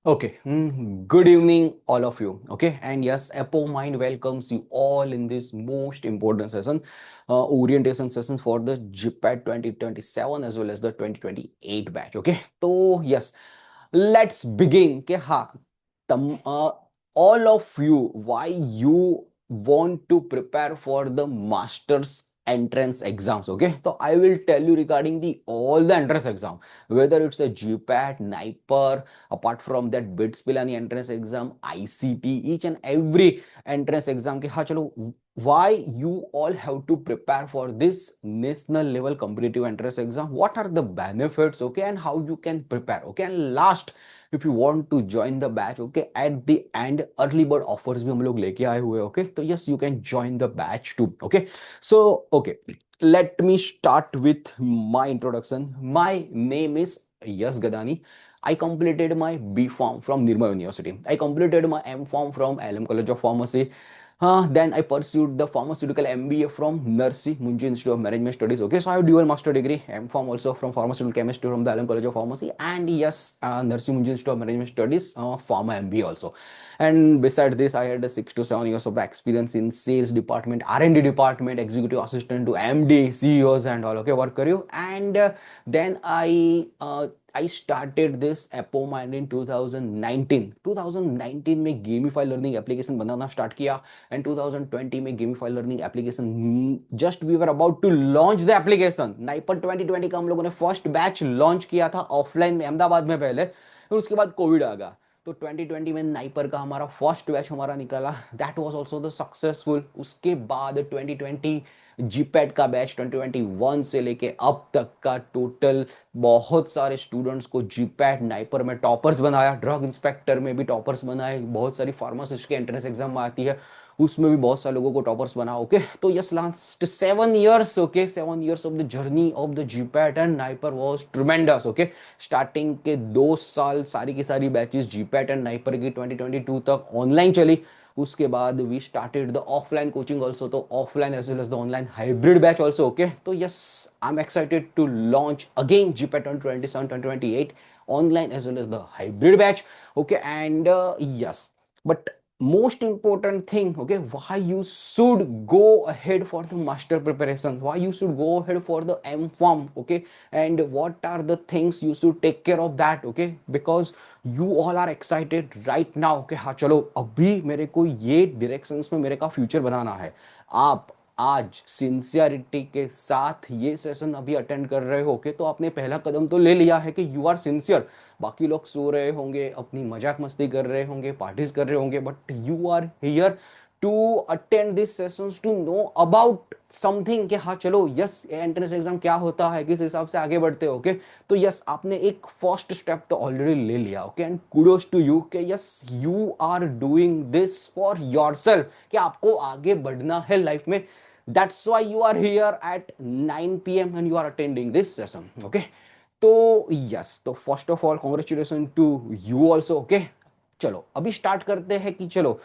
Okay, good evening, all of you. Okay, and yes, ApoMind welcomes you all in this most important session, orientation sessions for the GPAT 2027 as well as the 2028 batch. Okay, so yes, let's begin. Okay, तम, all of you, why you want to prepare for the masters entrance exams? Okay, so I will tell you regarding the all the entrance exam, whether it's a GPAT, NIPER, apart from that bits Pilani entrance exam ICT each and every entrance exam के हाँ चलो why you all have to prepare for this national level competitive entrance exam, what are the benefits, okay, and how you can prepare, okay, and last if you want to join the batch, okay, at the end early bird offers भी हम लोग लेके आए हुए, okay, तो yes you can join the batch too, okay. So okay, let me start with my introduction. My name is Yash Gadani. I completed my B Farm from Nirma University. I completed my M Farm from LM College of Pharmacy. Then I pursued the pharmaceutical MBA from Narsi Munji Institute of Management Studies. Okay, so I have dual master degree, M Farm also from pharmaceutical chemistry from the LM College of Pharmacy, and yes, Narsi Munji Institute of Management Studies, Pharma MBA also. And beside this, I had a 6 to 7 years of the experience in sales department, R&D department, executive assistant to MD, CEOs and all. Okay, work career. And then I started this ApoMind in 2019. 2019 में gamify learning application बनाना start किया and 2020 में gamify learning application just we were about to launch the application. NIPER 2020 का हम लोगों ने first batch launch किया था ऑफलाइन में अहमदाबाद में पहले, फिर उसके बाद कोविड आ गया। तो 2020 में नाइपर का हमारा फर्स्ट बैच हमारा निकला, that was also the successful. उसके बाद 2020 जीपैट का बैच 2021 से लेके अब तक का टोटल बहुत सारे स्टूडेंट्स को जीपैट नाइपर में टॉपर्स बनाया, ड्रग इंस्पेक्टर में भी टॉपर्स बनाए, बहुत सारी फार्मासिस्ट के एंट्रेंस एग्जाम आती है उसमें भी बहुत सारे लोगों को टॉपर्स बना। ओके, तो yes last 7 years, okay, 7 years of the journey of the GPAT and NIPER was tremendous. Okay, starting के 2 साल सारी की सारी बैचेस जीपैट एंड नाइपर की 2022 तक ऑनलाइन चली। उसके बाद we started the offline coaching also, तो offline as well as the online hybrid batch also. Okay, तो yes I am excited to launch again GPAT 2027 2028 online as well as the hybrid batch. Okay, and yes, but most important thing, okay, why you should go ahead for the master preparations, why you should go ahead for the M Farm, okay, and what are the things you should take care of that, okay, because you all are excited right now, okay, हाँ चलो अभी मेरे को ये directions में मेरे का future बनाना है। आप आज सिंसियरिटी के साथ ये सेशन अभी अटेंड कर रहे हो के, तो आपने पहला कदम तो ले लिया है कि यू आर सिंसियर। बाकी लोग सो रहे होंगे, अपनी मजाक मस्ती कर रहे होंगे, पार्टीज कर रहे होंगे, but you are here to attend this sessions to know about something कि हाँ चलो यस एंट्रेंस एग्जाम क्या होता है, किस हिसाब से आगे बढ़ते हो। ओके, तो यस आपने एक फर्स्ट स्टेप तो ऑलरेडी ले लिया। Okay, and kudos to you कि yes you are doing this for yourself, कि आपको आगे बढ़ना है लाइफ में। That's why you are here at 9 p.m. and you are attending this session. Okay. तो yes, तो first of all congratulation to you also. Okay, चलो अभी स्टार्ट करते हैं कि चलो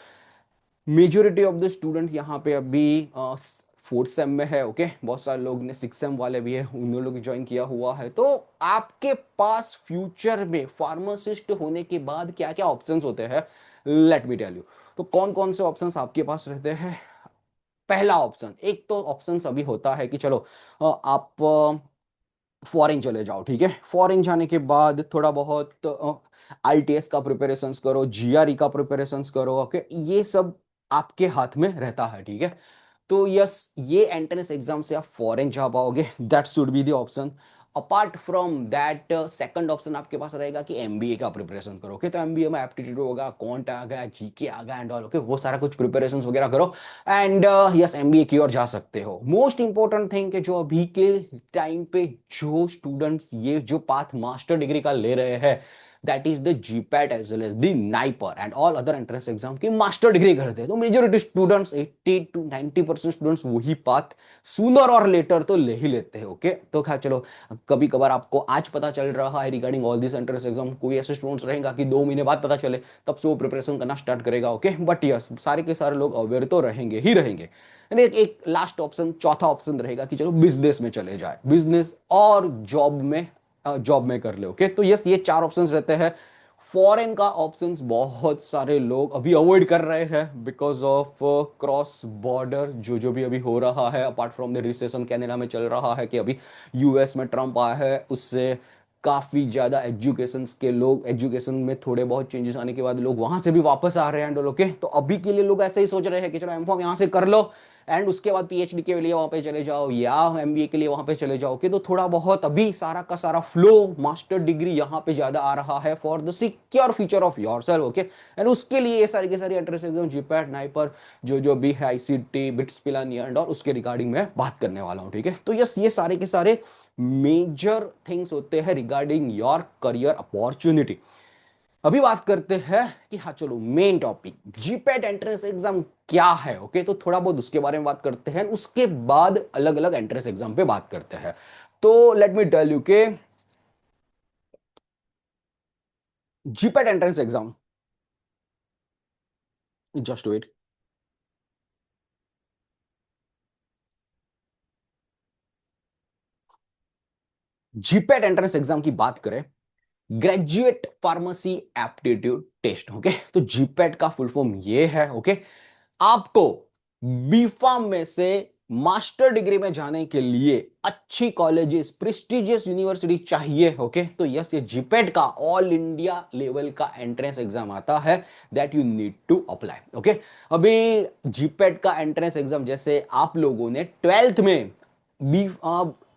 मेजोरिटी ऑफ द स्टूडेंट यहाँ पे अभी फोर्थ सेम में है। ओके, बहुत सारे लोग ने सिक्स सेम वाले भी है, उन लोग ज्वाइन किया हुआ है। तो आपके पास फ्यूचर में फार्मासिस्ट होने के बाद क्या क्या ऑप्शंस होते हैं, लेट मी टेल यू। तो कौन कौन से ऑप्शंस आपके पास रहते हैं? पहला ऑप्शन, एक तो ऑप्शन अभी होता है कि चलो आप फॉरेन चले जाओ। ठीक है, फॉरेन जाने के बाद थोड़ा बहुत आईटीएस का प्रिपरेशंस करो, जीआरई का प्रिपरेशंस करो। ओके, ये सब आपके हाथ में रहता है। ठीक है, तो यस ये एंट्रेंस एग्जाम से आप फॉरेन जा पाओगे, that should be the option. Apart from that second option आपके पास रहेगा कि एमबीए का प्रिपरेशन करो। ओके, तो एमबीए में एप्टीट्यूड होगा, कॉन्ट आ गया, जीके आ गया एंड ऑल। ओके, वो सारा कुछ प्रिपरेशन वगैरह करो एंड यस एमबीए की ओर जा सकते हो। मोस्ट इंपॉर्टेंट थिंग कि जो अभी के टाइम पे जो स्टूडेंट्स ये जो पाथ मास्टर डिग्री का ले रहे हैं, that is the GPAT as well as the NIPER and all other entrance exam की मास्टर डिग्री करते हैं। तो मेजोरिटी स्टूडेंट्स 80 to 90% स्टूडेंट्स वही पाथ सूनर और लेटर तो ले ही लेते हैं। ओके, तो खैर चलो कभी कभार आपको आज पता चल रहा है regarding all this entrance exam, कोई ऐसे स्टूडेंट्स रहेगा कि 2 महीने बाद पता चले, तब से वो प्रिपरेशन करना स्टार्ट करेगा। ओके, बट यस सारे के सारे लोग अवेयर तो रहेंगे ही रहेंगे। एक लास्ट ऑप्शन, चौथा ऑप्शन रहेगा कि चलो बिजनेस में चले जाए, बिजनेस और जॉब में कर ले। ओके, तो यस ये चार ऑप्शंस रहते हैं फॉरेन का ऑप्शंस बहुत सारे लोग अभी अवॉइड कर रहे हैं बिकॉज ऑफ क्रॉस बॉर्डर जो भी अभी हो रहा है, apart from the recession Canada में चल रहा है कि अभी यूएस में ट्रम्प आया है, उससे काफी ज्यादा एजुकेशन के लोग, एजुकेशन में थोड़े बहुत चेंजेस आने के बाद लोग वहां से भी वापस आ रहे हैं ओके। तो अभी के लिए लोग ऐसे ही सोच रहे हैं कि चलो एमकॉम यहाँ से कर लो एंड उसके बाद पीएचडी के लिए वहां पे चले जाओ या एमबीए के लिए वहां पे चले जाओ। तो थोड़ा बहुत अभी सारा का सारा फ्लो मास्टर डिग्री यहाँ पे ज्यादा आ रहा है for the secure future of yourself okay. And उसके लिए ये सारी की सारी एंट्रेंस एग्जाम, जीपैट, नाइपर, जो भी है, आईसीटी, बिट्स, पिलानी एंड और उसके रिगार्डिंग मैं बात करने वाला हूँ, ठीक है। तो यस, ये सारे के सारे मेजर थिंग्स होते हैं रिगार्डिंग योर करियर अपॉर्चुनिटी। अभी बात करते हैं कि हाँ चलो main topic GPAT entrance exam क्या है ओके। तो थोड़ा बहुत उसके बारे में बात करते हैं, उसके बाद अलग अलग एंट्रेंस एग्जाम पे बात करते हैं। तो लेट मी टेल यू के GPAT entrance exam, just wait, GPAT entrance exam की बात करें, graduate pharmacy aptitude test okay. तो जीपैट का फुल फॉर्म ये है ओके। आपको बीफार्म में से मास्टर डिग्री में जाने के लिए अच्छी कॉलेजेस, प्रेस्टिजियस यूनिवर्सिटी चाहिए ओके। तो यस, ये जीपेट का ऑल इंडिया लेवल का एंट्रेंस एग्जाम आता है that you need to apply okay. अभी जीपेट का एंट्रेंस एग्जाम जैसे आप लोगों ने ट्वेल्थ में बी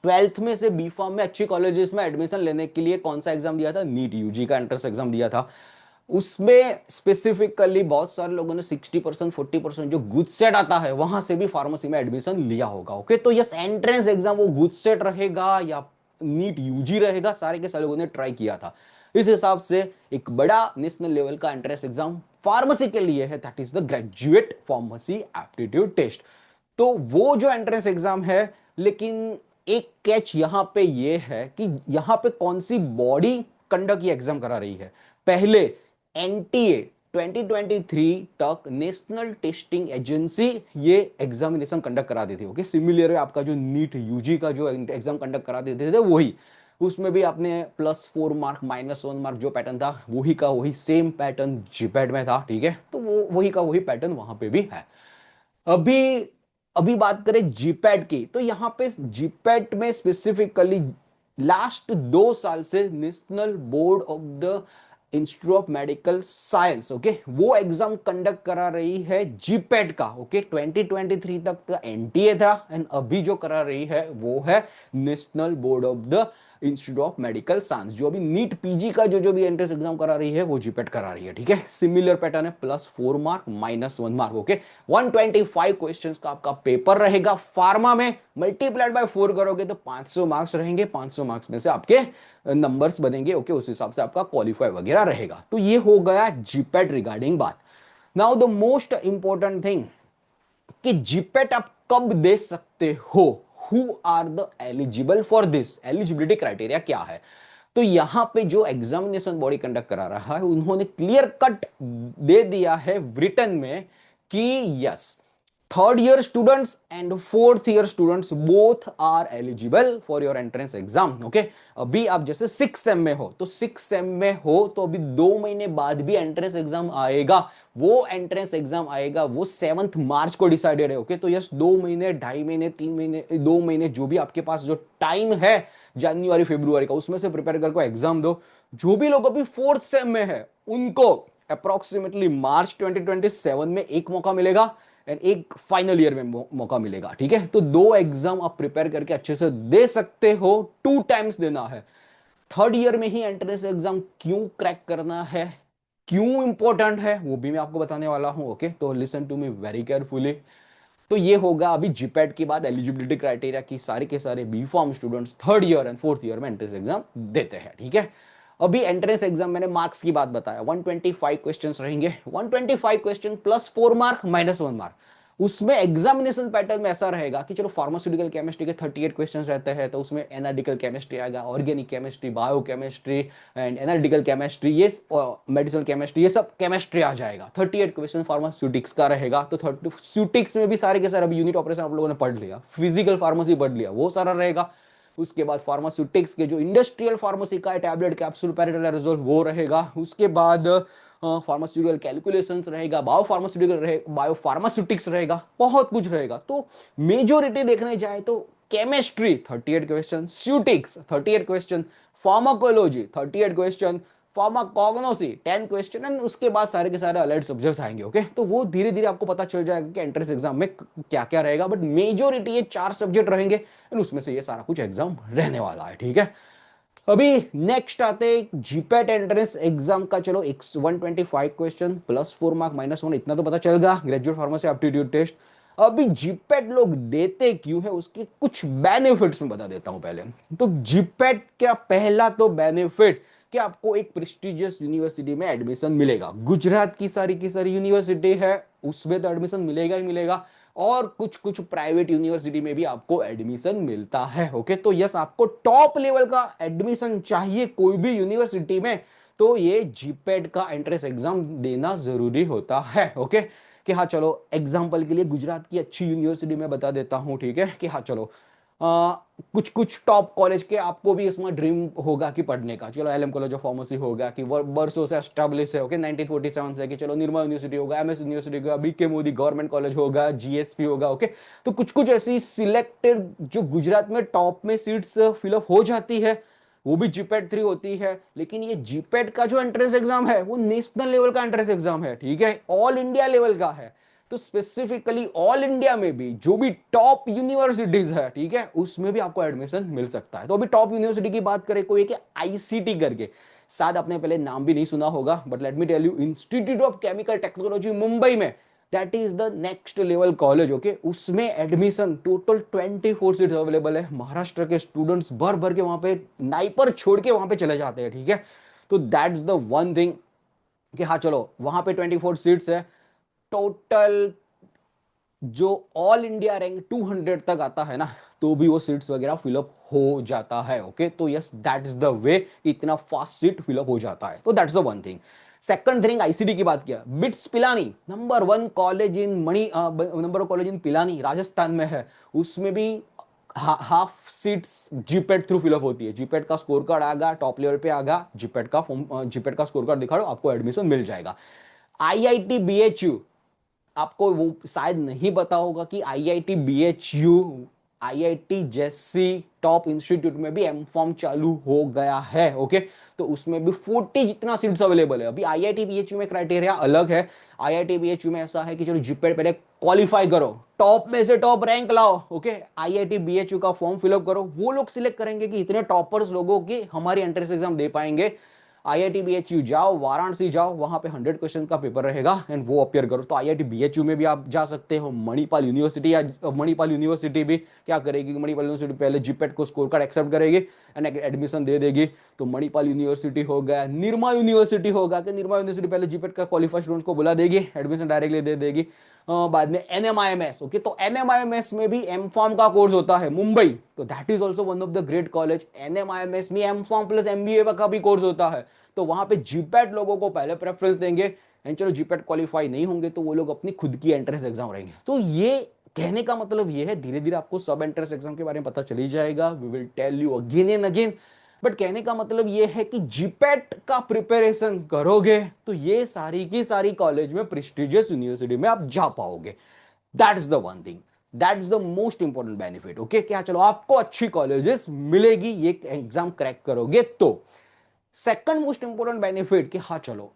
ट्वेल्थ में से बी फॉर्म में अच्छी कॉलेजेस में एडमिशन लेने के लिए कौन सा एग्जाम दिया था, नीट यूजी का एंट्रेंस एग्जाम दिया था। उसमें स्पेसिफिकली बहुत सारे लोगों ने 60% 40% जो गुड सेट आता है वहां से भी फार्मेसी में एडमिशन लिया होगा ओके। तो यस, एंट्रेंस एग्जाम वो गुड सेट रहेगा या नीट यूजी रहेगा, सारे के सारे लोगों ने ट्राई किया था। इस हिसाब से एक बड़ा नेशनल लेवल का एंट्रेंस एग्जाम फार्मेसी के लिए है, that is the graduate pharmacy aptitude test. तो वो जो एंट्रेंस एग्जाम है, लेकिन एक कैच यहां पे ये है कि यहां पे कौन सी बॉडी कंडक्ट ये एग्जाम करा रही है। पहले एनटीए 2023 तक नेशनल टेस्टिंग एजेंसी ये एग्जामिनेशन कंडक्ट करा देती थी ओके। सिमिलर है आपका जो नीट यूजी का जो एग्जाम कंडक्ट करा देते थे वही, उसमें भी आपने +4 मार्क -1 मार्क जो पैटर्न था वही का वही सेम पैटर्न जीपैट में था, ठीक है। तो वो वही का वही पैटर्न वहां पे भी है। अभी अभी बात करें जीपैट की, तो यहां पे जीपैट में स्पेसिफिकली लास्ट 2 साल से national board of the institute of medical science okay, वो एग्जाम कंडक्ट करा रही है जीपैट का ओके। 2023 तक का एनटीए था एंड अभी जो करा रही है वो है national board of the institute of medical science. जो अभी नीट पीजी का जो भी एंट्रेंस एग्जाम करा रही है वो जीपैट करा रही है, ठीक है। सिमिलर पैटर्न है, +4 मार्क -1 मार्क ओके। 125 क्वेश्चंस का आपका पेपर रहेगा। फार्मा में मल्टीप्लाइड बाय 4 करोगे तो 500 मार्क्स रहेंगे, 500 मार्क्स में से आपके नंबर्स बनेंगे ओके, उस हिसाब से आपका क्वालिफाई वगैरह रहेगा। तो ये हो गया जीपैट रिगार्डिंग बात। Now the most important thing कि जीपेट आप कब दे सकते हो, who are the eligible for this, eligibility criteria क्या है। तो यहां पे जो एग्जामिनेशन बॉडी कंडक्ट करा रहा है उन्होंने क्लियर कट दे दिया है रिटर्न में कि yes, third year students and fourth year students both are eligible for your entrance exam okay. अभी आप जैसे 6 सेम में हो, तो 6 सेम में हो तो अभी 2 महीने बाद भी एंट्रेंस एग्जाम आएगा। वो एंट्रेंस एग्जाम आएगा वो 7 मार्च को डिसाइडेड है ओके। तो यस, 2 महीने, 2.5 महीने, 3 महीने, 2 महीने जो भी आपके पास जो टाइम है जनवरी फरवरी का, उसमें से प्रिपेयर करके एग्जाम दो। जो भी लोग अभी फोर्थ सेम में है उनको अप्रोक्सीमेटली मार्च 2027 में एक मौका मिलेगा एंड एक फाइनल ईयर में मौका मिलेगा, ठीक है। तो 2 एग्जाम आप प्रिपेयर करके अच्छे से दे सकते हो, 2 टाइम्स देना है। थर्ड ईयर में ही एंट्रेंस एग्जाम क्यों क्रैक करना है, क्यों इंपॉर्टेंट है, वो भी मैं आपको बताने वाला हूं ओके। तो listen to me very carefully. तो ये होगा अभी जीपैट के बाद एलिजिबिलिटी क्राइटेरिया की सारे के सारे B pharm students third year and fourth year में एंट्रेंस एग्जाम देते हैं, ठीक है। अभी एंट्रेंस एग्जाम मैंने मार्क्स की बात बताया, 125 क्वेश्चंस रहेंगे। 125 क्वेश्चन +4 मार्क -1 मार्क। उसमें एग्जामिनेशन पैटर्न में ऐसा रहेगा कि चलो फार्मास्यूटिकल केमिस्ट्री के 38 क्वेश्चंस रहते हैं, तो उसमें एनालिटिकल केमिस्ट्री आएगा, organic chemistry, biochemistry and analytical chemistry, ये मेडिसिनल केमिस्ट्री, ये सब केमिस्ट्री आ जाएगा। 38 क्वेश्चन फार्मास्यूटिक्स का रहेगा। तो थर्मास्यूटिक्स में भी सारे के सारे अभी यूनिट ऑपरेशन आप लोगों ने पढ़ लिया, फिजिकल फार्मेसी पढ़ लिया, वो सारा रहेगा। उसके बाद फार्मास्यूटिक्स के जो इंडस्ट्रियल फार्मेसी का है, टैबलेट, कैप्सूल, पैराटल एरोसोल, वो रहेगा। उसके बाद फार्मास्यूटिकल कैलकुलेशंस रहेगा, बायो रहेगा, बायो फार्मास्यूटिक्स रहेगा, बहुत कुछ रहेगा। तो मेजोरिटी देखने जाए तो केमिस्ट्री 38 क्वेश्चन, स्यूटिक्स 38 question, pharmacology 38 question, pharmacognosy 10 question, and उसके बाद सारे के सारे अलाइड सब्जेक्ट्स आएंगे। ओके, तो वो धीरे धीरे आपको पता चल जाएगा कि एंट्रेंस एग्जाम में क्या क्या रहेगा, बट मेजोरिटी ये 4 सब्जेक्ट रहेंगे, एंड उसमें से ये सारा कुछ एग्जाम रहने वाला है। ठीक है, अभी नेक्स्ट आते हैं जीपैट एंट्रेंस एग्जाम का। चलो 125 क्वेश्चन प्लस 4 मार्क -1, इतना तो पता चलेगा, ग्रेजुएट फार्मेसी एप्टीट्यूड टेस्ट। अभी जीपैट लोग देते क्यों है, उसके कुछ बेनिफिट्स में बता देता हूं पहले। तो जीपैट का पहला तो बेनिफिट कि आपको एक प्रेस्टिजियस यूनिवर्सिटी में एडमिशन मिलेगा। गुजरात की सारी यूनिवर्सिटी है, उसमें तो एडमिशन मिलेगा ही मिलेगा, और कुछ कुछ प्राइवेट यूनिवर्सिटी में भी आपको एडमिशन मिलता है। ओके, तो यस, आपको टॉप लेवल का एडमिशन चाहिए कोई भी यूनिवर्सिटी में, तो ये जीपेट का एंट्रेंस एग्जाम देना जरूरी होता है। ओके, कि हाँ चलो एग्जांपल के लिए गुजरात की अच्छी यूनिवर्सिटी में बता देता हूं। ठीक है, कि हाँ चलो कुछ कुछ टॉप कॉलेज के आपको भी इसमें ड्रीम होगा कि पढ़ने का। चलो एलएम कॉलेज ऑफ फार्मेसी होगा कि वर्षों से एस्टेब्लिश है, ओके, 1947 से। कि चलो निर्मा यूनिवर्सिटी होगा, एमएस यूनिवर्सिटी होगा, बीके मोदी गवर्नमेंट कॉलेज होगा, जीएसपी होगा। ओके, तो कुछ कुछ ऐसी सिलेक्टेड जो गुजरात में टॉप में सीट्स फिलअप हो जाती है, वो भी जीपेट 3 होती है। लेकिन ये जीपेट का जो एंट्रेंस एग्जाम है वो नेशनल लेवल का एंट्रेंस एग्जाम है। ठीक है, ऑल इंडिया लेवल का है। तो स्पेसिफिकली ऑल इंडिया में भी जो भी टॉप यूनिवर्सिटीज है, ठीक है, उसमें भी आपको एडमिशन मिल सकता है। तो अभी टॉप यूनिवर्सिटी की बात करें, कोई एक आईसीटी करके, शायद आपने पहले नाम भी नहीं सुना होगा, but let me tell you, Institute of Chemical Technology Mumbai में, that is the next level college. Okay, उसमें एडमिशन टोटल 24 सीट्स अवेलेबल है। महाराष्ट्र के स्टूडेंट्स भर भर के वहां पे नाइपर छोड़ के वहां पे चले जाते हैं। ठीक है, तो दैट्स द वन थिंग कि हाँ चलो वहां पे 24 सीट्स है टोटल। जो ऑल इंडिया रैंक 200 तक आता है ना, तो भी वो सीट्स वगैरह फिलअप हो जाता है। ओके, तो yes, that is the way, इतना फास्ट सीट फिलअप हो जाता है। तो that's the one thing. Second thing, ICD की बात किया, bits Pilani number 1 college in number 1 college in Pilani Rajasthan में है, उसमें भी half seats GPAT through fill up होती है। जीपेट का स्कोर कार्ड आएगा, टॉप लेवल पे आएगा, जीपेट का फॉर्म, जीपेट का स्कोर कार्ड दिखा दो, आपको एडमिशन मिल जाएगा। आईआईटी बीएचयू, आपको वो शायद नहीं पता होगा कि आईआईटी बीएचयू, आईआईटी जैसी टॉप इंस्टीट्यूट में भी एम फॉर्म चालू हो गया है। ओके, तो उसमें भी 40 जितना सीट्स अवेलेबल है। अभी आईआईटी बीएचयू में क्राइटेरिया अलग है। आईआईटी बीएचयू में ऐसा है कि चलो जीपेट पहले क्वालिफाई करो, टॉप में से टॉप रैंक लाओ। ओके, आईआईटी बीएचयू का फॉर्म फिलअप करो, वो लोग सिलेक्ट करेंगे कि इतने टॉपर्स लोगों की हमारी एंट्रेंस एग्जाम दे पाएंगे। आईआईटी बीएचयू जाओ, वाराणसी जाओ, वहां पे 100 क्वेश्चन का पेपर रहेगा, एंड वो अपियर करो। तो आईआईटी बीएचयू में भी आप जा सकते हो। मणिपाल यूनिवर्सिटी, या मणिपाल यूनिवर्सिटी भी क्या करेगी, मणिपाल यूनिवर्सिटी पहले जीपेट को स्कोर कार्ड एक्सेप्ट करेगी एंड एडमिशन दे देगी। तो मणिपाल यूनिवर्सिटी हो गया, निर्मा यूनिवर्सिटी होगा कि निर्मा यूनिवर्सिटी पहले जीपेट का क्वालिफाइड स्टूडेंट्स को बुला देगी, एडमिशन डायरेक्टली दे देगी। बाद में एनएमआईएमएस, ओके, तो एनएमआईएमएस में भी एम फॉर्म का कोर्स होता है मुंबई, तो that is also one of the great college. NMIMS में एम फॉर्म प्लस एमबीए का भी कोर्स होता है। तो वहां पे जीपैट लोगों को पहले प्रेफरेंस देंगे, एंड चलो जीपैट क्वालिफाई नहीं होंगे तो वो लोग अपनी खुद की एंट्रेंस एग्जाम रहेंगे। तो ये कहने का मतलब ये है, धीरे धीरे आपको सब एंट्रेंस एग्जाम के बारे में पता चली जाएगा, we will tell you again and again. But कहने का मतलब ये है कि जीपैट का प्रिपरेशन करोगे तो ये सारी की सारी कॉलेज में, प्रेस्टिजियस यूनिवर्सिटी में आप जा पाओगे। That is the one thing, that is the most important benefit. Okay, क्या चलो आपको अच्छी कॉलेजेस मिलेगी ये एग्जाम क्रैक करोगे तो। सेकंड मोस्ट इंपोर्टेंट बेनिफिट कि हाँ चलो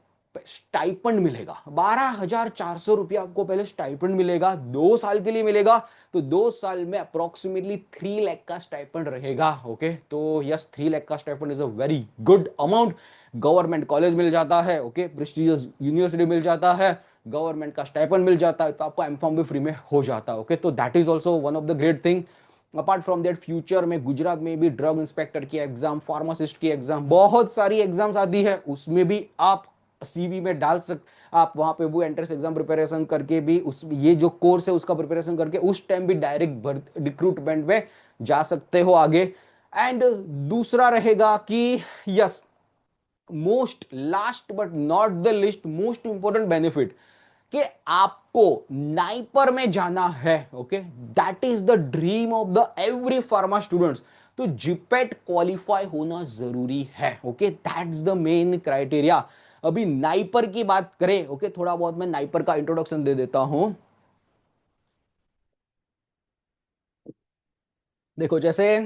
स्टाइपेंड मिलेगा, 12,400 रुपया आपको पहले स्टाइपेंड मिलेगा, 2 साल के लिए मिलेगा। तो 2 साल में अप्रोक्सीमेटली 3 लाख का स्टाइपेंड रहेगा। ओके, तो यस, 3 लाख का stipend is a very good amount. Government college मिल जाता है, ओके, प्रेस्टिजियस यूनिवर्सिटी मिल जाता है, गवर्नमेंट का स्टाइपेंड मिल जाता है, तो आपको एमफॉर्म भी फ्री में हो जाता है। ओके, तो that is also one of the great thing. Apart from that, future में गुजरात में भी ड्रग इंस्पेक्टर की एग्जाम, फार्मासिस्ट की एग्जाम, बहुत सारी एग्जाम्स आती है, उसमें भी आप सीवी में डाल आप वहां पे वो एंट्रेंस एग्जाम प्रिपरेशन करके भी उस ये जो कोर्स है उसका प्रिपरेशन करके उस टाइम भी डायरेक्ट रिक्रूटमेंट में जा सकते हो आगे। एंड दूसरा रहेगा कि yes, most last but not the list, most important benefit कि आपको नाइपर में जाना है। Okay, that is the dream of the every pharma students. तो जीपेट क्वालिफाई होना जरूरी है। Okay, that's the main criteria. अभी नाइपर की बात करें, ओके, थोड़ा बहुत मैं नाइपर का इंट्रोडक्शन दे देता हूं। देखो, जैसे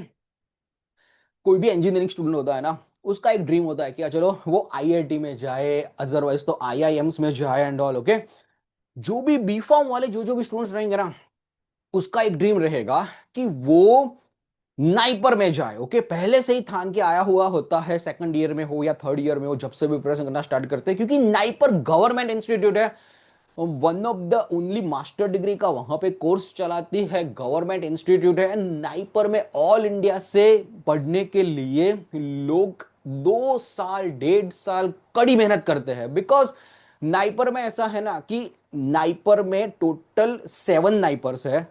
कोई भी इंजीनियरिंग स्टूडेंट होता है ना, उसका एक ड्रीम होता है कि चलो वो आईआईटी में जाए, अदरवाइज तो आईआईएम्स में जाए एंड ऑल। ओके, जो भी बी फॉर्म वाले जो भी स्टूडेंट्स रहेंगे ना, उसका एक ड्रीम रहेगा कि वो नाइपर में जाए। ओके, पहले से ही ठान के आया हुआ होता है, सेकंड ईयर में हो या थर्ड ईयर में हो, जब से भी प्रिपरेशन करना स्टार्ट करते हैं, क्योंकि नाइपर गवर्नमेंट इंस्टीट्यूट है। One of the only master degree का वहां पे कोर्स चलाती है, गवर्नमेंट इंस्टीट्यूट है। नाइपर में ऑल इंडिया से पढ़ने के लिए लोग 2 साल 1.5 साल कड़ी मेहनत करते हैं। बिकॉज नाइपर में ऐसा है ना कि नाइपर में टोटल 7 नाइपर्स है,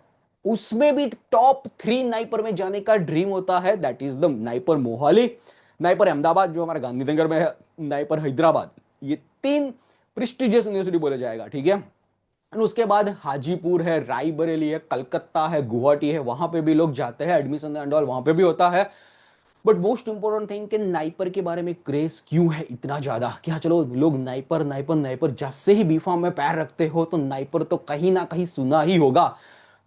उसमें भी टॉप 3 नाइपर में जाने का ड्रीम होता है, that is the NIPER Mohali, NIPER Ahmedabad जो हमारा गांधीनगर में है, नाइपर हैदराबाद। ये 3 प्रेस्टिजियस यूनिवर्सिटी बोला जाएगा, ठीक है। और उसके बाद हाजीपुर है, रायबरेली है, कलकत्ता है, गुवाहाटी है, वहां पे भी लोग जाते हैं, एडमिशन एंड ऑल वहां पे भी होता है। बट मोस्ट इंपॉर्टेंट थिंग कि नाइपर के बारे में क्रेज क्यों है इतना ज्यादा, क्या चलो लोग नाइपर नाइपर नाइपर, जब से ही बीफॉर्म में पैर रखते हो तो नाइपर तो कहीं ना कहीं सुना ही होगा।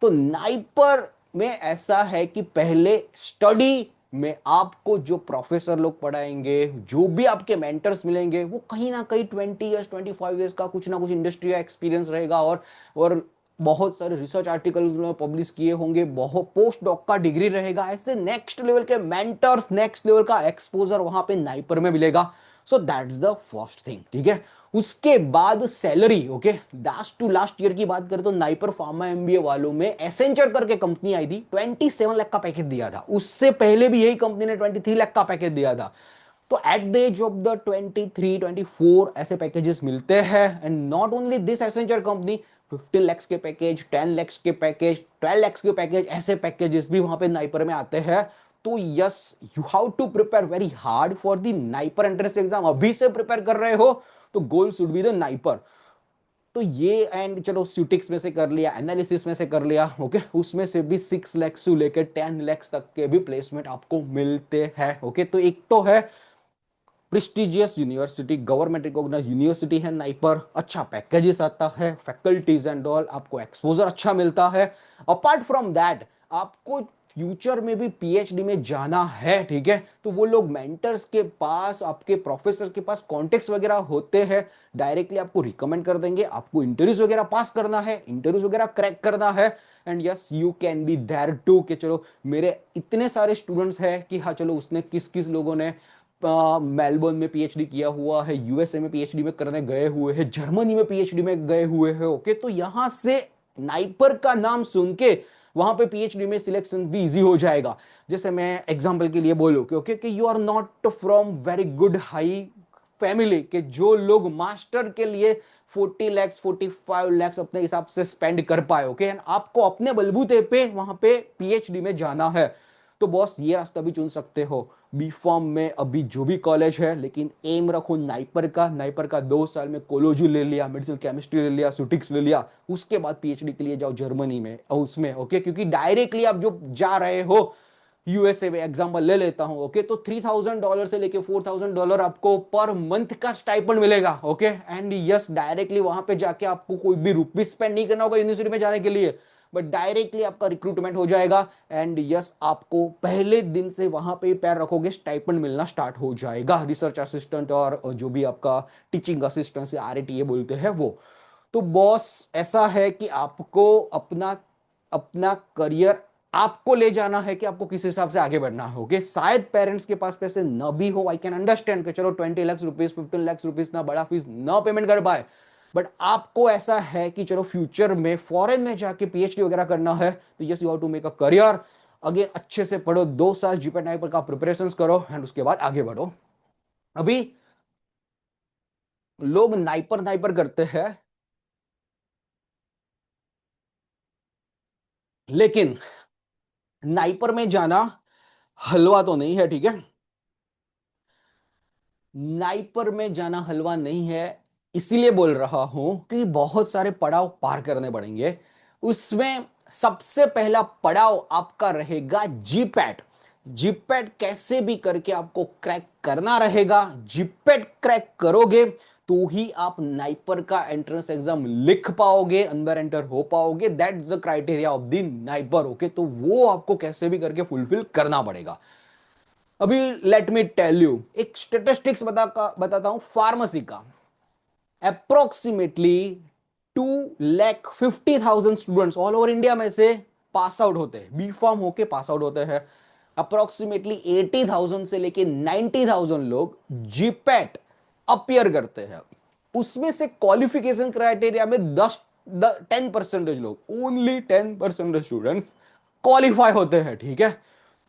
तो नाइपर में ऐसा है कि पहले स्टडी में आपको जो प्रोफेसर लोग पढ़ाएंगे, जो भी आपके मेंटर्स मिलेंगे, वो कहीं ना कहीं 20 ईयर्स 25 ईयर्स का कुछ ना कुछ इंडस्ट्री का एक्सपीरियंस रहेगा। और बहुत सारे रिसर्च आर्टिकल्स उन्होंने पब्लिश किए होंगे, बहुत पोस्ट डॉक का डिग्री रहेगा, ऐसे नेक्स्ट लेवल के मेंटर्स, नेक्स्ट लेवल का एक्सपोजर वहां पे नाइपर में मिलेगा। So that's the first thing, ठीक है। उसके बाद salary, okay, last to last year की बात करें तो नाइपर फार्मा एमबीए वालों में एसेंचर करके कंपनी आई थी, 27 लाख का पैकेज दिया था। उससे पहले भी यही कंपनी ने 23 लाख का पैकेज दिया था। तो at the age of the 23 24 ऐसे पैकेजेस मिलते हैं। And not only this, Accenture company 15 lakhs के पैकेज, 10 lakhs के पैकेज, 12 lakhs के पैकेज, ऐसे पैकेजेस भी वहां पे नाइपर में आते हैं। तो yes, you have to prepare very hard for the NIPER entrance exam. अभी से प्रिपेयर कर रहे हो तो goal should be the NIPER. तो ये, एंड चलो स्यूटिक्स में से कर लिया, एनालिसिस में से कर लिया, ओके, उसमें से भी 6 lakhs से लेकर 10 lakhs तक के भी प्लेसमेंट आपको मिलते हैं। ओके, तो एक तो है prestigious university, government recognise university है नाइपर, अच्छा पैकेजेस आता है, फैकल्टीज एंड ऑल, आपको एक्सपोजर अच्छा मिलता है। अपार्ट फ्रॉम दैट, आपको फ्यूचर में भी पीएचडी में जाना है, ठीक है, तो वो लोग मेंटर्स के पास, आपके प्रोफेसर के पास कॉन्टेक्ट्स वगैरह होते हैं, डायरेक्टली आपको रिकमेंड कर देंगे। आपको इंटरव्यूज वगैरह पास करना है, इंटरव्यूज वगैरह क्रैक करना है, and yes you can be there to कि चलो मेरे इतने सारे स्टूडेंट्स हैं कि हाँ चलो उसने किस किस लोगों ने मेलबर्न में पीएचडी किया हुआ है, यूएसए में पीएचडी में करने गए हुए हैं, जर्मनी में पीएचडी में गए हुए हैं। ओके, तो यहां से नाइपर का नाम सुन के वहां पे पीएचडी में सिलेक्शन भी इजी हो जाएगा। जैसे मैं एग्जांपल के लिए बोलूं कि ओके, कि you are not from very good high family, के जो लोग मास्टर के लिए 40 lakhs 45 lakhs अपने हिसाब से स्पेंड कर पाए, ओके, आपको अपने बलबूते पे वहां पे पीएचडी में जाना है, तो बॉस ये रास्ता भी चुन सकते हो। बी फॉर्म में अभी जो भी कॉलेज है, लेकिन एम रखो नाइपर का। नाइपर का 2 साल में कोलोजी ले लिया, मेडिसिन केमिस्ट्री ले लिया, सुटिक्स ले लिया, उसके बाद पीएचडी के लिए जाओ जर्मनी में और उसमें, ओके, क्योंकि डायरेक्टली आप जो जा रहे हो यूएसए में, एग्जांपल ले लेता हूं, ओके, तो $3000 से लेके $4000 आपको पर मंथ का स्टाइपेंड मिलेगा। ओके, एंड यस, डायरेक्टली वहां पे जाके आपको कोई भी रुपी स्पेंड नहीं करना होगा यूनिवर्सिटी में जाने के लिए, बट डायरेक्टली आपका रिक्रूटमेंट हो जाएगा। एंड यस, आपको पहले दिन से वहां पे पैर रखोगे स्टाइपेंड मिलना स्टार्ट हो जाएगा, रिसर्च असिस्टेंट और जो भी आपका टीचिंग असिस्टेंट से आरएटीए बोलते हैं वो। तो बॉस ऐसा है कि आपको अपना अपना करियर आपको ले जाना है कि आपको किस हिसाब से आगे बढ़ना है। ओके, शायद पेरेंट्स के पास पैसे न भी हो, आई कैन अंडरस्टैंड कि चलो 20 lakhs रुपीज 15 lakhs रुपीज ना बड़ा फीस ना पेमेंट कर पाए, बट आपको ऐसा है कि चलो फ्यूचर में फॉरेन में जाके पीएचडी वगैरह करना है, तो yes you have to make a career. Again अच्छे से पढ़ो, 2 साल जीपीएट नाइपर का प्रिपरेशन करो एंड उसके बाद आगे बढ़ो। अभी लोग नाइपर नाइपर करते हैं, लेकिन नाइपर में जाना हलवा तो नहीं है, ठीक है। नाइपर में जाना हलवा नहीं है, इसीलिए बोल रहा हूं कि बहुत सारे पड़ाव पार करने पड़ेंगे। उसमें सबसे पहला पड़ाव आपका रहेगा जीपैट। जीपैट कैसे भी करके आपको क्रैक करना रहेगा। जीपैट क्रैक करोगे तो ही आप नाइपर का एंट्रेंस एग्जाम लिख पाओगे, अंदर एंटर हो पाओगे। That's the criteria of the NIPER. Okay, तो वो आपको कैसे भी करके फुलफिल करना पड़ेगा। अभी लेट मी टेल यू एक स्टेटिस्टिक्स बताता हूं फार्मेसी का। Approximately 2,50,000 students all over India में से पास आउट होते हैं, बी फॉर्म होके पास आउट होते हैं। अप्रोक्सीमेटली 80,000 से लेके 90,000 लोग जीपैट अपियर करते हैं। उसमें से क्वालिफिकेशन क्राइटेरिया में 10% लोग, ओनली 10% स्टूडेंट्स क्वालिफाई होते हैं। ठीक है,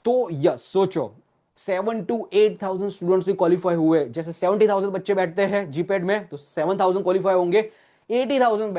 तो यस सोचो 7 to 8,000 स्टूडेंट्स क्वालिफाई हुए, जैसे 70,000 बच्चे बैठते हैं जीपैट में तो 7,000 क्वालिफाई होंगे, 80,000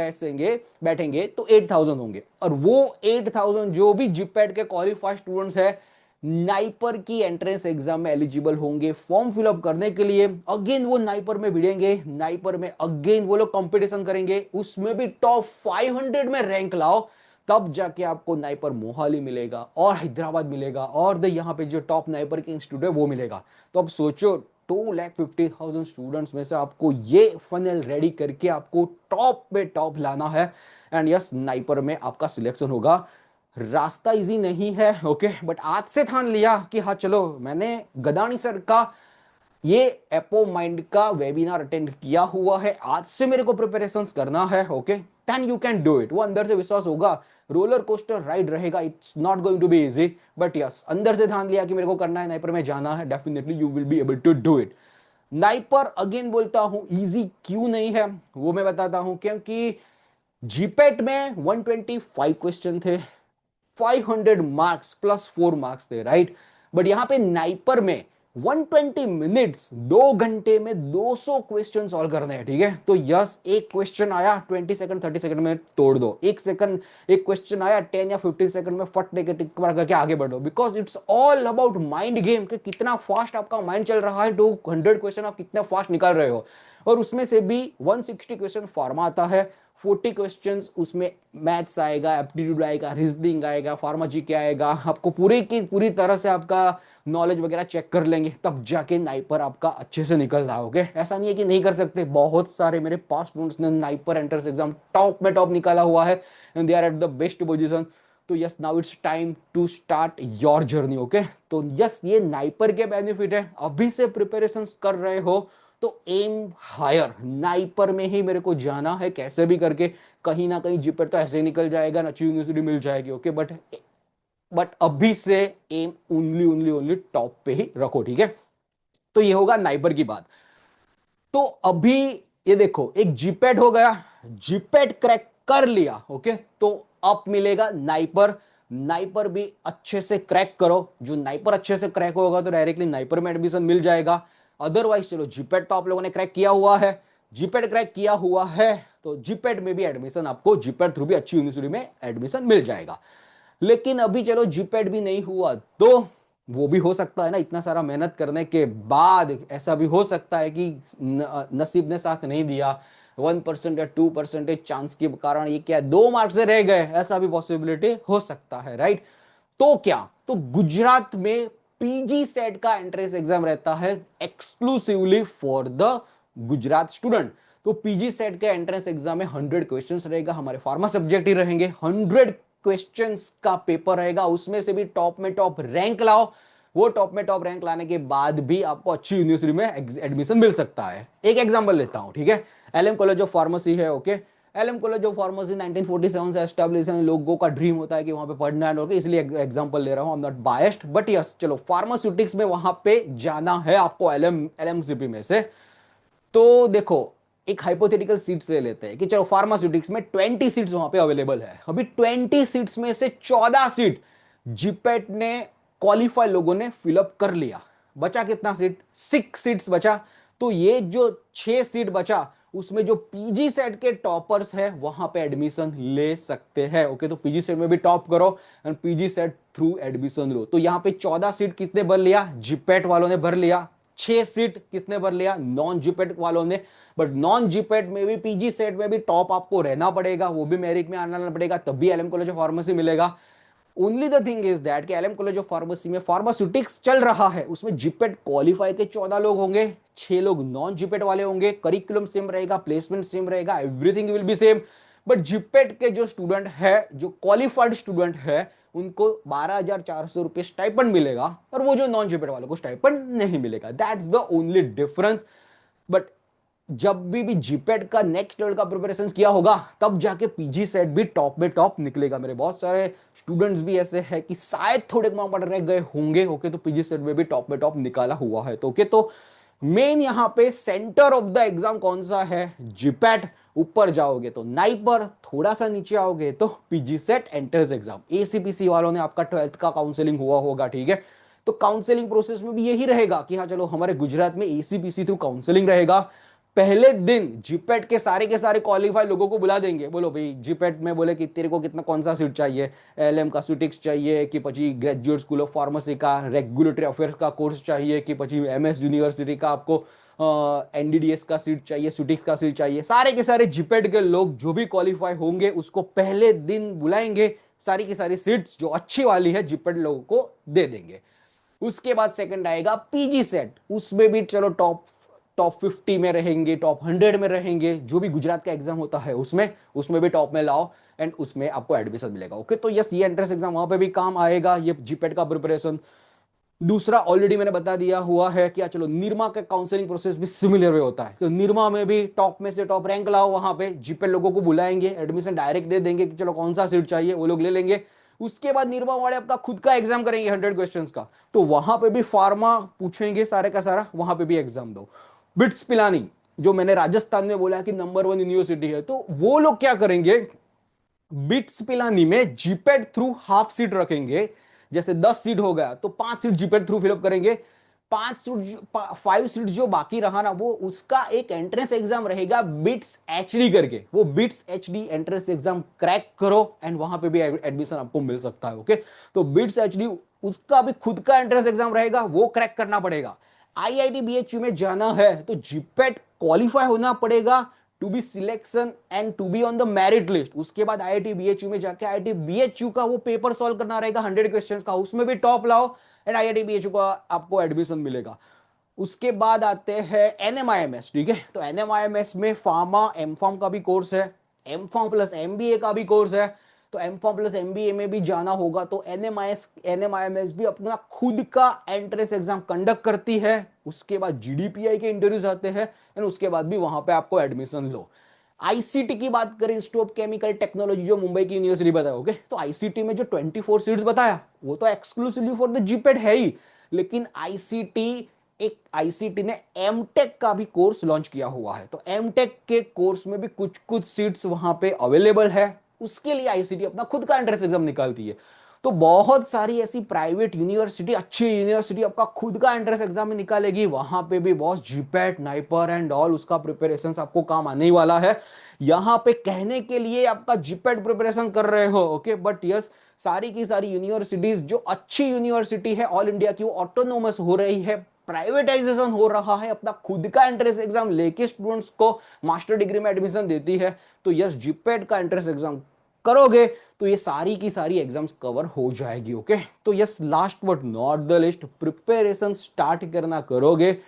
बैठेंगे तो 8,000 होंगे। और वो 8,000 जो भी जीपैट के क्वालिफाइड स्टूडेंट्स है नाइपर की एंट्रेंस एग्जाम में एलिजिबल होंगे फॉर्म फिलअप करने के लिए। अगेन वो नाइपर में भिड़ेंगे, नाइपर में अगेन वो लोग कंपटीशन करेंगे, उसमें भी टॉप 500 में रैंक लाओ, तब जाके आपको नाइपर मोहाली मिलेगा और हैदराबाद मिलेगा और यहाँ पे जो टॉप नाइपर के इंस्टीट्यूट है वो मिलेगा। तो अब सोचो 2,50,000 स्टूडेंट्स में से आपको ये फनल रेडी करके आपको टॉप पे टॉप लाना है। एंड यस नाइपर में आपका सिलेक्शन होगा। रास्ता इजी नहीं है, ओके, बट आज से ठान लिया कि हाँ चलो मैंने गदानी सर का ये एपो माइंड का वेबिनार अटेंड किया हुआ है, आज से मेरे को प्रिपरेशंस करना है, okay, then you can do it. वो अंदर से विश्वास होगा, रोलर कोस्टर राइड रहेगा, it's not going to be easy, but yes अंदर से ध्यान लिया कि मेरे को करना है, नाइपर में जाना है, definitely you will be able to do it. NIPER again बोलता हूं इजी क्यों नहीं है वो मैं बताता हूं, क्योंकि जीपेट में 125 क्वेश्चन थे, 500 मार्क्स प्लस 4 मार्क्स थे, राइट। बट यहां पे नाइपर में 120 मिनट्स, 2 घंटे में 200 क्वेश्चन सॉल्व करने हैं। ठीक है, तो यस एक क्वेश्चन आया 20 सेकंड 30 सेकंड में तोड़ दो, एक क्वेश्चन आया 10 या 15 सेकंड में फट के टिक मार करके आगे बढ़ो, because it's all about mind game कि कितना फास्ट आपका माइंड चल रहा है, 200 क्वेश्चन आप कितना फास्ट निकाल रहे हो। और उसमें से भी 160 क्वेश्चन फार्मा आता है, 40 क्वेश्चंस उसमें मैथ्स आएगा, एप्टीट्यूड आएगा, रीजनिंग आएगा, फार्मा जी के आएगा, आपको पूरी की पूरी तरह से आपका नॉलेज वगैरह चेक कर लेंगे, तब जाके नाइपर आपका अच्छे से निकल रहा होगा। ऐसा नहीं है कि नहीं कर सकते, बहुत सारे मेरे पास स्टूडेंट्स ने नाइपर एंट्रेंस एग्जाम टॉप में टॉप निकाला हुआ है and they are at the best position. तो yes now it's time to start your journey, okay. तो यस ये नाइपर के बेनिफिट है, अभी से प्रिपरेशन कर रहे हो तो एम हायर, नाइपर में ही मेरे को जाना है कैसे भी करके, कहीं ना कहीं जीपर तो ऐसे ही निकल जाएगा ना, यूनिवर्सिटी मिल जाएगी, ओके, बट अभी से am only only only top पे ही रखो, ठीक है। तो ये होगा नाइपर की बात। तो अभी ये देखो एक जीपैट हो गया, जीपैट क्रैक कर लिया, ओके, तो अब मिलेगा नाइपर। नाइपर भी अच्छे से क्रैक करो, जो नाइपर अच्छे से क्रैक होगा तो डायरेक्टली नाइपर में एडमिशन मिल जाएगा। अदरवाइज चलो जीपैट तो आप लोगों ने क्रैक किया हुआ है, जीपैट क्रैक किया हुआ है तो जीपैट में भी एडमिशन आपको जीपैट थ्रू भी अच्छी यूनिवर्सिटी में एडमिशन मिल जाएगा। लेकिन अभी चलो जीपैट भी नहीं हुआ तो वो भी हो सकता है ना, इतना सारा मेहनत करने के बाद ऐसा भी हो सकता है कि नसीब ने साथ नहीं दिया, 1% या 2% चांस के कारण ये क्या 2 मार्क्स से रह गए, ऐसा भी पॉसिबिलिटी हो सकता है, राइट। तो क्या, तो गुजरात में पीजी सेट का एंट्रेंस एग्जाम रहता है exclusively for the Gujarat student. तो पीजी सेट के एंट्रेंस एग्जाम में 100 क्वेश्चंस रहेगा, हमारे फार्मा सब्जेक्ट ही रहेंगे, 100 क्वेश्चंस का पेपर रहेगा, उसमें से भी टॉप में टॉप रैंक लाओ। वो टॉप में टॉप रैंक लाने के बाद भी आपको अच्छी यूनिवर्सिटी में एडमिशन मिल सकता है। एक एग्जांपल लेता हूं, ठीक है, एलएम कॉलेज ऑफ फार्मेसी है, okay. LM college of pharmacy 1947 से एस्टैब्लिश है, लोगों का ड्रीम होता है कि वहां पे पढ़ना है, ओके, इसलिए एग्जांपल ले रहा हूं, आई am not biased, but yes चलो फार्मास्यूटिक्स में वहां पे जाना है आपको एलएमसीपी में से। तो देखो एक हाइपोथेटिकल सीट्स ले लेते हैं कि चलो फार्मास्यूटिक्स में 20 सीट्स वहां पे अवेलेबल है, अभी 20 सीट्स में से 14 सीट जीपेट ने क्वालिफाई लोगों ने फिलअप कर लिया, बचा कितना सीट, 6 सीट्स बचा। तो ये जो 6 सीट बचा उसमें जो पीजी सेट के टॉपर्स है वहां पे एडमिशन ले सकते हैं, ओके। तो पीजी सेट में भी टॉप करो and PG CET through admission लो। तो यहां पे 14 सीट किसने भर लिया, जीपेट वालों ने भर लिया, 6 सीट किसने भर लिया, नॉन जीपेट वालों ने। बट नॉन जीपेट में भी पीजी सेट में भी टॉप आपको रहना पड़ेगा, वो भी मेरिट में आना पड़ेगा, तभी एलएम कॉलेज ऑफ फार्मेसी मिलेगा। Only the thing is that कि एलएम कॉलेज ऑफ फार्मेसी में फार्मास्यूटिक्स चल रहा है, उसमें जिपेट क्वालिफाई के 14 लोग होंगे, 6 लोग नॉन जिपेट वाले होंगे, करिकुलम सेम रहेगा, प्लेसमेंट सेम रहेगा, everything will be same. But GPAT के जो स्टूडेंट है, जो क्वालिफाइड स्टूडेंट है, उनको 12,400 रुपये स्टाइपेंड मिलेगा, और वो जो नॉन जिपेट वालों को स्टाइपेंड नहीं मिलेगा। That's the only difference. But जब भी जीपेट का नेक्स्ट लेवल का प्रिपरेशन किया होगा, तब जाके पीजी सेट भी टॉप में टॉप निकलेगा। मेरे बहुत सारे स्टूडेंट्स भी ऐसे हैं कि शायद थोड़े मार्क्स रह गए होंगे, ओके, तो पीजी सेट में भी टॉप में टॉप निकाला हुआ है। तो ओके, तो मेन यहां पे सेंटर ऑफ द एग्जाम कौन सा है? जीपैट। ऊपर जाओगे तो नाइपर, थोड़ा सा नीचे आओगे तो PG set entrance exam. ACPC वालों ने आपका 12th का काउंसलिंग हुआ होगा, ठीक है, तो काउंसलिंग प्रोसेस में भी यही रहेगा कि हाँ चलो हमारे गुजरात में एसीपीसी थ्रू काउंसलिंग रहेगा। पहले दिन जीपेट के सारे क्वालिफाइड लोगों को बुला देंगे, बोलो भाई जीपेट में बोले कि तेरे को कितना कौन सा सीट चाहिए, एलएम का सुटिक्स चाहिए कि पची ग्रेजुएट स्कूल ऑफ फार्मेसी का रेगुलेटरी अफेयर्स का कोर्स चाहिए कि पची एमएस यूनिवर्सिटी का आपको एनडीडीएस का सीट चाहिए, सुटिक्स का सीट चाहिए। सारे के सारे जीपेट के लोग जो भी क्वालिफाई होंगे उसको पहले दिन बुलाएंगे, सारी की सारी सीट्स जो अच्छी वाली है जीपेट लोगों को दे देंगे। उसके बाद सेकंड आएगा पीजी सेट, उसमें भी चलो टॉप टॉप 50 में रहेंगे, टॉप 100 में रहेंगे, जो भी गुजरात का एग्जाम होता है उसमें उसमें भी टॉप में लाओ, एंड उसमें आपको एडमिशन मिलेगा। ओके, तो यस, ये एंट्रेंस एग्जाम वहां पे भी काम आएगा, ये जीपेट का प्रिपरेशन। दूसरा ऑलरेडी मैंने बता दिया हुआ है कि चलो निरमा का काउंसलिंग प्रोसेस भी सिमिलर वे होता है, तो निरमा में भी टॉप में से टॉप रैंक लाओ, वहां पे जीपेट लोगों को बुलाएंगे, एडमिशन डायरेक्ट दे देंगे कि चलो कौन सा सीट चाहिए वो लोग ले लेंगे। उसके बाद निरमा वाले आपका खुद का एग्जाम करेंगे 100 क्वेश्चंस का, तो वहां पे भी फार्मा पूछेंगे सारे का सारा, वहां पे भी एग्जाम दो। बिट्स पिलानी, जो मैंने राजस्थान में बोला कि नंबर 1 यूनिवर्सिटी है, तो वो लोग क्या करेंगे, बिट्स पिलानी में जीपेट थ्रू हाफ सीट रखेंगे। जैसे 10 सीट हो गया तो 5 सीट जीपेट थ्रू फिलअप करेंगे, 5 सीट जो बाकी रहा ना, वो उसका एक एंट्रेंस एग्जाम रहेगा बिट्स एचडी करके। वो bits HD entrance exam crack करो एंड वहां पे भी एडमिशन आपको मिल सकता है। ओके, तो बिट्स एचडी उसका भी खुद का एंट्रेंस एग्जाम रहेगा, वो क्रैक करना पड़ेगा। आईआईटी बीएचयू में जाना है तो जीपेट क्वालिफाई होना पड़ेगा to be selection and to be on the merit list. उसके बाद आईआईटी बीएचयू में जाके आईआईटी बीएचयू का वो पेपर सॉल्व करना रहेगा 100 क्वेश्चंस का, उसमें भी टॉप लाओ एंड आईआईटी बीएचयू का आपको एडमिशन मिलेगा। उसके बाद आते हैं एनएमआईएमएस, ठीक है, तो एनएमआईएमएस में फार्मा एम फार्म का भी कोर्स है, एम फार्म प्लस एमबीए का भी कोर्स है। तो एम फार्म प्लस एमबीए में भी जाना होगा तो एनएमआईएमएस भी अपना खुद का एंट्रेंस एग्जाम कंडक्ट करती है। उसके बाद जीडीपीआई के इंटरव्यूज आते हैं एंड उसके बाद भी वहां पे आपको एडमिशन लो। आईसीटी की बात करें, इंस्टीट्यूट ऑफ केमिकल टेक्नोलॉजी, जो मुंबई की यूनिवर्सिटी बताया, ओके, तो आईसीटी में जो 24 सीट्स बताया वो तो एक्सक्लूसिवली फॉर द जीपेट है ही, लेकिन आईसीटी ने एमटेक का भी कोर्स लॉन्च किया हुआ है, तो एमटेक के कोर्स में भी कुछ कुछ सीट्स वहां पे अवेलेबल है, उसके लिए आईसीटी अपना खुद का एंट्रेंस एग्जाम निकालती है। तो बहुत सारी ऐसी प्राइवेट यूनिवर्सिटी, अच्छी यूनिवर्सिटी आपका खुद का एंट्रेंस एग्जाम में निकालेगी, वहां पे भी boss GPAT NIPER and all उसका प्रिपरेशन आपको काम आने ही वाला है। यहां पे कहने के लिए आपका जीपेट प्रिपरेशन कर रहे हो, ओके, बट यस, सारी की सारी यूनिवर्सिटीज जो अच्छी यूनिवर्सिटी है ऑल इंडिया की, वो ऑटोनोमस हो रही है, प्राइवेटाइजेशन हो रहा है, अपना खुद का एंट्रेंस एग्जाम लेके स्टूडेंट्स को मास्टर डिग्री में एडमिशन देती है। तो यस, जीपेट का एंट्रेंस एग्जाम करोगे तो ये सारी की सारी एग्जाम्स कवर हो जाएगी। ओके, तो yes, last but not the list, preparation start करना करोगे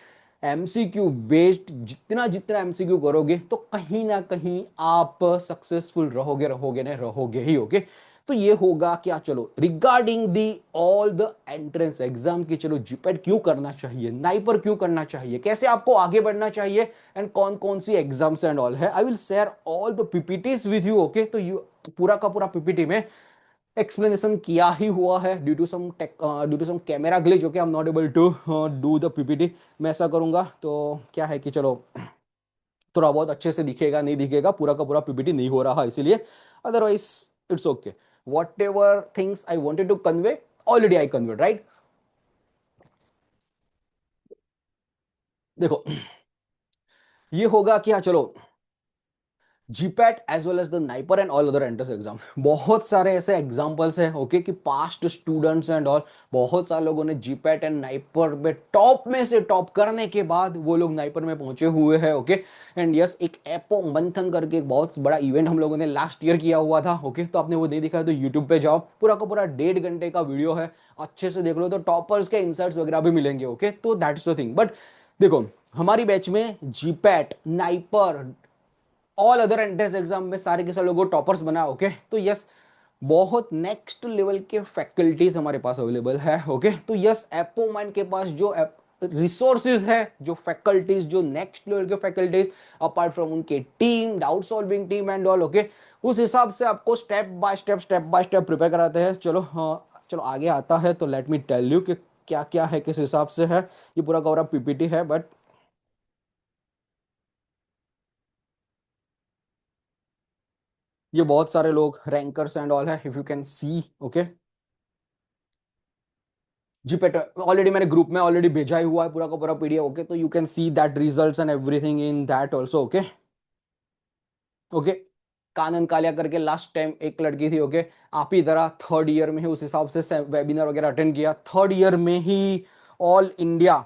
एमसीक्यू बेस्ड, जितना जितना एमसीक्यू करोगे तो कहीं ना कहीं आप सक्सेसफुल रहोगे, रहोगे ना रहोगे ही। ओके, तो ये होगा क्या, चलो regarding the all the entrance exam की, चलो जीपेट क्यों करना चाहिए, नाइपर क्यों करना चाहिए, कैसे आपको आगे बढ़ना चाहिए, एंड कौन कौन सी एग्जाम्स एंड ऑल है। I will share all the PPTs with you. Okay, तो यू पूरा का पूरा पीपीटी में एक्सप्लेनेशन किया ही हुआ है, due to some camera glitch, okay, I am not able to do the PPT. मैं ऐसा करूंगा तो क्या है कि चलो थोड़ा बहुत अच्छे से दिखेगा, नहीं दिखेगा, पूरा का पूरा पीपीटी नहीं हो रहा इसीलिए, otherwise it's okay. Whatever things I wanted to convey already I convert, right. देखो, ये होगा क्या, चलो GPAT as well as the NIPER and all other entrance exam. बहुत सारे ऐसे एग्जांपल्स हैं ओके कि पास्ट स्टूडेंट्स एंड ऑल, बहुत सारे लोगों ने जीपैट एंड नाइपर में टॉप में से टॉप करने के बाद वो लोग नाइपर में पहुंचे हुए हैं ओके। एंड यस, एक एपो मंथन करके एक बहुत बड़ा इवेंट हम लोगों ने लास्ट ईयर किया हुआ था ओके। तो आपने वो नहीं देखा है तो यूट्यूब पे जाओ, पूरा का पूरा 1.5 घंटे का वीडियो है, अच्छे से देख लो तो टॉपर्स के इंसर्ट्स वगैरह भी मिलेंगे ओके। तो दैट्स द थिंग। बट देखो, हमारी बैच में GPAT, NIPER, all other entrance exam में सारे के सारे लोगों को टॉपर्स बना ओके। तो यस, बहुत नेक्स्ट लेवल के फैकल्टीज हमारे पास अवेलेबल है ओके। तो यस, एपो माइंड के पास जो रिसोर्सेज है, जो फैकल्टीज, जो नेक्स्ट लेवल के फैकल्टीज, अपार्ट फ्रॉम उनके team, doubt solving team and all okay, उस हिसाब से आपको स्टेप बाय स्टेप प्रिपेयर कराते हैं। चलो हाँ, चलो आगे आता है तो लेट मी टेल यू कि क्या क्या है, किस हिसाब से है। ये पूरा का पूरा पीपीटी है, बट ये बहुत सारे लोग रैंकर्स एंड ऑल है, if you can see okay. GPAT already मैंने ग्रुप में ऑलरेडी भेजा ही हुआ है पूरा का पूरा पीडीएफ ओके। तो you can see that results and everything in that also okay. Okay, Kanan Kalia करके लास्ट टाइम एक लड़की थी ओके, आप ही तरह थर्ड ईयर में ही उस हिसाब से वेबिनार वगैरह अटेंड किया, थर्ड ईयर में ही ऑल इंडिया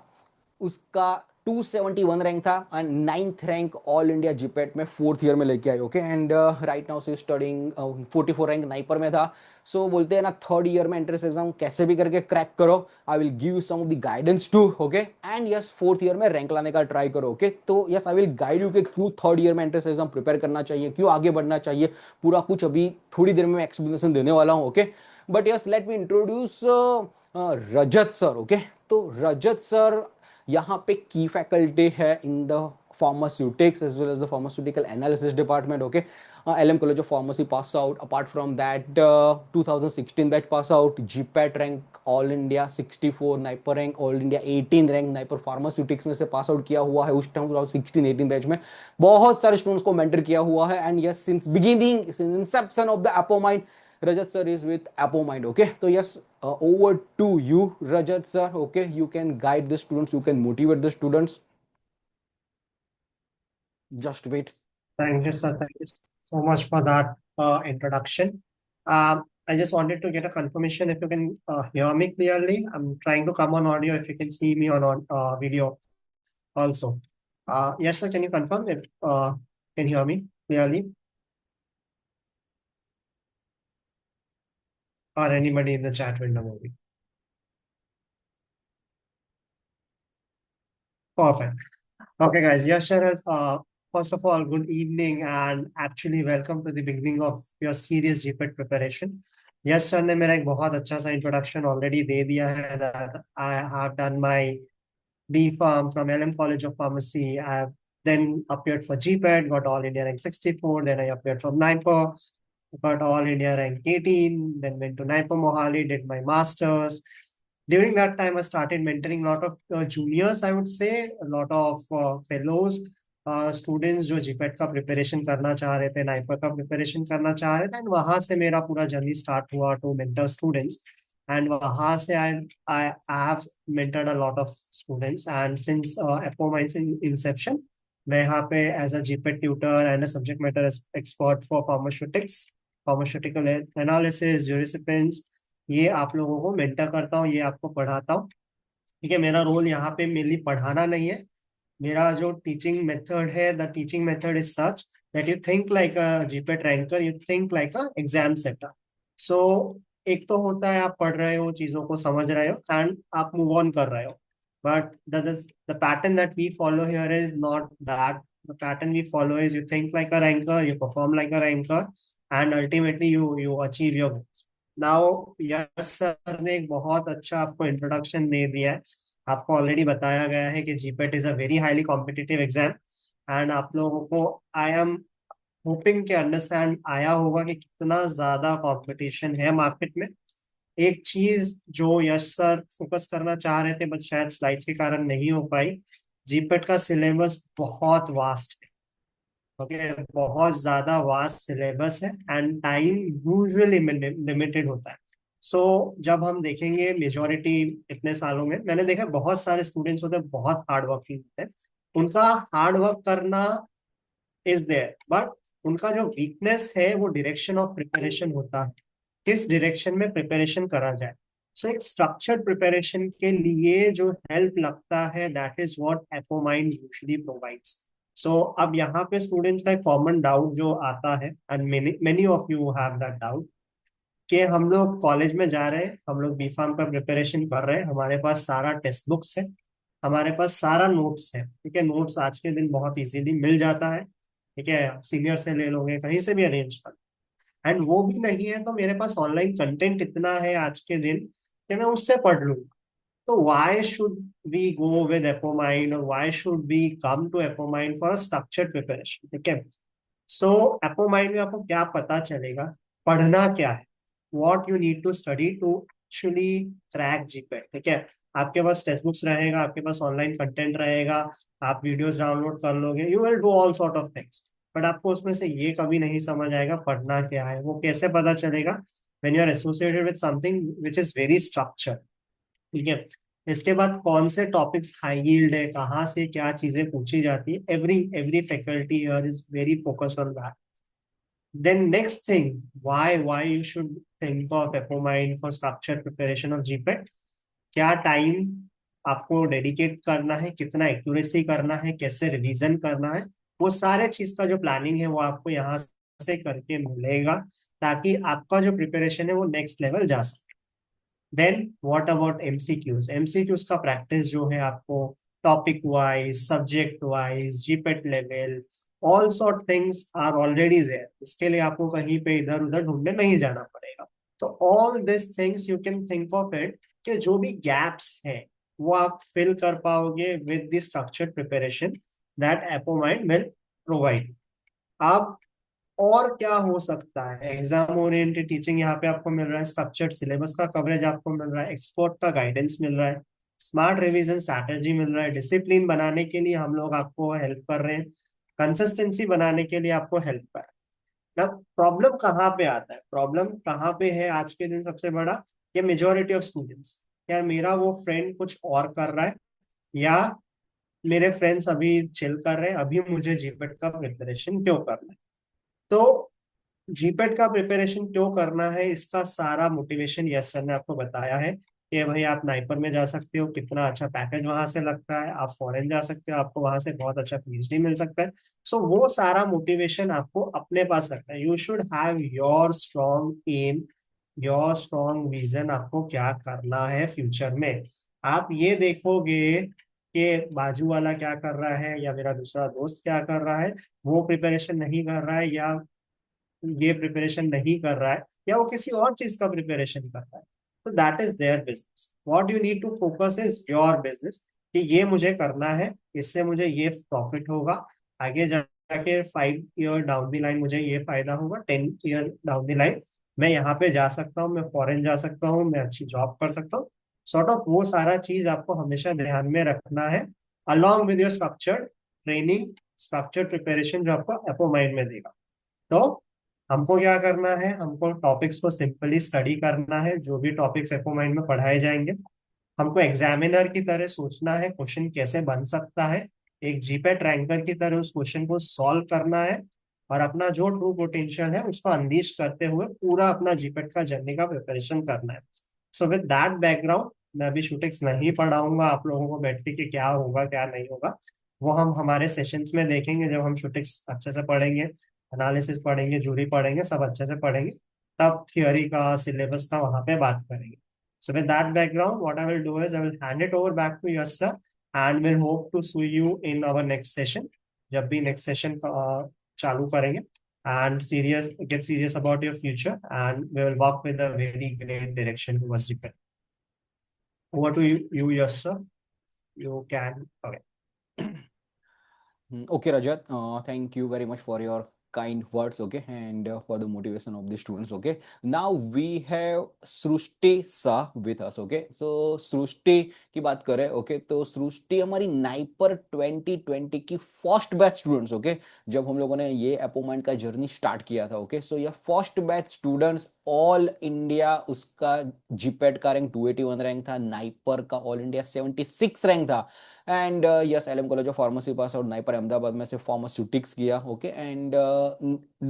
उसका 271 रैंक था and ninth rank all India GPAT में फोर्थ ईयर में लेके आई ओके। And right now she studying 44 rank NIPER में था। सो बोलते हैं ना, थर्ड ईयर में एंट्रेंस एग्जाम कैसे भी करके क्रैक करो, I will give you some of the guidance to okay. And yes, fourth year में रैंक लाने का ट्राई करो ओके। तो yes, I will guide you कि क्यों थर्ड ईयर में एंट्रेंस एग्जाम प्रिपेयर करना चाहिए, क्यों आगे बढ़ना चाहिए, पूरा कुछ अभी थोड़ी देर में मैं एक्सप्लेनेशन देने वाला हूँ okay. But yes, let me introduce Rajat sir okay. तो रजत सर यहाँ पे की फैकल्टी है in the pharmaceutics as well as the pharmaceutical analysis department okay. LM College of Pharmacy pass out, apart from that 2016 batch pass out, GPAT rank all India 64, NIPER rank all India 18 rank NIPER pharmaceutics में से pass out किया हुआ है उस time 2016-18 batch में। बहुत सारे students को मेंटर किया हुआ है and yes, since beginning, since inception of the Apomind, Rajat sir is with Apomind. Okay, so yes, over to you, Rajat sir. Okay, you can guide the students, you can motivate the students. Just wait. Thank you, sir. Thank you so much for that introduction. I just wanted to get a confirmation if you can hear me clearly. I'm trying to come on audio if you can see me on video also. Yes, sir. Can you confirm if can hear me clearly, or anybody in the chat window maybe? Perfect. Okay, guys. Yes, sir. First of all, good evening and actually welcome to the beginning of your serious GPET preparation. Yes, sir ने मेरा एक बहुत अच्छा सा introduction already दे दिया है that I have done my D Farm from LM College of Pharmacy. I have then appeared for GPET, got All India rank 64. Then I appeared from NIPER, got All India rank 18. Then went to NIPER Mohali, did my masters. During that time, I started mentoring a lot of juniors, I would say, a lot of fellows, students जो GPAT का preparation करना चाह रहे थे, NIPER का preparation करना चाह रहे थे, एंड वहां से मेरा पूरा जर्नी स्टार्ट हुआ टू मेंटर स्टूडेंट्स। एंड वहां से I have mentored a lot of students, and since Apomine's inception, मैं यहाँ पे as a GPAT tutor and a subject matter expert for pharmaceutics, pharmaceutical analysis, jurisprudence, ये आप लोगों को मेंटर करता हूँ, ये आपको पढ़ाता हूँ। ठीक है, मेरा रोल यहाँ पे मेनली पढ़ाना नहीं है। मेरा जो टीचिंग मेथड है, the teaching method is such that you think like a GPAT ranker, you think like a exam setter. So एक तो होता है आप पढ़ रहे हो, चीजों को समझ रहे हो एंड आप मूव ऑन कर रहे हो, but the pattern that we follow here is not that. The pattern we follow is you think like a ranker, you perform like a ranker, and ultimately you achieve your goals. Now yes sir ने एक बहुत अच्छा आपको introduction दे दिया है। आपको already बताया गया है कि GPAT is a very highly competitive exam, and आप लोगों को आई एम होपिंग के अंडरस्टैंड आया होगा कि कितना ज्यादा कंपटीशन है मार्केट में। एक चीज जो यश सर फोकस करना चाह रहे थे बट शायद स्लाइड्स के कारण नहीं हो पाई, जीपेट का सिलेबस बहुत वास्ट है। ओके, बहुत ज्यादा वास्ट सिलेबस है एंड टाइम यूजुअली लिमिटेड होता है। सो जब हम देखेंगे मेजोरिटी, इतने सालों में मैंने देखा बहुत सारे स्टूडेंट्स होते हैं, बहुत हार्ड वर्किंग होते हैं, उनका हार्ड वर्क करना इज देयर, बट उनका जो वीकनेस है वो डायरेक्शन ऑफ प्रिपरेशन होता है, किस डायरेक्शन में प्रिपरेशन करा जाए। सो एक स्ट्रक्चर्ड प्रिपरेशन के लिए जो हेल्प लगता है, that is what Apomind usually provides. So अब यहाँ पे स्टूडेंट्स का एक कॉमन डाउट जो आता है, and many many of you have that doubt, कि हम लोग कॉलेज में जा रहे हैं, हम लोग बी फार्म का प्रिपरेशन कर रहे हैं, हमारे पास सारा टेक्स्ट बुक्स है, हमारे पास सारा नोट्स है, ठीक है, नोट्स आज के दिन बहुत इजीली मिल जाता है, ठीक है, सीनियर से ले लोगे, कहीं से भी अरेंज कर। एंड वो भी नहीं है तो मेरे पास ऑनलाइन कंटेंट इतना है आज के दिन कि मैं उससे पढ़ लूंगा। तो why should we go with Apomind, और why should we come to Apomind for a structured preparation, ठीक है। सो एपोमाइंड में आपको क्या पता चलेगा, पढ़ना क्या है, what you need to study to actually crack GPAT, ठीक है। आपके पास टेक्स्ट बुक्स रहेगा, आपके पास ऑनलाइन कंटेंट रहेगा, आप वीडियोस डाउनलोड कर लोगे, you will do all sort of things, but आपको उसमें से ये कभी नहीं समझ आएगा पढ़ना क्या है। वो कैसे पता चलेगा, when you are associated with something which is very structure, ठीक है। इसके बाद कौन से टॉपिक्स हाई यील्ड है, कहाँ से क्या चीजें पूछी जाती है, every every faculty here is very focused on that. Then next thing, why you should think of Epomine for structured preparation of GPAT। क्या टाइम आपको डेडिकेट करना है, कितना एक्यूरेसी करना है, कैसे रिवीजन करना है, वो सारे चीज का जो प्लानिंग है वो आपको यहाँ से करके मिलेगा, ताकि आपका जो प्रिपरेशन है वो नेक्स्ट लेवल जा सके। Then what about MCQs, MCQs का प्रैक्टिस जो है आपको topic wise, subject wise, GPAT level, all sort things are already there, इसके लिए आपको कहीं पे इधर उधर ढूंढने नहीं जाना पड़ेगा। तो all this things you can think of it, कि जो भी गैप्स हैं वो आप फिल कर पाओगे with the structured preparation that Apomind will provide. आप और क्या हो सकता है, एग्जाम ओरिएंटेड टीचिंग यहाँ पे आपको मिल रहा है, स्ट्रक्चर्ड सिलेबस का कवरेज आपको मिल रहा है, एक्सपर्ट का गाइडेंस मिल रहा है, स्मार्ट रिवीजन स्ट्रैटेजी मिल रहा है, डिसिप्लिन बनाने के लिए हम लोग आपको हेल्प कर रहे हैं, कंसिस्टेंसी बनाने के लिए आपको हेल्प कर रहे हैं। अब प्रॉब्लम कहाँ पे आता है, प्रॉब्लम कहाँ पे है आज के दिन सबसे बड़ा, ये मेजोरिटी ऑफ स्टूडेंट्स, यार मेरा वो फ्रेंड कुछ और कर रहा है, या मेरे फ्रेंड्स अभी चिल कर रहे हैं, अभी मुझे जीपेट का प्रिपरेशन क्यों करना है। तो जीपेट का प्रिपरेशन क्यों करना है, इसका सारा मोटिवेशन यस सर ने आपको बताया है, कि भाई आप नाइपर में जा सकते हो, कितना अच्छा पैकेज वहां से लगता है, आप फॉरेन जा सकते हो, आपको वहां से बहुत अच्छा पीएचडी मिल सकता है। सो वो सारा मोटिवेशन आपको अपने पास रखना है। You should have your strong aim, your strong vision, आपको क्या करना है फ्यूचर में। आप ये देखोगे कि बाजू वाला क्या कर रहा है, या मेरा दूसरा दोस्त क्या कर रहा है, वो प्रिपरेशन नहीं कर रहा है, या ये प्रिपरेशन नहीं कर रहा है, या वो किसी और चीज का प्रिपरेशन कर रहा है, तो that is there business. What you need to focus is your business, कि ये मुझे करना है, इससे मुझे ये प्रॉफिट होगा, आगे जाके 5 ईयर डाउन द लाइन मुझे ये फायदा होगा, 10 ईयर डाउन द लाइन मैं यहाँ पे जा सकता हूँ, मैं फॉरेन जा सकता हूँ, मैं अच्छी जॉब कर सकता हूँ। सॉर्ट ऑफ वो सारा चीज आपको हमेशा ध्यान में रखना है, along with your structured training, structured preparation जो आपको एपोमाइंड में देगा। तो हमको क्या करना है, हमको टॉपिक्स को सिंपली स्टडी करना है, जो भी टॉपिक्स एपो माइंड में पढ़ाए जाएंगे, हमको एग्जामिनर की तरह सोचना है क्वेश्चन कैसे बन सकता है, एक जीपेट रैंकर की तरह उस क्वेश्चन को सॉल्व करना है, और अपना जो ट्रू पोटेंशियल है उसको अनलीश करते हुए पूरा अपना जीपेट का जर्नी का प्रिपरेशन करना है। सो विद दैट बैकग्राउंड, मैं अभी शूटिक्स नहीं पढ़ाऊंगा आप लोगों को बैठ के कि क्या होगा क्या नहीं होगा, वो हम हमारे सेशंस में देखेंगे, जब हम शूटिक्स अच्छे से पढ़ेंगे, एनालिसिस पढ़ेंगे, जूरी पढ़ेंगे, सब अच्छे से पढ़ेंगे, तब थियोरी का सिलेबस का वहां पे बात करेंगे। So with that background, what I will do is I will hand it over back to you, sir, and we'll hope to see you in our next session. जब भी next session चालू करेंगे, and serious, get serious about your future, and we will walk with a very great direction towards Japan. Over to you, yes, sir. You can. Okay. Okay, Rajat, thank you very much for your kind words, okay, and for the motivation of the students, okay. Now we have Srishti Shah with us, okay. So सृष्टि की बात करें, okay, तो सृष्टि हमारी NIPER 2020 की first batch students, okay, जब हम लोगों ने ये एपोमाइंड का जर्नी स्टार्ट किया था, okay, so ये first batch students all India उसका जीपेट का रैंक 281 रैंक था, नाइपर का ऑल इंडिया 76 रैंक था। And yes, LM college of pharmacy pass out, NIPER Ahmedabad में से फार्मास्यूटिक्स किया। ओके, एंड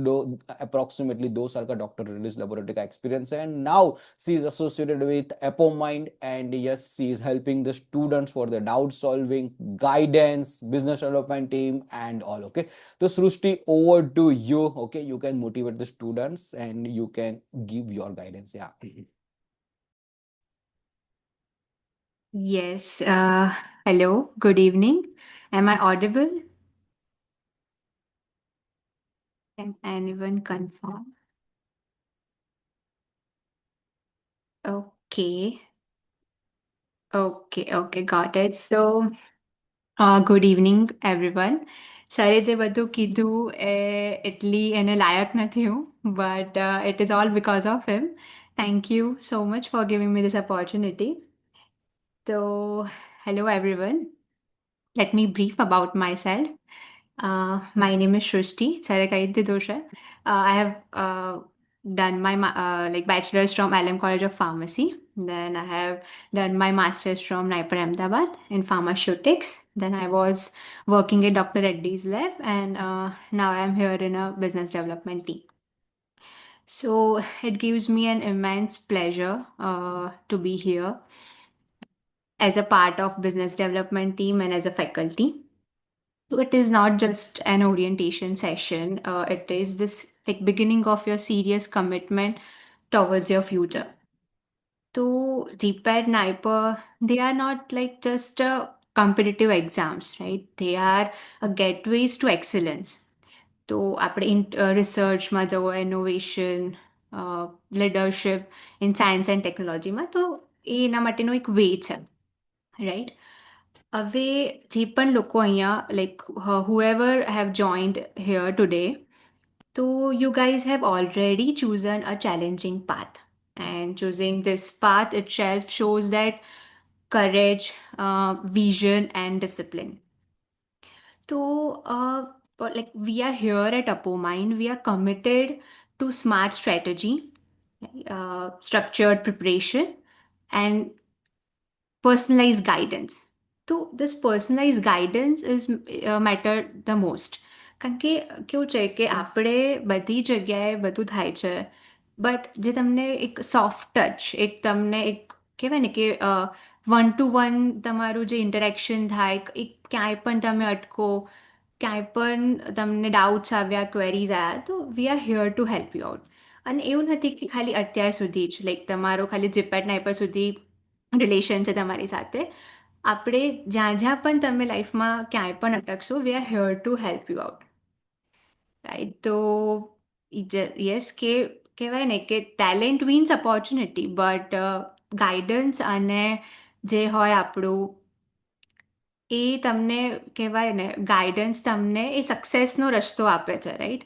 दो अप्रोक्सीमेटली 2 साल का डॉक्टर रिलीज लेबोरेटरी का एक्सपीरियंस है। And now she is associated with Apomind, and yes, she is helping the students for the doubt solving, guidance, business development team and all. Okay, so Srushti, over to you. Okay, you can motivate the students and you can give your guidance. Yeah. Yes. Hello. Good evening. Am I audible? Can anyone confirm? Okay. Okay. Got it. So, good evening, everyone. સરે જે બધું કીધું એ એટલી એને લાયક નથી હું, but it is all because of him. Thank you so much for giving me this opportunity. So, hello, everyone. Let me brief about myself. My name is Shrishti Sarakaidya Dosha. I have done my like bachelor's from LM College of Pharmacy. Then I have done my master's from Naipur Ahmedabad in pharmaceutics. Then I was working at Dr. Reddy's lab, and now I am here in a business development team. So it gives me an immense pleasure to be here as a part of business development team and as a faculty. So it is not just an orientation session. It is this like beginning of your serious commitment towards your future. So GPAT, NIPER, they are not like just competitive exams, right? They are gateways to excellence. તો આપણે રિસર્ચમાં જવો, innovation, leadership in science and ટેકનોલોજીમાં, તો એ એના માટેનો એક way છે, right? હવે જે પણ લોકો અહીંયા like whoever have joined here today, so you guys have already chosen a challenging path, and choosing this path itself shows that courage, vision and discipline. So, but like we are here at Apomine, we are committed to smart strategy, structured preparation, and personalized guidance. So, this personalized guidance is matter the most. કારણ કે કેવું છે કે આપણે બધી જગ્યાએ બધું થાય છે, બટ જે તમને એક સોફ્ટ ટચ, એક તમને એક કહેવાય ને કે વન ટુ વન તમારું જે ઇન્ટરેક્શન થાય, એક ક્યાંય પણ તમે અટકો, ક્યાંય પણ તમને ડાઉટ્સ આવ્યા, ક્વેરીઝ આવ્યા, તો વી are here to help you out. અને એવું નથી કે ખાલી અત્યાર સુધી જ લાઈક તમારો ખાલી જીપેટ નાઇપર સુધી રિલેશન છે તમારી સાથે. આપણે જ્યાં જ્યાં પણ તમે લાઈફમાં ક્યાંય પણ અટકશો, we are here to help you out, right? તો યસ, કે કહેવાય ને કે talent means opportunity, but guidance અને જે હોય આપણું એ તમને કહેવાય ને, ગાઈડન્સ તમને એ સક્સેસનો રસ્તો આપે છે, રાઈટ?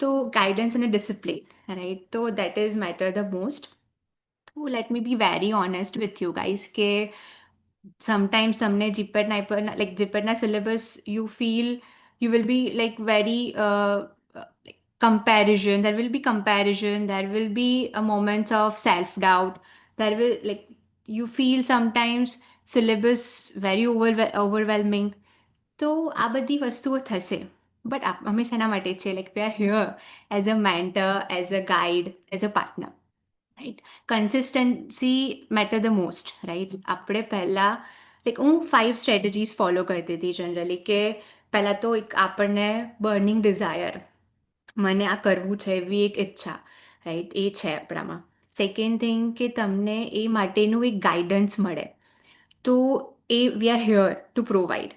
તો ગાઈડન્સ અને ડિસિપ્લિન, રાઈટ? તો that is matter the most. તો let me be very honest with you guys કે sometimes તમને જીપેટ નાઇપર like જીપેટના syllabus you feel you will be like very like comparison, there will be comparison, there will be a moments of self doubt, there will like you feel sometimes syllabus very overwhelming. તો આ બધી વસ્તુઓ થશે, but અમે શેના માટે છે, like we are here as a mentor, as a guide, as a partner, right? Consistency matter the most, right? આપણે પહેલાં લાઈક હું 5 સ્ટ્રેટેજીસ ફોલો કરતી હતી જનરલી, કે પહેલાં તો એક આપણને બર્નિંગ ડિઝાયર, મને આ કરવું છે એવી એક ઈચ્છા, રાઈટ? એ છે આપણામાં. સેકન્ડ થિંગ કે તમને એ માટેનું એક ગાઈડન્સ મળે, તો એ we are here to provide.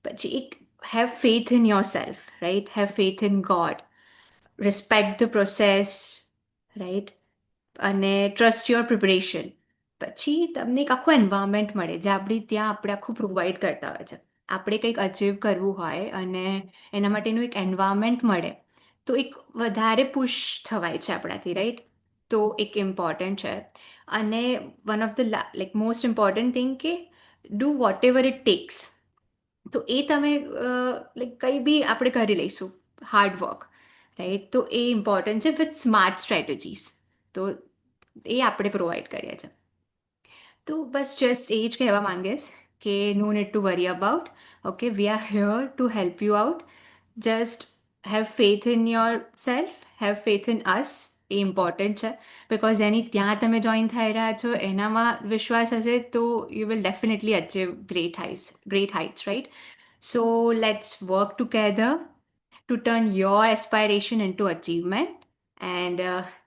પછી એક have faith in yourself, right? Have faith in God, respect the process, right? અને ટ્રસ્ટ યોર પ્રિપરેશન. પછી તમને એક આખું એન્વાયરમેન્ટ મળે જે ત્યાં આપણે આખું પ્રોવાઈડ કરતા હોય છે. આપણે કંઈક અચીવ કરવું હોય અને એના માટેનું એક એન્વાયરમેન્ટ મળે, તો એક વધારે પુશ થવાય છે આપણાથી, રાઈટ? તો એક ઇમ્પોર્ટન્ટ છે. અને one of the like most important thing કે do whatever it takes. તો એ તમે લાઈક કંઈ બી આપણે કરી લઈશું, હાર્ડ વર્ક, રાઈટ? તો એ ઇમ્પોર્ટન્ટ છે વિથ સ્માર્ટ સ્ટ્રેટેજીસ. તો એ આપણે પ્રોવાઈડ કરીએ છીએ. તો બસ જસ્ટ એ જ કહેવા માંગીશ કે no need to worry about. Okay, we are here to help you out. Just have faith in yourself, have faith in us. એ ઇમ્પોર્ટન્ટ છે, બિકોઝ જેની ત્યાં તમે જોઈન થઈ રહ્યા છો એનામાં વિશ્વાસ હશે તો you will definitely achieve great heights, right? So let's work together to turn your aspiration into achievement. And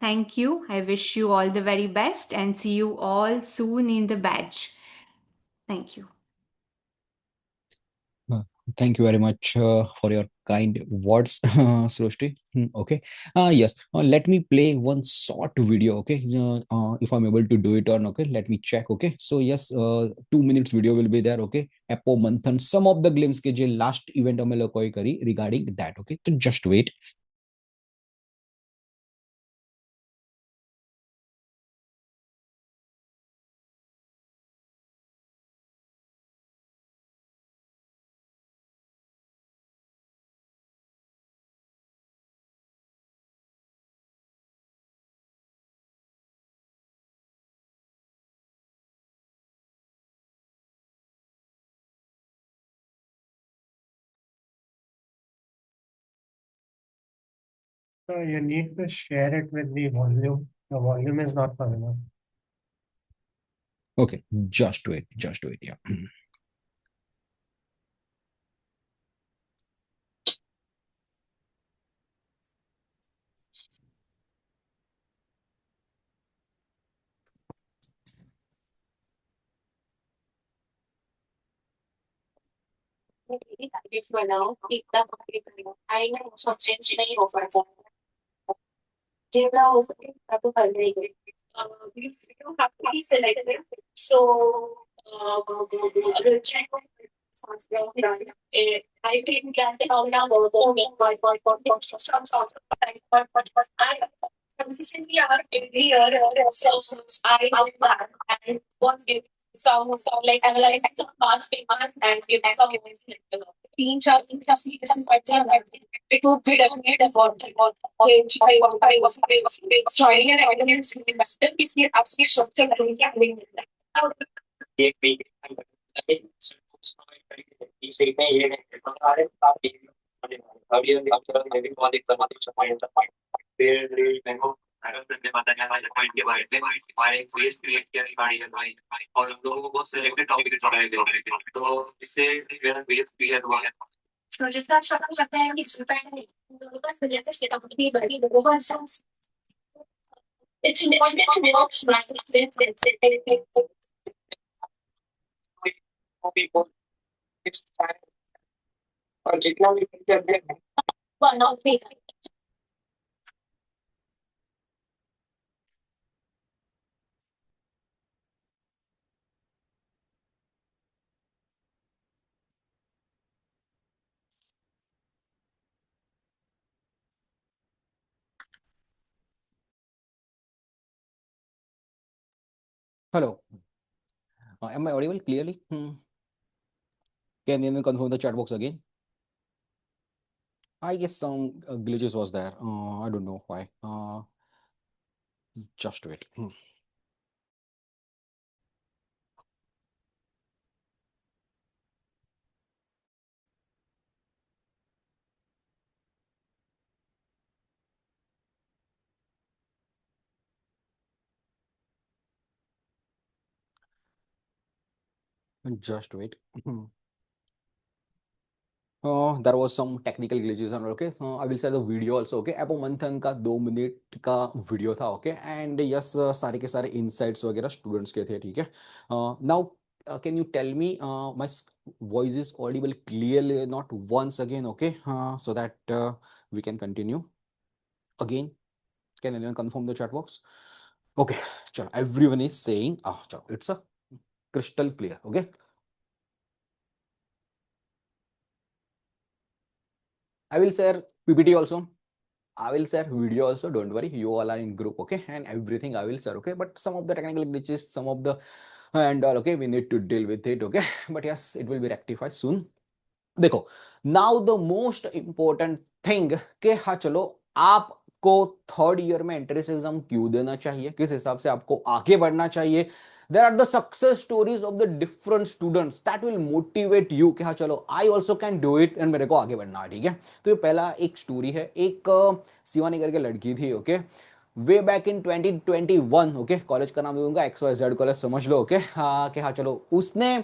thank you. I wish you all the very best and see you all soon in the batch. Thank you. Thank you very much for your kind words, Srushti. Okay. Yes. Let me play one short video. Okay. If I'm able to do it or not. Okay. Let me check. Okay. So yes, 2 minutes video will be there. Okay. Appo Manthan. Some of the glimpse ke je last event અમે લોકોએ કરી regarding that. Okay. So just wait. So you need to share it with the volume. The volume is not coming up. Okay. Just wait. Just wait. Yeah. It's now एकदा आईने सबचेंज नहीं हो सकता जितना हो सके तो कर देंगे you have to be selected so अगर check I think that the now some sort of but I consistently are every year so I that and what if some like analyzing the past papers and if that's how you तीन चार season it would be definitely what I was joining an academic investor इसलिए आपकी सोचते हैं क्या तो जिसका शब्द करते हैं कि बस वजह से सेट ऑफ दी बड़ी बहुत it's important to not people it's time और जितना भी picture they one of these Hello. Am I audible clearly? Can you confirm the chat box again? I guess some glitches was there. I don't know why. Just wait. Just wait. There was some technical glitches and okay. I will share the video also. Okay. Appo Manthan का 2 minute का video था. Okay. And yes, सारे के सारे insights वगैरह students के थे. ठीक है. Now, can you tell me my voice is audible clearly, not once again? Okay. So that we can continue. Again, can anyone confirm the chat box? Okay. Chalo, everyone is saying, chalo, it's a crystal clear. Okay. I will share PPT also. I will share video also. Don't worry, you all are in group, okay? And everything I will share, okay? But some of the technical glitches, some of the and all, okay, we need to deal with it, okay? But yes, it will be rectified soon. देखो, now the most important thing कि हाँ चलो आप आपको third year में entrance exam क्यों देना चाहिए, किस हिसाब से आपको आगे बढ़ना चाहिए. There are the success stories of the different students that will motivate you कि हाँ चलो I also can do it and मेरे को आगे बढ़ना है. ठीक है, तो ये पहला एक स्टोरी है. एक शिवानी करके लड़की थी. Okay, way back in 2021. Okay, college का नाम दूंगा XYZ कॉलेज, समझ लो. ओके, हाँ कि हाँ चलो उसने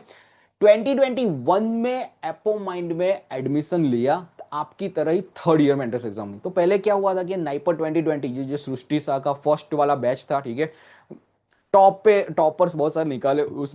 2021 में एपो माइंड में एडमिशन लिया, आपकी तरह ही थर्ड ईयर में एंट्रेंस एग्जाम में. तो पहले क्या हुआ था कि नाइपर 2020 ये जो सृष्टि शाह का फर्स्ट वाला बैच था. ठीक है, टॉप पे टॉपर्स बहुत सारे निकाले उस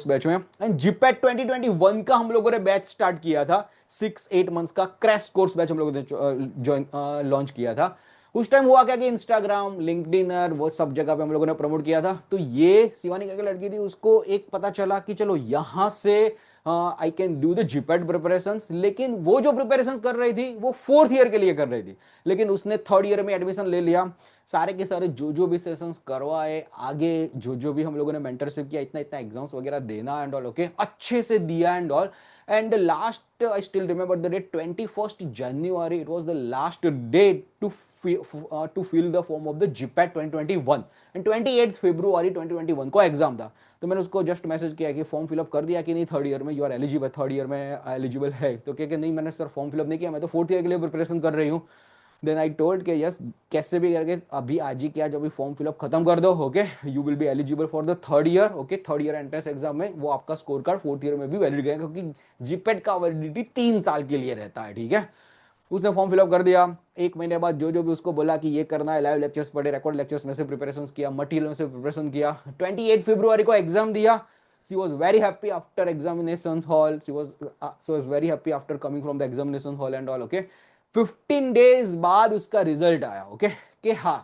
बैच में. एंड जीपैट 2021 का हम लोगों ने बैच स्टार्ट किया था. 6-8 मंथ्स का क्रैश कोर्स बैच हम लोगों ने ज्वाइन लॉन्च किया था. उस टाइम हुआ क्या कि इंस्टाग्राम, लिंक्डइन और वो सब जगह पे हम लोगों ने प्रमोट किया था. तो ये शिवानी करके लड़की थी, उसको एक पता चला कि चलो यहां से I can do the GPAT preparation. लेकिन वो जो प्रिपरेशन कर रही थी वो फोर्थ ईयर के लिए कर रही थी, लेकिन उसने थर्ड ईयर में एडमिशन ले लिया. सारे के सारे जो भी सेशंस करवाए, आगे जो भी हम लोगों ने मेंटरशिप किया, इतना इतना एग्जाम्स वगैरह देना एंड ऑल. ओके, अच्छे से दिया and all. And last, I still remember the date, 21st January. It was the last date to fill the form of the GPAT 2021. And 28th February 2021 को exam था. तो मैंने उसको जस्ट मैसेज किया कि फॉर्म फिलअप कर दिया कि नहीं थर्ड ईयर में, you are eligible, third year में एलिजिबल है. तो क्या नहीं, मैंने सर फॉर्म फिलअप नहीं किया, मैं तो फोर्थ ईयर के लिए प्रिपरेशन कर रही हूँ. देन आई टोल्ड के यस, कैसे भी करके अभी आज ही क्या, जब भी फॉर्म फिलअप खत्म कर दो. Okay, you will be eligible for the third year. Okay, third year entrance exam में वो आपका स्कोर कार्ड फोर्थ ईयर में भी वैलिड गया, क्योंकि जीपेट का वैलिडिटी 3 साल के लिए रहता है. ठीक है, उसने फॉर्म फिलअप कर दिया. एक महीने बाद जो भी उसको बोला कि ये करना है, लाइव लेक्चर्स पढ़े, रिकॉर्ड लेक्चर्स में से प्रिपरेशन किया, मटेरियल में से प्रिपरेशन किया. 28 फरवरी को एग्जाम दिया. She was very happy after examinations hall. She was very happy after coming from the examination hall and all. Okay, 15 days बाद उसका रिजल्ट आया. ओके, कि हाँ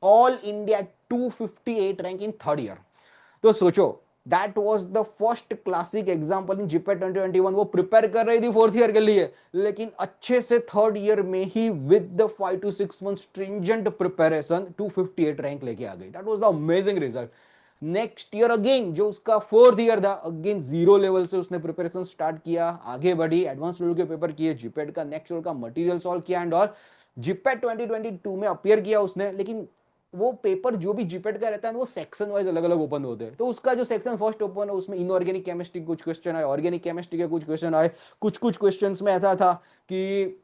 all India 258 rank in third year. तो सोचो, that was the first classic example in GPAT 2021. वो prepare कर रही थी फोर्थ ईयर के लिए, लेकिन अच्छे से थर्ड ईयर में ही with the 5 to 6 months stringent preparation 258 rank लेके आ गई. That was the amazing result. Next year again, जो उसका फोर्थ ईयर था, अगेन जीरो लेवल से उसने प्रिपरेशन स्टार्ट किया, आगे बढ़ी, एडवांस लेवल के पेपर किए, जीपेट का नेक्स्ट लेवल का मटेरियल सॉल्व किया एंड ऑल. जीपेट 2022 में अपियर किया उसने, लेकिन वो पेपर जो भी जीपेट का रहता है वो सेक्शन वाइज अलग अलग ओपन होते हैं. तो उसका जो सेक्शन फर्स्ट ओपन है उसमें इनऑर्गेनिक केमिस्ट्री कुछ क्वेश्चन आए, ऑर्गेनिक केमिस्ट्री के कुछ क्वेश्चन आए. कुछ क्वेश्चंस में ऐसा था कि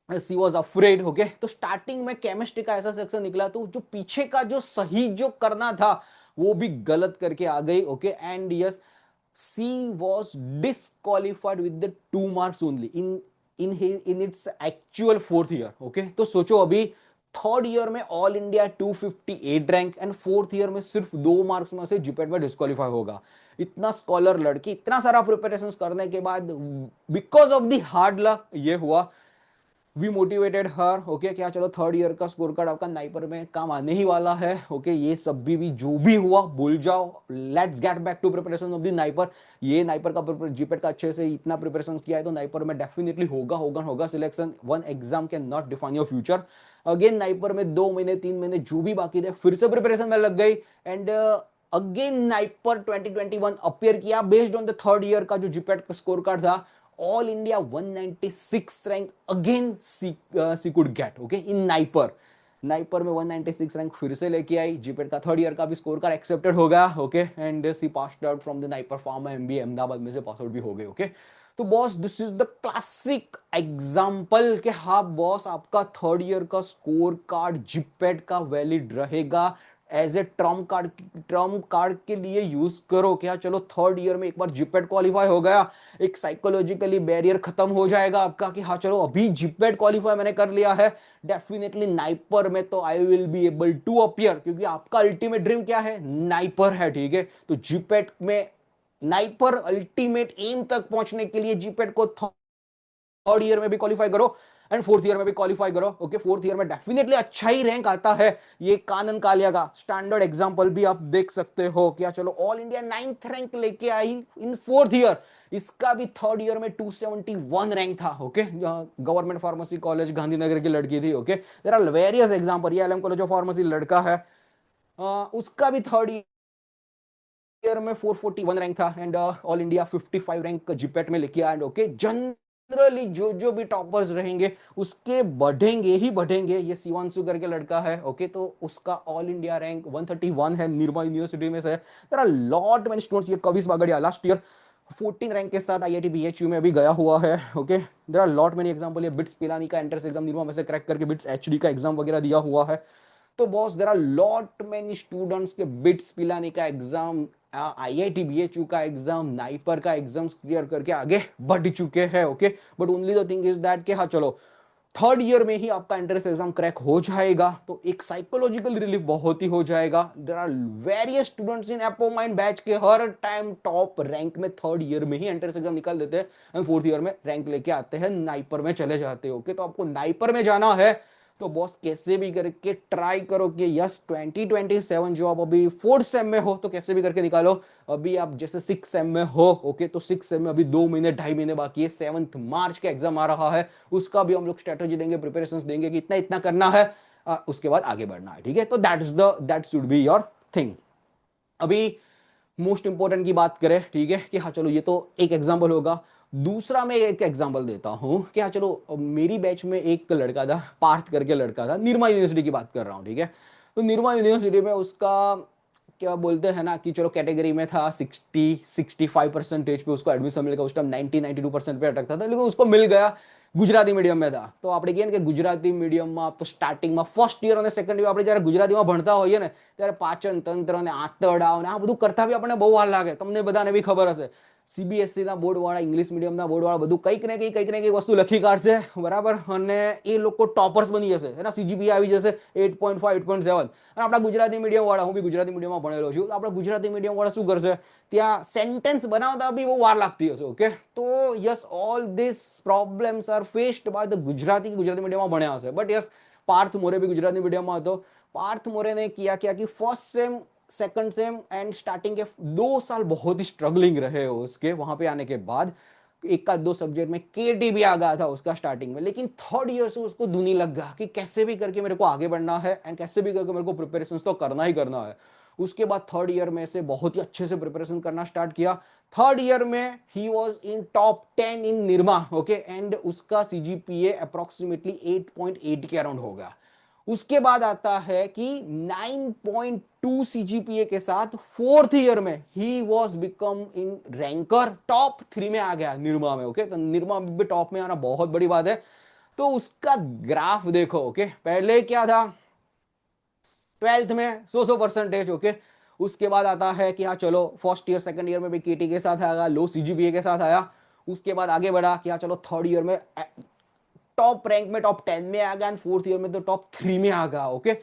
सी वॉज अफ्रेड. ओके, तो स्टार्टिंग में केमिस्ट्री का ऐसा सेक्शन निकला, तो जो पीछे का जो सही जो करना था वो भी गलत करके आ गई. Okay, and yes, she was disqualified with the 2 marks only in its actual fourth year. Okay, तो सोचो अभी थर्ड ईयर में all India 258 rank and fourth year में सिर्फ 2 मार्क्स में से जीपेट में डिस्क्वालीफाई होगा. इतना स्कॉलर लड़की, इतना सारा प्रिपरेशन करने के बाद because of the hard luck ये हुआ. We motivated her. ओके, क्या चलो थर्ड ईयर का स्कोर कार्ड आपका नाइपर में काम आने ही वाला है. ओके, ये सब भी जो भी हुआ भूल जाओ. Let's get back to preparation of the NIPER. ये नाइपर का जीपेट का अच्छे से इतना प्रिपरेशन किया है तो नाइपर में डेफिनेटली होगा selection. One exam can not define your future. Again NIPER में 2 महीने 3 महीने जो भी बाकी थे फिर से प्रिपरेशन में लग गई. एंड अगेन नाइपर 2021 अपियर किया based on the third year का जो जीपेट का स्कोर कार्ड था. All India 196 rank again she could get. Okay, in NIPER में 196 रैंक फिर से लेके आई. जीपेट का थर्ड ईयर का भी स्कोर कार्ड एक्सेप्टेड हो गया. Okay, and she passed out from the NIPER pharma MBA Ahmedabad में से पास आउट भी हो गए. ओके, तो boss this is the classic example कि हाँ बॉस, आपका थर्ड ईयर का स्कोर कार्ड जीपेट का वैलिड रहेगा. एज ए ट्रम्प कार्ड के लिए यूज करो. क्या चलो थर्ड ईयर में एक बार जीपेट क्वालिफाई हो गया, एक साइकोलॉजिकली बैरियर खत्म हो जाएगा आपका कि हाँ चलो अभी जीपेट क्वालिफाई मैंने कर लिया है, डेफिनेटली नाइपर में तो I will be able to appear, क्योंकि आपका अल्टीमेट ड्रीम क्या है, नाइपर है. ठीक है, तो जीपेट में नाइपर अल्टीमेट एम तक पहुंचने के लिए जीपेट को थर्ड ईयर में भी क्वालिफाई करो एंड फोर्थ ईयर में भी क्वालिफाई करो. ओके, फोर्थ ईयर में डेफिनेटली अच्छा ही रैंक आता है. ये कानन कालिया का स्टैंडर्ड एग्जांपल भी आप देख सकते हो. क्या चलो ऑल इंडिया 9th रैंक लेके आई इन फोर्थ ईयर. इसका भी थर्ड ईयर में 271 रैंक था. Okay, government pharmacy college Gandhinagar की लड़की थी. Okay, there are various example. ये LM कॉलेज ऑफ फार्मेसी लड़का है, उसका भी थर्ड ईयर में 441 रैंक था and all India 55 rank GPAT में लेके आया. ओके, जनरली जो भी टॉपर्स रहेंगे उसके बढ़ेंगे ही बढ़ेंगे। ये शिवांशु करके लड़का है, ओके, तो उसका ऑल इंडिया रैंक 131 है निर्मा यूनिवर्सिटी में से। There are lot many students. ये Kavish Bagdia last year 14 rank के साथ आईआईटी बीएचयू में अभी गया हुआ है, okay. There are lot many example. ये बिट्स पिलानी का एंट्रेंस एग्जाम निर्मा में से क्रैक करके बिट्स एचडी का एग्जाम वगैरह दिया हुआ है। तो boss there are lot many students के बिट्स पिलानी का एग्जाम, आईआईटी बीएचयू का एग्जाम, नाइपर का एग्जाम्स क्लियर करके आगे बढ़ चुके हैं, okay. But only the thing is that कि हाँ चलो थर्ड ईयर में ही आपका एंट्रेंस एग्जाम क्रैक हो जाएगा तो एक साइकोलॉजिकल रिलीफ बहुत ही हो जाएगा। There are various students in Apomind batch के हर टाइम टॉप रैंक में थर्ड ईयर में ही एंट्रेंस एग्जाम निकाल देते हैं एंड फोर्थ ईयर में रैंक लेके आते हैं, नाइपर में चले जाते हो, ओके। तो आपको नाइपर में जाना है तो बॉस कैसे भी करके ट्राई करो कि यस 2027 जो आप अभी फोर्थ सेम में हो तो कैसे भी करके निकालो। अभी आप जैसे 6 सेम में हो, ओके, तो 6 सेम में अभी 2 महीने 2.5 महीने बाकी है। 7 मार्च का एग्जाम आ रहा है, उसका भी हम लोग स्ट्रेटेजी देंगे, प्रिपरेशंस देंगे कि इतना इतना करना है, उसके बाद आगे बढ़ना है, ठीक है। तो that should be your thing. अभी मोस्ट इंपॉर्टेंट की बात करें, ठीक है, कि हाँ चलो ये तो एक एग्जाम्पल होगा। दूसरा मैं एक एग्जाम्पल देता हूं कि हाँ चलो मेरी बैच में एक लड़का था, पार्थ करके लड़का था, निर्मा यूनिवर्सिटी की बात कर रहा हूँ, ठीक है। तो निर्मा यूनिवर्सिटी में उसका क्या बोलते हैं ना कि चलो कैटेगरी में था 65% पे उसको एडमिशन मिलेगा। उस टाइम 92% पे अटकता था, लेकिन उसको मिल गया। ગુજરાતી મીડિયમ में था तो આપણે કહીએ ને કે ગુજરાતી મીડિયમમાં તો સ્ટાર્ટિંગમાં ફર્સ્ટ યર અને સેકન્ડ યર આપણે જ્યારે ગુજરાતીમાં ભણતા હોઈએ ને ત્યારે પાચન તંત્ર ને આંતરડાઓ ને આ બધું કરતા બી આપણને બહુ વાર લાગે। તમને બધાને બી ખબર હશે સીબીએસઈ ના બોર્ડ વાળા, ઇંગ્લિશ મીડિયમના બોર્ડ વાળા બધું કંઈક ને કંઈક વસ્તુ લખી કાઢશે, બરાબર, અને એ લોકો ટોપર્સ બની જશે, એના સીજીપીએ આવી જશે 8.5 8.7। અને આપણા ગુજરાતી મીડિયમ વાળા, હું બી ગુજરાતી મીડિયમમાં ભણેલો છું, તો આપણા ગુજરાતી મીડિયમ વાળા શું કરશે, ત્યાં સેન્ટેન્સ બનાવતા બી બહુ વાર લાગતી હશે, ઓકે। તો yes all this problems are faced by the Gujarati મીડિયમમાં ભણ્યા હશે। બટ યસ પાર્થ મોરે બી ગુજરાતી મીડિયમમાં હતો। पार्थ मोरे ने किया कि first sem second sem and starting के 2 साल बहुत ही स्ट्रगलिंग रहे उसके। वहां पे आने के बाद एक का 2 सब्जेक्ट में केटी भी आ गया था उसका स्टार्टिंग में, लेकिन थर्ड ईयर से उसको धुनी लग गया कि कैसे भी करके मेरे को आगे बढ़ना है एंड कैसे भी करके मेरे को प्रिपरेशन तो करना ही करना है। उसके बाद थर्ड ईयर में से बहुत ही अच्छे से प्रिपरेशन करना स्टार्ट किया। थर्ड ईयर में he was in top 10 in Nirma, okay, and उसका सीजीपीए अप्रोक्सीमेटली 8.8 के अराउंड हो गया। उसके बाद आता है कि 9.2 सीजीपीए के साथ फोर्थ ईयर में he was become in ranker top 3 में आ गया निर्मा में, ओके। तो निर्मा में भी टॉप में आना बहुत बड़ी बात है। तो उसका ग्राफ देखो, ओके, पहले क्या था 12th में 100% ओके। उसके बाद आता है कि हाँ चलो फर्स्ट ईयर सेकंड ईयर में भी केटी के साथ आया, लो सीजीपीए के साथ आया। उसके बाद आगे बढ़ा कि हाँ चलो थर्ड ईयर में टॉप रैंक में टॉप 10 में आ गया एंड फोर्थ ईयर में तो टॉप 3 में आ गया, okay.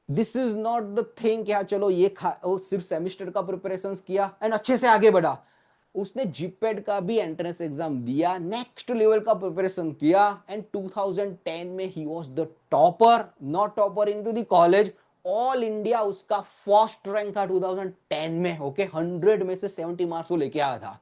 This is not the thing क्या चलो ये सिर्फ सेमिस्टर का प्रिपरेशन किया एंड अच्छे से आगे बढ़ा। उसने जीपेड का भी एंट्रेंस एग्जाम दिया, नेक्स्ट लेवल का प्रिपरेशन किया एंड 2010 में he was the topper, not topper into the college, all India उसका फर्स्ट रैंक था 2010 में, ओके। 100 में से 70 मार्क्स वो लेके आया था।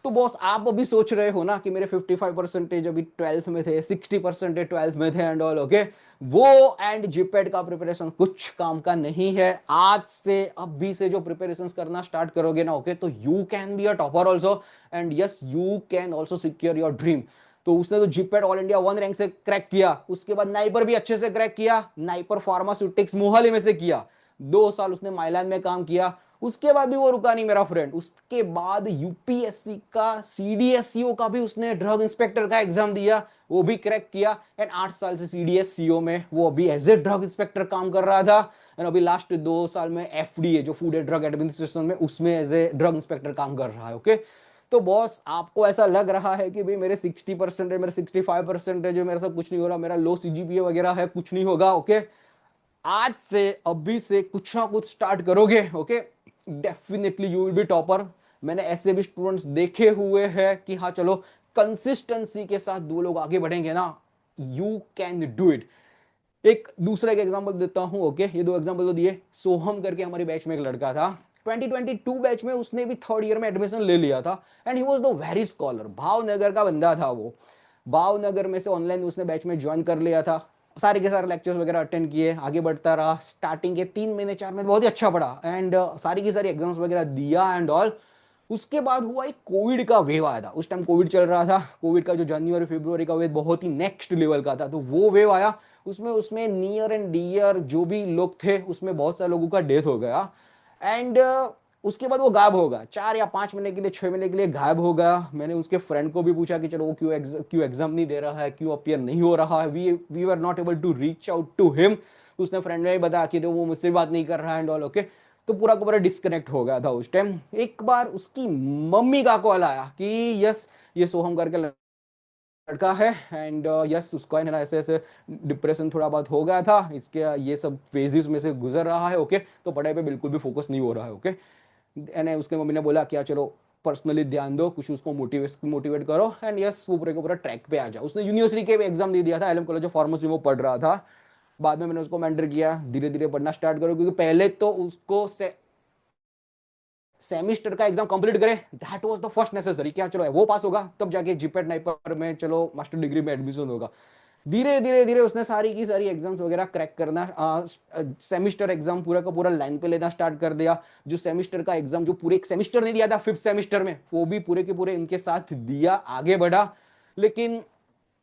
तो बॉस आप अभी सोच रहे हो ना कि मेरे 55% अभी 12th में थे, 60% 12th में थे एंड ऑल, ओके। वो एंड जीपेड का प्रिपरेशन कुछ काम का नहीं है। आज से अभी से जो प्रिपरेशन करना स्टार्ट करोगे ना, ओके, तो you can be a topper also and yes you can also secure your dream. तो उसने तो जीपेड ऑल इंडिया 1 रैंक से क्रैक किया, उसके बाद नाइपर भी अच्छे से क्रैक किया, नाइपर फार्मास्यूटिक्स मोहाली में से किया, 2 साल उसने माइलान में काम किया। उसके बाद भी वो रुका नहीं मेरा फ्रेंड, उसके बाद यूपीएससी का सीडीएससीओ का भी उसने ड्रग इंस्पेक्टर का एग्जाम दिया, वो भी क्रैक किया एंड 8 साल से सीडीएससीओ में वो अभी एज ए ड्रग इंस्पेक्टर काम कर रहा था एंड अभी लास्ट 2 साल में एफडीए जो फूड एंड ड्रग एडमिनिस्ट्रेशन में उसमें एज ए ड्रग इंस्पेक्टर काम कर रहा है, ओके। तो बॉस आपको ऐसा लग रहा है कि भाई मेरे 60% है, मेरे 65% है, जो मेरे साथ कुछ नहीं हो रहा, मेरा लो सीजीपीए वगैरह है, कुछ नहीं होगा, ओके। आज से अभी से कुछ ना कुछ स्टार्ट करोगे, okay, definitely you will B topper. मैंने ऐसे भी स्टूडेंट्स देखे हुए हैं कि हाँ चलो कंसिस्टेंसी के साथ 2 लोग आगे बढ़ेंगे ना, यू कैन डू इट। एक दूसरा एक एग्जांपल देता हूं, ओके। ये 2 एग्जांपल तो दिए। सोहम करके हमारी बैच में एक लड़का था, 2022 बैच में उसने भी थर्ड ईयर में एडमिशन ले लिया था and he was the very scholar. Bhavnagar का बंदा था वो, भावनगर में से ऑनलाइन उसने बैच में ज्वाइन कर लिया था, सारे के सारे लेक्चर्स वगैरह अटेंड किए, आगे बढ़ता रहा। स्टार्टिंग के 3 महीने 4 महीने बहुत ही अच्छा पढ़ा एंड सारी की सारी एग्जाम्स वगैरह दिया एंड ऑल। उसके बाद हुआ एक कोविड का वेव आया था, उस टाइम कोविड चल रहा था। कोविड का जो जनवरी फरवरी का वेव बहुत ही नेक्स्ट लेवल का था, तो वो वेव आया। उसमें उसमें नियर एंड डियर जो भी लोग थे उसमें बहुत सारे लोगों का डेथ हो गया। एंड उसके बाद वो गायब हो गया, 4 या 5 महीने के लिए, 6 महीने के लिए गायब हो गया। मैंने उसके फ्रेंड को भी पूछा कि चलो वो क्यों एग्जाम नहीं दे रहा है, क्यों अपियर नहीं हो रहा है। We were not able to reach out to him. उसने फ्रेंड ने बताया कि वो मुझसे बात नहीं कर रहा है एंड ऑल, ओके। तो पूरा का पूरा डिस्कनेक्ट हो गया था उस टाइम। एक बार उसकी मम्मी का कॉल आया कि यस, ये सोहम करके लड़का है एंड यस, उसका है ना ऐसे ऐसे डिप्रेशन थोड़ा बहुत हो गया था, इसके ये सब फेजेस में से गुजर रहा है, ओके। तो पढ़ाई पे बिल्कुल भी फोकस नहीं हो रहा है, ओके। एंड उसके मम्मी ने बोला क्या चलो पर्सनली ध्यान दो, कुछ उसको मोटिवेट करो एंड यस वो पूरे का पूरा ट्रैक पे आ जाओ। उसने यूनिवर्सिटी के एग्जाम दे दिया था, एलएम कॉलेज ऑफ फार्मेसी वो पढ़ रहा था। बाद में मैंने उसको मेंटर किया, धीरे धीरे पढ़ना स्टार्ट करो, क्योंकि पहले तो उसको सेमिस्टर का एग्जाम कंप्लीट करे, that was the first necessary. क्या चलो वो पास होगा तब जाके जीपेट नाइपर में चलो मास्टर डिग्री में एडमिशन होगा। धीरे धीरे धीरे उसने सारी की सारी एग्जाम्स वगैरह क्रैक करना, सेमिस्टर एग्जाम पूरा का पूरा लाइन पे लेना स्टार्ट कर दिया। जो सेमिस्टर का एग्जाम जो पूरे एक सेमिस्टर नहीं दिया था फिफ्थ सेमिस्टर में, वो भी पूरे के पूरे इनके साथ दिया, आगे बढ़ा। लेकिन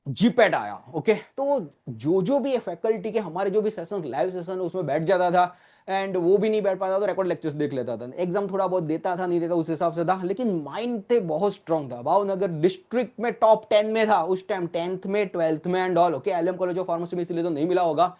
जीपेट आया, ओके। तो जो भी फैकल्टी के हमारे जो भी सेशन, लाइव सेशन, उसमें बैठ जाता था। एंड वो भी नहीं बैठ पाता तो रिकॉर्ड लेक्चर्स देख लेता था। एग्जाम थोड़ा बहुत देता था, नहीं देता उस हिसाब से था, लेकिन माइंड थे बहुत स्ट्रांग था। भावनगर डिस्ट्रिक्ट में टॉप 10 में था उस टाइम, 10th में 12th में and all, okay. LM college of pharmacy में इसलिए तो नहीं मिला होगा।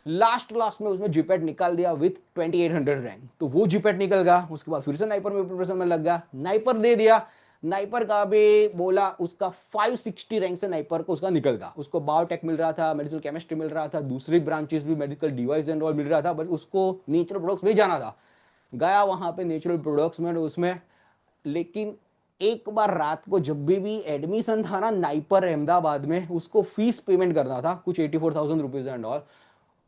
लास्ट लास्ट में उसने जीपेट निकाल दिया विथ 2800 रैंक, तो वो जीपेट निकल गया। उसके बाद फिर से नाइपर में प्रिपरेशन में लग गया, नाइपर दे दिया। नाइपर का भी बोला उसका 560 रैंक से नाइपर को उसका निकल गया। उसको बायोटेक मिल रहा था, मेडिकल केमिस्ट्री मिल रहा था, दूसरी ब्रांचेस भी मेडिकल डिवाइस एंड ऑल मिल रहा था, बट उसको नेचुरल प्रोडक्ट्स में जाना था। गया वहां पे नेचुरल प्रोडक्ट्स में उसमें। लेकिन एक बार रात को जब भी एडमिशन था ना नाइपर अहमदाबाद में, उसको फीस पेमेंट करना था कुछ 84,000 रुपीज एंड ऑल।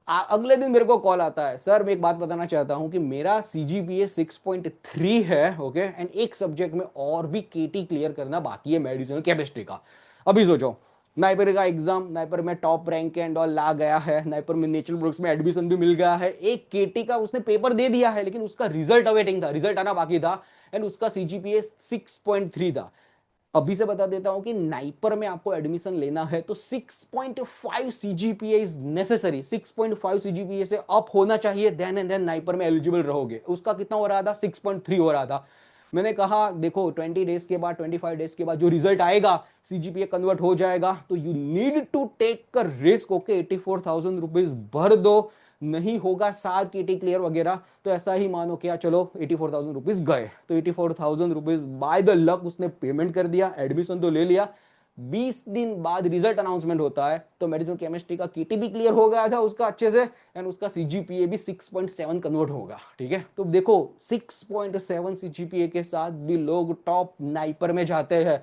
अगले दिन मेरे को कॉल आता है, सर मैं एक बात बताना चाहता हूं कि मेरा सीजीपीए 6.3 है, ओके। एंड एक सब्जेक्ट में और भी केटी क्लियर करना बाकी है, मेडिसिनल केमिस्ट्री का। अभी सोचो, नाइपर का एग्जाम, नाइपर में टॉप रैंक एंड ऑल ला गया है, नाइपर में नेचुरल प्रोडक्ट्स में एडमिशन भी मिल गया है, एक केटी का उसने पेपर दे दिया है, लेकिन उसका रिजल्ट अवेटिंग था, रिजल्ट आना बाकी था। एंड उसका सीजीपीए 6.3 था। अभी से बता देता हूं कि नाइपर में आपको एडमिशन लेना है तो 6.5 सीजीपीए इज नेसेसरी। 6.5 सीजीपीए से अप होना चाहिए, देन एंड देन नाइपर में एलिजिबल रहोगे। उसका कितना हो रहा था? 6.3 हो रहा था। मैंने कहा देखो 20 डेज के बाद, 25 डेज के बाद जो रिजल्ट आएगा, सीजीपीए कन्वर्ट हो जाएगा, तो you need to take a risk, okay. 84,000 rupees भर दो, नहीं होगा 7 केटी क्लियर वगैरह, तो ऐसा ही मानो क्या चलो 84,000 रुपीज गए। तो 84,000 रुपीज बाय द लक उसने पेमेंट कर दिया, एडमिशन तो ले लिया। 20 दिन बाद रिजल्ट अनाउंसमेंट होता है, तो मेडिसिन केमिस्ट्री का केटी भी क्लियर हो गया था उसका अच्छे से, एंड उसका सीजीपीए भी 6.7 कन्वर्ट होगा, ठीक है। तो देखो 6.7 सीजीपीए के साथ भी लोग टॉप नाइपर में जाते हैं।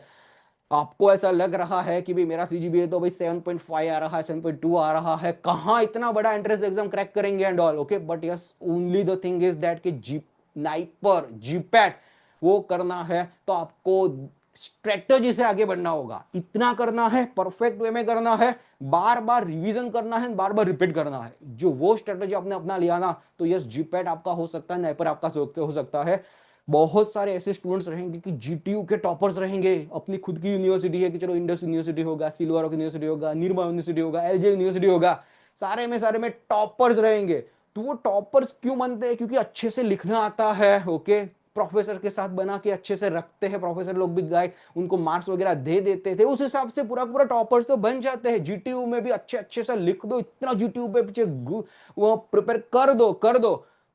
आपको ऐसा लग रहा है कि भाई मेरा सीजीपीए तो भाई 7.5 आ रहा है, 7.2 आ रहा है, कहाँ इतना बड़ा एंट्रेंस एग्जाम क्रैक करेंगे and all, okay. But yes, only the thing is that कि जी नाइपर जीपैट वो करना है तो आपको स्ट्रेटजी से आगे बढ़ना होगा। इतना करना है, परफेक्ट वे में करना है, बार बार रिवीजन करना है, बार बार रिपीट करना है। जो वो स्ट्रेटजी आपने अपना लिया ना, तो यस जीपैट आपका हो सकता है, नाइपर आपका हो सकता है। बहुत सारे ऐसे स्टूडेंट्स रहेंगे कि जीटीयू के टॉपर्स रहेंगे, अपनी खुद की यूनिवर्सिटी है कि चलो इंडस यूनिवर्सिटी होगा, सिल्वर रॉक यूनिवर्सिटी होगा, निर्मा यूनिवर्सिटी होगा, एलजे यूनिवर्सिटी होगा, सारे में टॉपर्स रहेंगे। तो वो टॉपर्स क्यों बनते हैं? क्योंकि अच्छे से लिखना आता है, ओके। प्रोफेसर के साथ बना के अच्छे से रखते हैं, प्रोफेसर लोग भी गाइड उनको मार्क्स वगैरह दे देते थे, उस हिसाब से पूरा पूरा टॉपर्स तो बन जाते हैं। जीटीयू में भी अच्छे अच्छे से लिख दो, इतना जीटीयू पे पीछे वो प्रिपेयर कर दो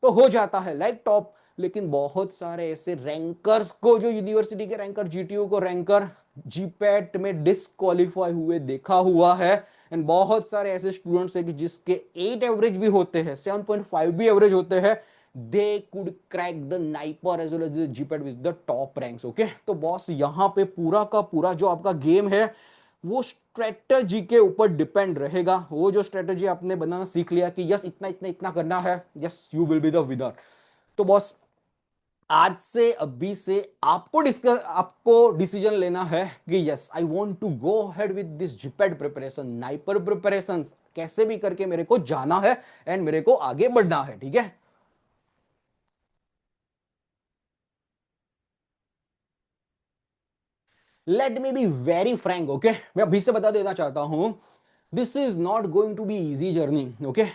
तो हो जाता है लाइक टॉप। लेकिन बहुत सारे ऐसे रैंकर्स को, जो यूनिवर्सिटी के रैंकर, जीटीयू को रैंकर जीपैट में डिस्क्वालीफाई हुए देखा हुआ है। एंड बहुत सारे ऐसे स्टूडेंट्स हैं कि जिसके 8 एवरेज भी होते हैं, 7.5 भी एवरेज होते हैं, they could crack the NIPER as well as GPAT with the top ranks, okay. तो बॉस यहाँ पे पूरा का पूरा जो आपका गेम है वो स्ट्रेटजी के ऊपर डिपेंड रहेगा। वो जो स्ट्रेटजी आपने बनाना सीख लिया कि यस इतना इतना इतना करना है, yes you will be the winner. तो बॉस आज से, अभी से आपको डिसीजन लेना है कि yes I want to go ahead with this GPAT preparation, NIPER preparation, कैसे भी करके मेरे को जाना है एंड मेरे को आगे बढ़ना है, ठीक है। Let me be very frank, okay, मैं अभी से बता देना चाहता हूं, this is not going to be easy journey, okay.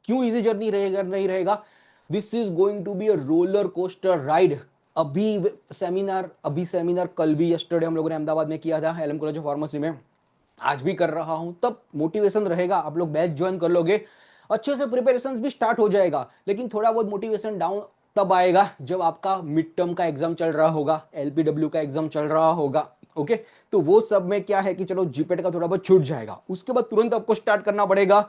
क्यों इजी जर्नी रहेगा, नहीं रहेगा? This is going to be a roller coaster ride. अभी सेमिनार कल भी, यस्टरडे हम लोगों ने अहमदाबाद में किया था, एलएम कॉलेज ऑफ फार्मेसी में, आज भी कर रहा हूं, तब मोटिवेशन रहेगा, आप लोग बैच ज्वाइन कर लोगे, अच्छे से प्रिपरेशन भी स्टार्ट हो जाएगा, लेकिन थोड़ा बहुत मोटिवेशन डाउन तब आएगा जब आपका मिड टर्म का एग्जाम चल रहा होगा, एलपीडब्ल्यू का एग्जाम चल रहा होगा, ओके। तो वो सब में क्या है कि चलो जीपेट का थोड़ा बहुत छूट जाएगा, उसके बाद तुरंत आपको स्टार्ट करना पड़ेगा,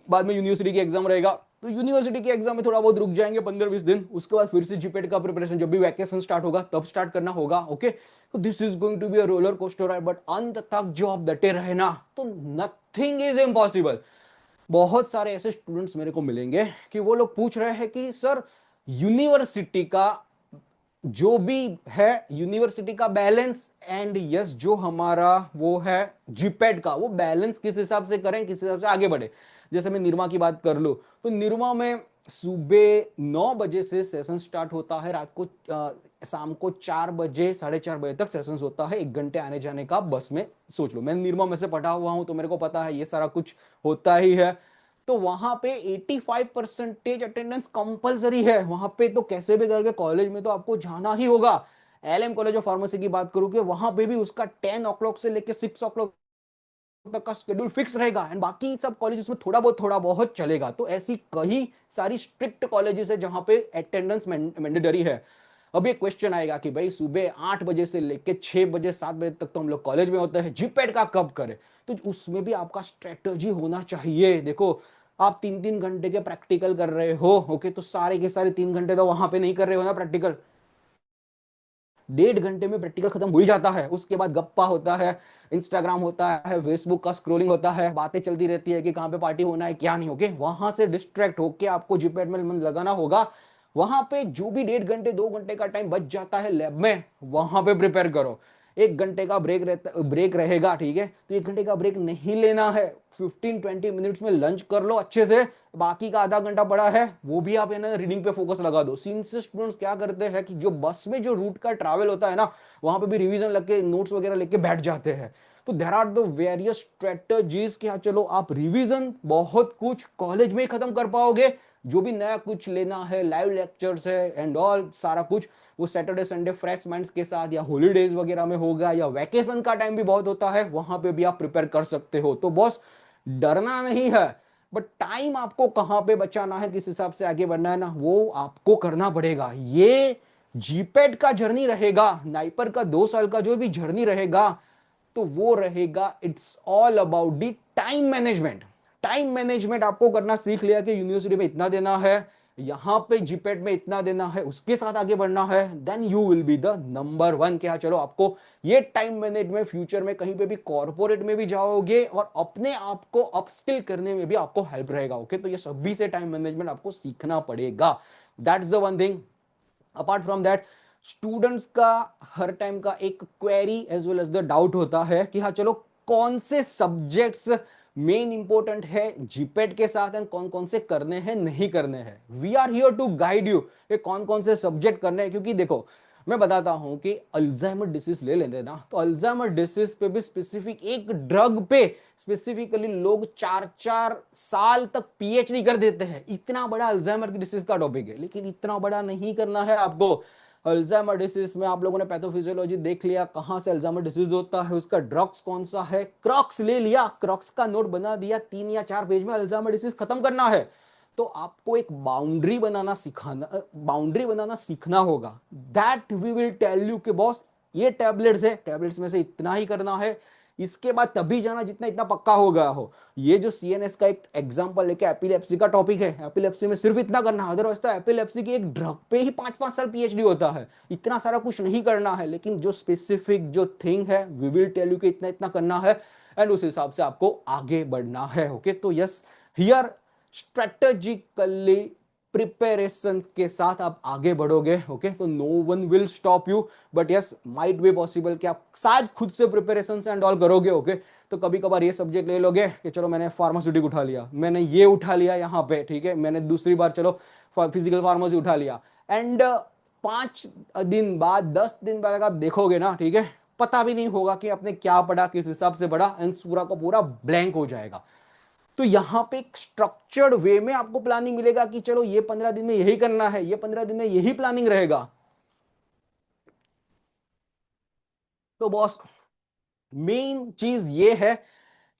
बाद में यूनिवर्सिटी के एग्जाम रहेगा, तो यूनिवर्सिटी के एग्जाम में थोड़ा बहुत रुक जाएंगे 15-20 दिन, उसके बाद फिर से जीपेट का प्रिपरेशन जब भी वैकेशन स्टार्ट होगा तब स्टार्ट करना होगा, ओके। तो this is going to be a roller coaster ride, but अंत तक जो आप डटे रहे ना, तो नथिंग इज इम्पॉसिबल। बहुत सारे ऐसे स्टूडेंट्स मेरे को मिलेंगे कि वो लोग पूछ रहे हैं कि सर यूनिवर्सिटी का जो भी है, यूनिवर्सिटी का बैलेंस एंड यस जो हमारा वो है जीपेट का, वो बैलेंस किस हिसाब से करें, किस हिसाब से आगे बढ़े। जैसे मैं निरमा की बात कर लूं, तो निरमा में सुबह 9 बजे से सेशन स्टार्ट होता है, रात को शाम को 4 बजे 4:30 बजे तक सेशन होता है, 1 घंटे आने जाने का बस में। सोच लो, मैं निरमा में से पढ़ा हुआ हूं तो मेरे को पता है ये सारा कुछ होता ही है। तो वहां पे 85% अटेंडेंस कंपलसरी है वहां पे, तो कैसे भी करके कॉलेज में तो आपको जाना ही होगा। एलएम कॉलेज ऑफ फार्मेसी की बात करूं कि वहां पे भी उसका 10 o'clock से लेके 6 o'clock तक का शेड्यूल फिक्स रहेगा, एंड बाकी सब कॉलेजेस में थोड़ा बहुत चलेगा। तो ऐसी कई सारी स्ट्रिक्ट कॉलेजेस है जहां पे अटेंडेंस मैंडेटरी है। अब एक क्वेश्चन आएगा कि भाई सुबह 8 बजे से लेके 6 बजे 7 बजे तक तो हम लोग कॉलेज में होते हैं, जीपेट का कब करें? तो उसमें भी आपका स्ट्रेटजी होना चाहिए। देखो, आप 3-3 घंटे के प्रैक्टिकल कर रहे हो, ओके, तो सारे के सारे 3 घंटे तो वहां पे नहीं कर रहे हो ना प्रैक्टिकल, 1.5 घंटे में प्रैक्टिकल खत्म हो ही जाता है। उसके बाद गप्पा होता है, इंस्टाग्राम होता है, फेसबुक का स्क्रोलिंग होता है, बातें चलती रहती है कि कहाँ पे पार्टी होना है क्या नहीं, ओके। वहां से डिस्ट्रैक्ट होके आपको जीपैड में मन लगाना होगा। वहां पे जो भी 1.5 घंटे 2 घंटे का टाइम बच जाता है लैब में, वहां पे प्रिपेयर करो। 1 घंटे का ब्रेक रहेगा, ठीक है, तो 1 घंटे का ब्रेक नहीं लेना है, 15-20 मिनट्स में लंच कर लो अच्छे से, बाकी का आधा घंटा पड़ा है वो भी आप है ना रीडिंग पे फोकस लगा दो। सिंस स्टूडेंट्स क्या करते हैं कि जो बस में जो रूट का ट्रैवल होता है ना, वहां पे भी रिवीजन लग के नोट्स वगैरह लेके बैठ जाते हैं। तो there are the various strategies कि हाँ चलो आप रिवीजन बहुत कुछ कॉलेज में ही खत्म कर पाओगे, जो भी नया कुछ लेना है, लाइव लेक्चर्स है एंड ऑल सारा कुछ, वो सैटरडे संडे फ्रेश माइंड्स के साथ या हॉलीडेज वगैरह में होगा, या वैकेशन का टाइम भी बहुत होता है, वहां पे भी आप प्रिपेयर कर सकते हो। तो बॉस, डरना नहीं है, बट टाइम आपको कहां पे बचाना है, किस हिसाब से आगे बढ़ना है ना, वो आपको करना पड़ेगा। ये जीपेट का जर्नी रहेगा, नाइपर का 2 साल का जो भी जर्नी रहेगा, तो वो रहेगा, it's all about the time management. Time management आपको करना सीख लिया कि यूनिवर्सिटी में इतना देना है, यहां पे जीपेट में इतना देना है, उसके साथ आगे बढ़ना है, then you will be the number 1। क्या चलो आपको ये टाइम मैनेजमेंट फ्यूचर में कहीं पे भी कॉर्पोरेट में भी जाओगे और अपने आप को अपस्किल करने में भी आपको हेल्प रहेगा, ओके। तो ये सभी से टाइम मैनेजमेंट आपको सीखना पड़ेगा, that's the one thing. Apart from that, students का हर टाइम का एक query as well as the doubt होता है कि हाँ चलो कौन से सब्जेक्ट्स मेन इंपॉर्टेंट है जीपेट के साथ एंड कौन कौन से करने हैं नहीं करने हैं। We are here to guide you कि कौन कौन से सब्जेक्ट करने हैं, क्योंकि देखो मैं बताता हूं कि अल्जाइमर डिसीज ले लेते ना, तो अल्जाइमर डिसीज पे भी स्पेसिफिक एक ड्रग पे स्पेसिफिकली लोग 4-4 साल तक पीएचडी कर देते हैं। इतना बड़ा अल्जाइमर की डिसीज का टॉपिक है, लेकिन इतना बड़ा नहीं करना है आपको। अल्जाइमर डिसीज में आप लोगों ने पैथोफिजियोलॉजी देख लिया, कहां से अल्जाइमर डिसीज होता है, उसका ड्रग्स कौन सा है, क्रॉक्स ले लिया, क्रॉक्स का नोट बना दिया, 3 या 4 पेज में अल्जाइमर डिसीज खत्म करना है। तो आपको एक बाउंड्री बनाना सीखना होगा। That we will tell you कि बॉस ये टैबलेट्स है, टैबलेट्स में से इतना ही करना है, इसके बाद तभी जाना जितना इतना पक्का हो गया हो। ये जो सीएनएस का एक एग्जांपल लेके एपिलेप्सी का टॉपिक है, एपिलेप्सी में सिर्फ इतना करना है, अदरवाइज तो एपिलेप्सी की एक ड्रग पे ही 5-5 साल पीएचडी होता है। इतना सारा कुछ नहीं करना है, लेकिन जो स्पेसिफिक जो थिंग है वी विल टेल यू कि इतना इतना करना है एंड उस हिसाब से आपको आगे बढ़ना है, ओके। तो यस, हियर स्ट्रेटेजिकली प्रिपरेशन के साथ आप आगे बढ़ोगे, ओके। तो no one will stop you, but yes might be possible कि आप शायद खुद से प्रिपरेशन एंड ऑल करोगे, ओके। तो कभी कभार ये सब्जेक्ट ले लोगे कि चलो मैंने फार्मास्यूटिक उठा लिया, मैंने ये उठा लिया यहाँ पे, ठीक है, मैंने दूसरी बार चलो फिजिकल फार्मेसी उठा लिया, एंड 5 दिन बाद 10 दिन बाद आप देखोगे ना, ठीक है, पता भी नहीं होगा कि आपने क्या पढ़ा, किस हिसाब से पढ़ा, एंड पूरा का पूरा ब्लैंक हो जाएगा। तो यहां पे एक स्ट्रक्चर्ड वे में आपको प्लानिंग मिलेगा कि चलो ये 15 दिन में यही करना है, ये 15 दिन में यही प्लानिंग रहेगा। तो बॉस मेन चीज ये है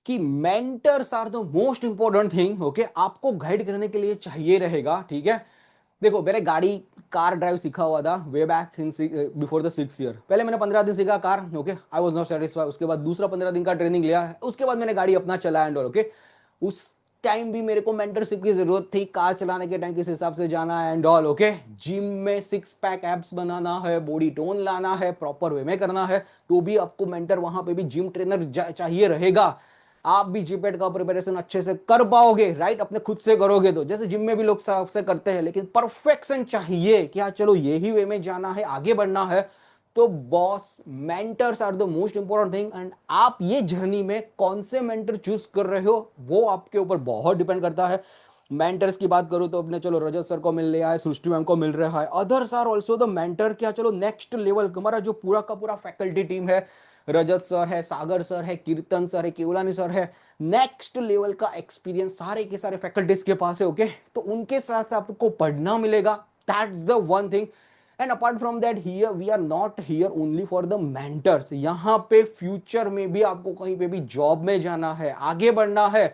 कि mentors are the most important thing, okay. आपको गाइड करने के लिए चाहिए रहेगा, ठीक है। देखो मैंने गाड़ी कार ड्राइव सीखा हुआ था way back in before the 6 year. पहले मैंने 15 दिन सीखा car, okay, I was not satisfied. उसके बाद दूसरा 15 दिन का ट्रेनिंग लिया, उसके बाद मैंने गाड़ी अपना चलाया एंड ऑल, ओके। उस टाइम भी मेरे को मेंटरशिप की जरूरत थी, कार चलाने के टाइम किस हिसाब से जाना है एंड ऑल, ओके। जिम में 6 पैक एब्स बनाना है, बॉडी टोन लाना है, प्रॉपर वे में करना है, तो भी आपको मेंटर, वहां पे भी जिम ट्रेनर चाहिए रहेगा। आप भी जीपेट का प्रिपरेशन अच्छे से कर पाओगे, राइट, अपने खुद से करोगे तो। जैसे जिम में भी लोग सबसे करते हैं, लेकिन परफेक्शन चाहिए कि हाँ चलो यही वे में जाना है, आगे बढ़ना है। तो boss mentors are the most important thing, and आप ये जर्नी में कौन से मेंटर चूज कर रहे हो वो आपके ऊपर बहुत डिपेंड करता है। मेंटर्स की बात करूं तो अपने चलो रजत सर को मिल रहा है, सृष्टि मैम को मिल रहा है, others are also the mentor. क्या चलो नेक्स्ट लेवल हमारा जो पूरा का पूरा फैकल्टी टीम है, रजत सर है, सागर सर है, कीर्तन सर है, केवलानी सर है, नेक्स्ट लेवल का एक्सपीरियंस सारे के सारे फैकल्टीज के पास है, ओके। तो उनके साथ आपको पढ़ना मिलेगा, that's the one thing. And apart from that here we are not here only for the mentors. यहाँ पे फ्यूचर में भी आपको कहीं पे भी जॉब में जाना है, आगे बढ़ना है,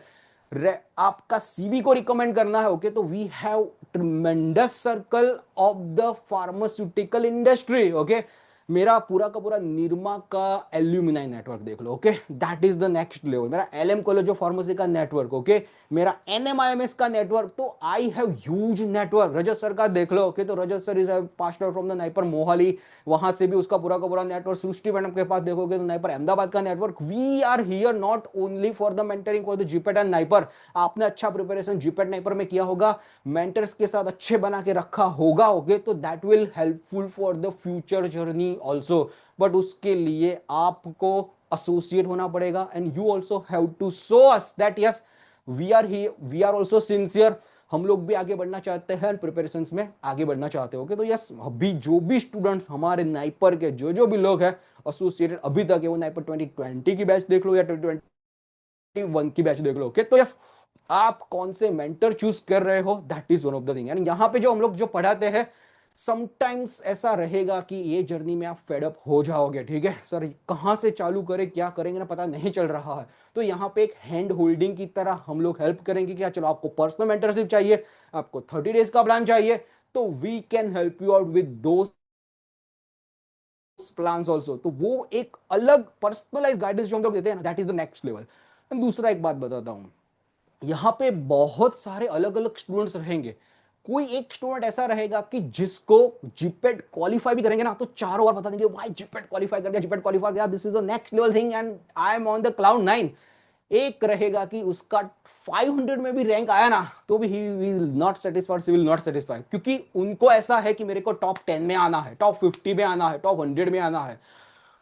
आपका सीवी को रिकमेंड करना है, ओके। तो we have tremendous circle of the pharmaceutical industry, okay. मेरा पूरा का पूरा निरमा का एल्यूमिनाई नेटवर्क देख लो, okay, that is the next level. मेरा एलएम कॉलेज ऑफ फार्मेसी का नेटवर्क, ओके, मेरा एनएमआईएमएस का नेटवर्क। तो I have huge network. Rajat sir का देख लो, ओके, तो Rajat sir is passed out from the NIPER Mohali, वहां से भी उसका पूरा का पूरा नेटवर्क। सृष्टि मैडम के पास देखोगे तो नाइपर अहमदाबाद का network. We are here not only for the mentoring for the GPAT and NIPER. आपने अच्छा प्रिपरेशन जीपेट नाइपर में किया होगा, मेंटर्स के साथ अच्छे बना के रखा होगा, ओके, तो that will helpful for the future journey also. But उसके लिए आपको एसोसिएट होना पड़ेगा, and you also have to show us that yes we are he, we are also sincere. हम लोग भी आगे बढ़ना चाहते हैं, प्रिपरेशन में आगे बढ़ना चाहते हो, तो यस अभी जो भी स्टूडेंट्स हमारे नाइपर के जो भी लोग हैं एसोसिएटेड अभी तक है, वो नाइपर 2020 की बैच देख लो या 2021 की बैच देख लो, ओके। तो यस आप कौन से मेंटर चूज कर रहे हो, that is one of the thing. यानी यहाँ पे जो हम लोग जो पढ़ाते हैं, समटाइम्स ऐसा रहेगा कि ये जर्नी में आप फेड अप हो जाओगे, ठीक है सर, कहां से चालू करें, क्या करेंगे ना पता नहीं चल रहा है। तो यहाँ पे एक हैंड होल्डिंग की तरह हम लोग हेल्प करेंगे। क्या चलो आपको पर्सनल मेंटरशिप चाहिए, आपको 30 डेज का प्लान चाहिए, तो we can help you out with those plans also. तो वो एक अलग पर्सनलाइज गाइडेंस जो हम लोग देते हैं ना, that is the next level. दूसरा एक बात बताता हूं, यहाँ पे बहुत सारे अलग अलग स्टूडेंट्स रहेंगे। कोई एक स्टूडेंट ऐसा रहेगा कि जिसको जीपेट क्वालिफाई भी करेंगे ना तो चारों बार बता देंगे भाई जीपेट क्वालिफाई कर दिया, जीपेट क्वालिफाई किया, this is the next level thing and I am on the cloud 9। एक रहेगा कि उसका 500 में भी रैंक आया ना तो भी he will not satisfied, she will not satisfied, क्योंकि उनको ऐसा है कि मेरे को टॉप 10 में आना है, टॉप 50 में आना है, टॉप 100 में आना है।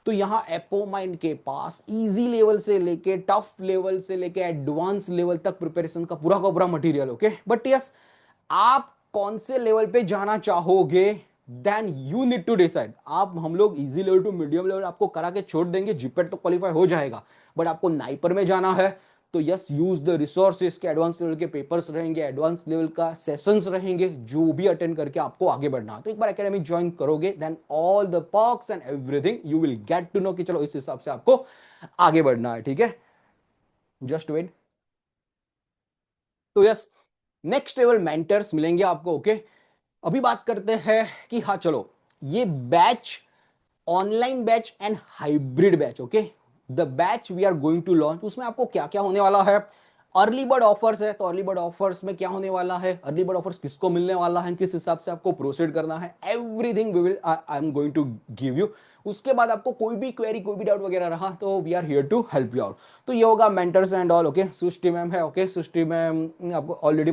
तो यहाँ एपोमाइंड के पास इजी लेवल से लेके टफ लेवल से लेके एडवांस लेवल तक प्रिपरेशन का पूरा मटेरियल, ओके। बट यस आप कौन से लेवल पे जाना चाहोगे, then you need to decide. आप हम लोग easy level to medium level आपको करा के छोड़ देंगे, जीपेट तो क्वालिफाई हो जाएगा। बट आपको नाइपर में जाना है तो यस यूज द रिसोर्सेज के, एडवांस लेवल के पेपर्स रहेंगे, एडवांस लेवल का सेशंस रहेंगे, जो भी अटेंड करके आपको आगे बढ़ना है। तो एक बार एकेडमी ज्वाइन करोगे then all the perks and everything you will get to know कि चलो इस हिसाब से आपको आगे बढ़ना है, ठीक है। Just wait. तो यस नेक्स्ट लेवल मेंटर्स मिलेंगे आपको, ओके। अभी बात करते हैं कि हाँ चलो ये batch, online batch and hybrid batch, okay, the batch we are going to launch, उसमें आपको क्या क्या होने वाला है। अर्ली बर्ड ऑफर्स है, तो अर्ली बर्ड ऑफर्स में क्या होने वाला है, अर्ली बर्ड ऑफर्स किसको मिलने वाला है, किस हिसाब से आपको प्रोसीड करना है, everything we will I am going to give you. उसके बाद आपको कोई भी क्वेरी, कोई भी डाउट वगैरह रहा तो we are here to help you out. तो ये होगा mentors and all, okay. Srishti ma'am है, ओके, सृष्टि मैम आपको already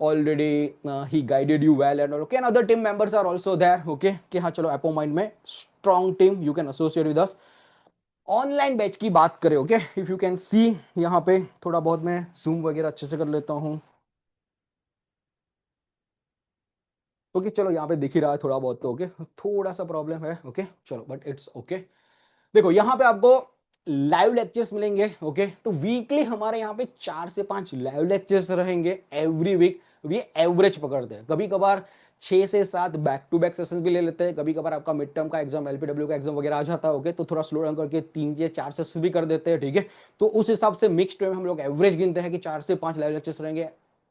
already he guided you well and all, okay, and other team members are also there, okay, कि हाँ चलो एपोमाइंड में strong team, you can associate with us. Online batch की बात करें, okay, if you can सी यहाँ पे थोड़ा बहुत मैं जूम वगैरह अच्छे से कर लेता हूँ, ओके, चलो यहाँ पे दिख ही रहा है थोड़ा बहुत, तो ओके, थोड़ा सा प्रॉब्लम है, ओके, चलो बट इट्स ओके। देखो यहाँ पे आपको लाइव लेक्चर्स मिलेंगे। ओके, तो वीकली हमारे यहाँ पे 4 से 5 लाइव लेक्चर्स रहेंगे एवरी वीक। ये एवरेज पकड़ते हैं, कभी कभार 6 से 7 बैक टू बैक सेशंस भी ले लेते हैं। कभी कभार आपका मिड टर्म का एग्जाम, एलपीडब्ल्यू का एग्जाम वगैरह आ जाता है, ओके, तो थोड़ा स्लो डाउन करके 3 या 4 सेशंस भी कर देते हैं, ठीक है। तो उस हिसाब से मिक्स्ड में हम लोग एवरेज गिनते हैं कि 4 से 5 लाइव लेक्चर्स रहेंगे।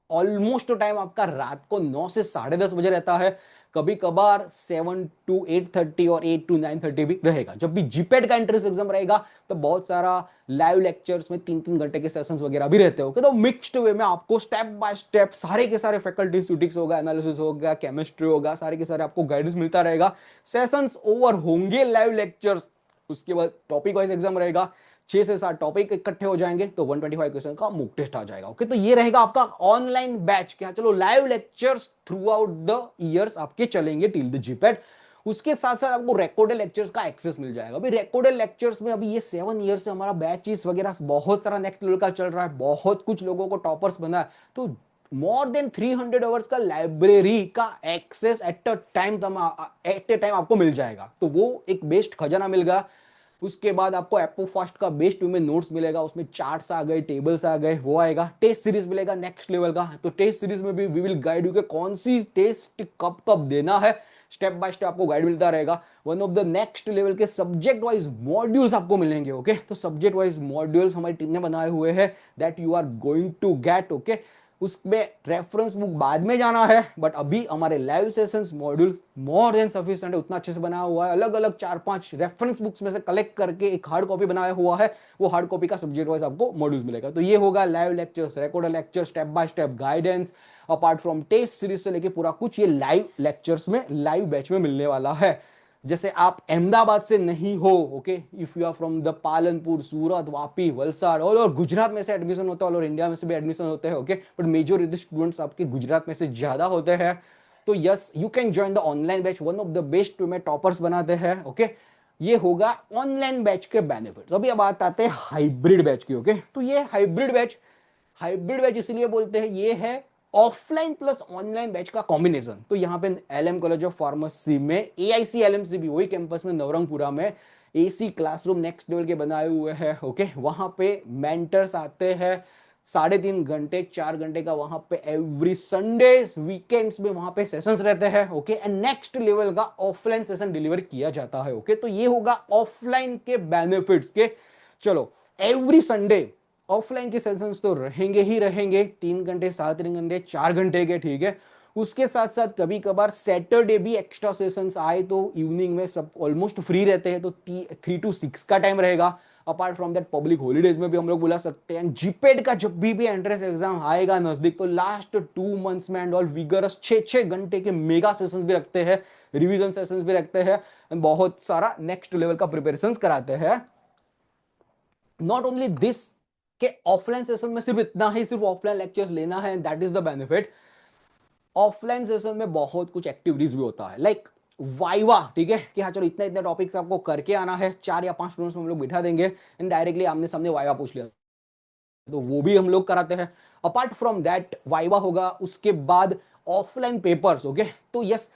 ऑलमोस्ट टाइम आपका रात को 9 से 10:30 बजे रहता है। कभी कभार 7 to 8:30 और 8 to 9:30 भी रहेगा। जब भी जीपेट का एंट्रेंस एग्जाम रहेगा तो बहुत सारा लाइव लेक्चर्स में 3-3 घंटे के सेशंस वगैरह भी रहते हो। तो मिक्स्ड वे में आपको स्टेप बाय स्टेप सारे के सारे फैकल्टी स्टूडिक्स होगा, एनालिसिस होगा, केमिस्ट्री होगा, सारे के सारे आपको गाइडेंस मिलता रहेगा। सेशंस ओवर होंगे लाइव लेक्चर्स, उसके बाद टॉपिक वाइज एग्जाम रहेगा। 6 से 7 टॉपिक इकट्ठे हो जाएंगे तो 125 क्वेश्चन का मॉक टेस्ट आ जाएगा। ओके, तो ये रहेगा आपका ऑनलाइन बैच। क्या चलो live lectures through out the years आपके चलेंगे टिल द जीपेट। उसके साथ साथ आपको रिकॉर्डेड लेक्चर्स का एक्सेस मिल जाएगा। अभी रिकॉर्डेड लेक्चर्स में अभी ये 7 ईयर से हमारा बैचेस वगैरह बहुत सारा नेक्स्ट लेवल का चल रहा है, बहुत कुछ लोगों को टॉपर्स बना है। तो मोर देन 300 आवर्स का लाइब्रेरी का एक्सेस एट अ टाइम आपको मिल जाएगा। तो वो एक बेस्ट खजाना मिल गया। उसके बाद आपको एपो फास्ट का बेस्ट वे में नोट्स मिलेगा, उसमें चार्ट्स आ गए, टेबल्स आ गए, वो आएगा। टेस्ट सीरीज मिलेगा नेक्स्ट लेवल का। तो टेस्ट सीरीज में भी वी विल गाइड यू कि कौन सी टेस्ट कब कब देना है, स्टेप बाय स्टेप आपको गाइड मिलता रहेगा। One of the next level के सब्जेक्ट वाइज मॉड्यूल्स आपको मिलेंगे। ओके, तो सब्जेक्ट वाइज मॉड्यूल्स हमारी टीम ने बनाए हुए हैं that you are going to get. Okay, उसमें रेफरेंस बुक बाद में जाना है, बट अभी हमारे live sessions module more than sufficient है, उतना अच्छे से बना हुआ है। अलग अलग 4-5 रेफरेंस बुक्स में से कलेक्ट करके एक हार्ड कॉपी बनाया हुआ है। वो हार्ड कॉपी का सब्जेक्ट वाइज आपको मॉड्यूल्स मिलेगा। तो ये होगा live lectures, recorded lecture, step by step guidance, apart from test series से लेके पूरा कुछ ये लाइव लेक्चर्स में, लाइव बैच में मिलने वाला है। जैसे आप अहमदाबाद से नहीं हो, okay, if you are from the Palanpur, Surat, Vapi, Valsad, और गुजरात में से एडमिशन होता है, और इंडिया में से भी एडमिशन होते हैं, ओके, बट मेजोरिटी स्टूडेंट्स आपके गुजरात में से ज्यादा होते हैं। तो yes, you can join the online batch, one of the best में टॉपर्स बनाते हैं। ओके, ये होगा ऑनलाइन बैच के बेनिफिट्स। अभी अब बात आते हैं हाइब्रिड बैच की। ओके, तो ये हाइब्रिड बैच इसलिए बोलते हैं, ये है ऑफलाइन प्लस ऑनलाइन बैच का कॉम्बिनेशन। तो यहाँ पे एलएम कॉलेज ऑफ फार्मेसी में एआईसी एलएमसी भी वही कैंपस में नवरंगपुरा में एसी क्लासरूम नेक्स्ट लेवल के बनाए हुए हैं। ओके, वहां पे मेंटर्स आते हैं 3.5 घंटे 4 घंटे का, वहां पे एवरी संडे वीकेंड्स में वहां पे सेशंस रहते हैं। ओके, एंड नेक्स्ट लेवल का ऑफलाइन सेशन डिलीवर किया जाता है। ओके, तो ये होगा ऑफलाइन के बेनिफिट्स के। चलो, एवरी संडे ऑफलाइन के सेशंस तो रहेंगे ही रहेंगे, 3 घंटे 7 घंटे 4 घंटे के, ठीक है। उसके साथ साथ कभी कभार सैटरडे भी एक्स्ट्रा सेशंस आए तो इवनिंग में सब ऑलमोस्ट फ्री रहते हैं, तो 3 to 6 का टाइम रहेगा। Apart from that public holidays में भी हम लोग बुला सकते हैं। जीपेड का जब भी एंट्रेंस एग्जाम आएगा नजदीक, तो लास्ट 2 मंथ्स में एंड ऑल विगरस 6-6 घंटे के मेगा सेशंस भी रखते हैं, रिवीजन सेशंस भी रखते हैं, बहुत सारा नेक्स्ट लेवल का प्रिपरेशन कराते हैं। नॉट ओनली दिस के ऑफलाइन सेशन में सिर्फ इतना ही, सिर्फ ऑफलाइन लेक्चर्स लेना है, that is the benefit. Offline session में बहुत कुछ एक्टिविटीज भी होता है, लाइक वाइवा, ठीक है, कि हाँ चलो इतना इतना टॉपिक्स आपको करके आना है, 4 या 5 स्टूडेंट्स में हम लोग बिठा देंगे एंड डायरेक्टली आमने सामने वाइवा पूछ लिया, तो वो भी हम लोग कराते हैं। अपार्ट फ्रॉम दैट वाइवा होगा, उसके बाद ऑफलाइन पेपर्स। ओके, तो यस,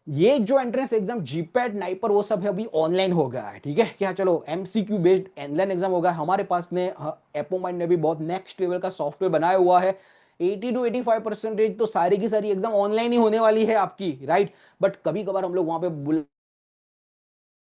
ये जो एंट्रेंस एग्जाम जीपैट नाइपर वो सब है अभी ऑनलाइन हो गया है, ठीक है। क्या चलो एमसीक्यू बेस्ड ऑनलाइन एग्जाम होगा। हमारे पास ने एपोमाइंड ने भी बहुत नेक्स्ट लेवल का सॉफ्टवेयर बनाया हुआ है। 80 to 85% तो सारी की सारी एग्जाम ऑनलाइन ही होने वाली है आपकी, राइट। बट कभी कभार हम लोग वहां पे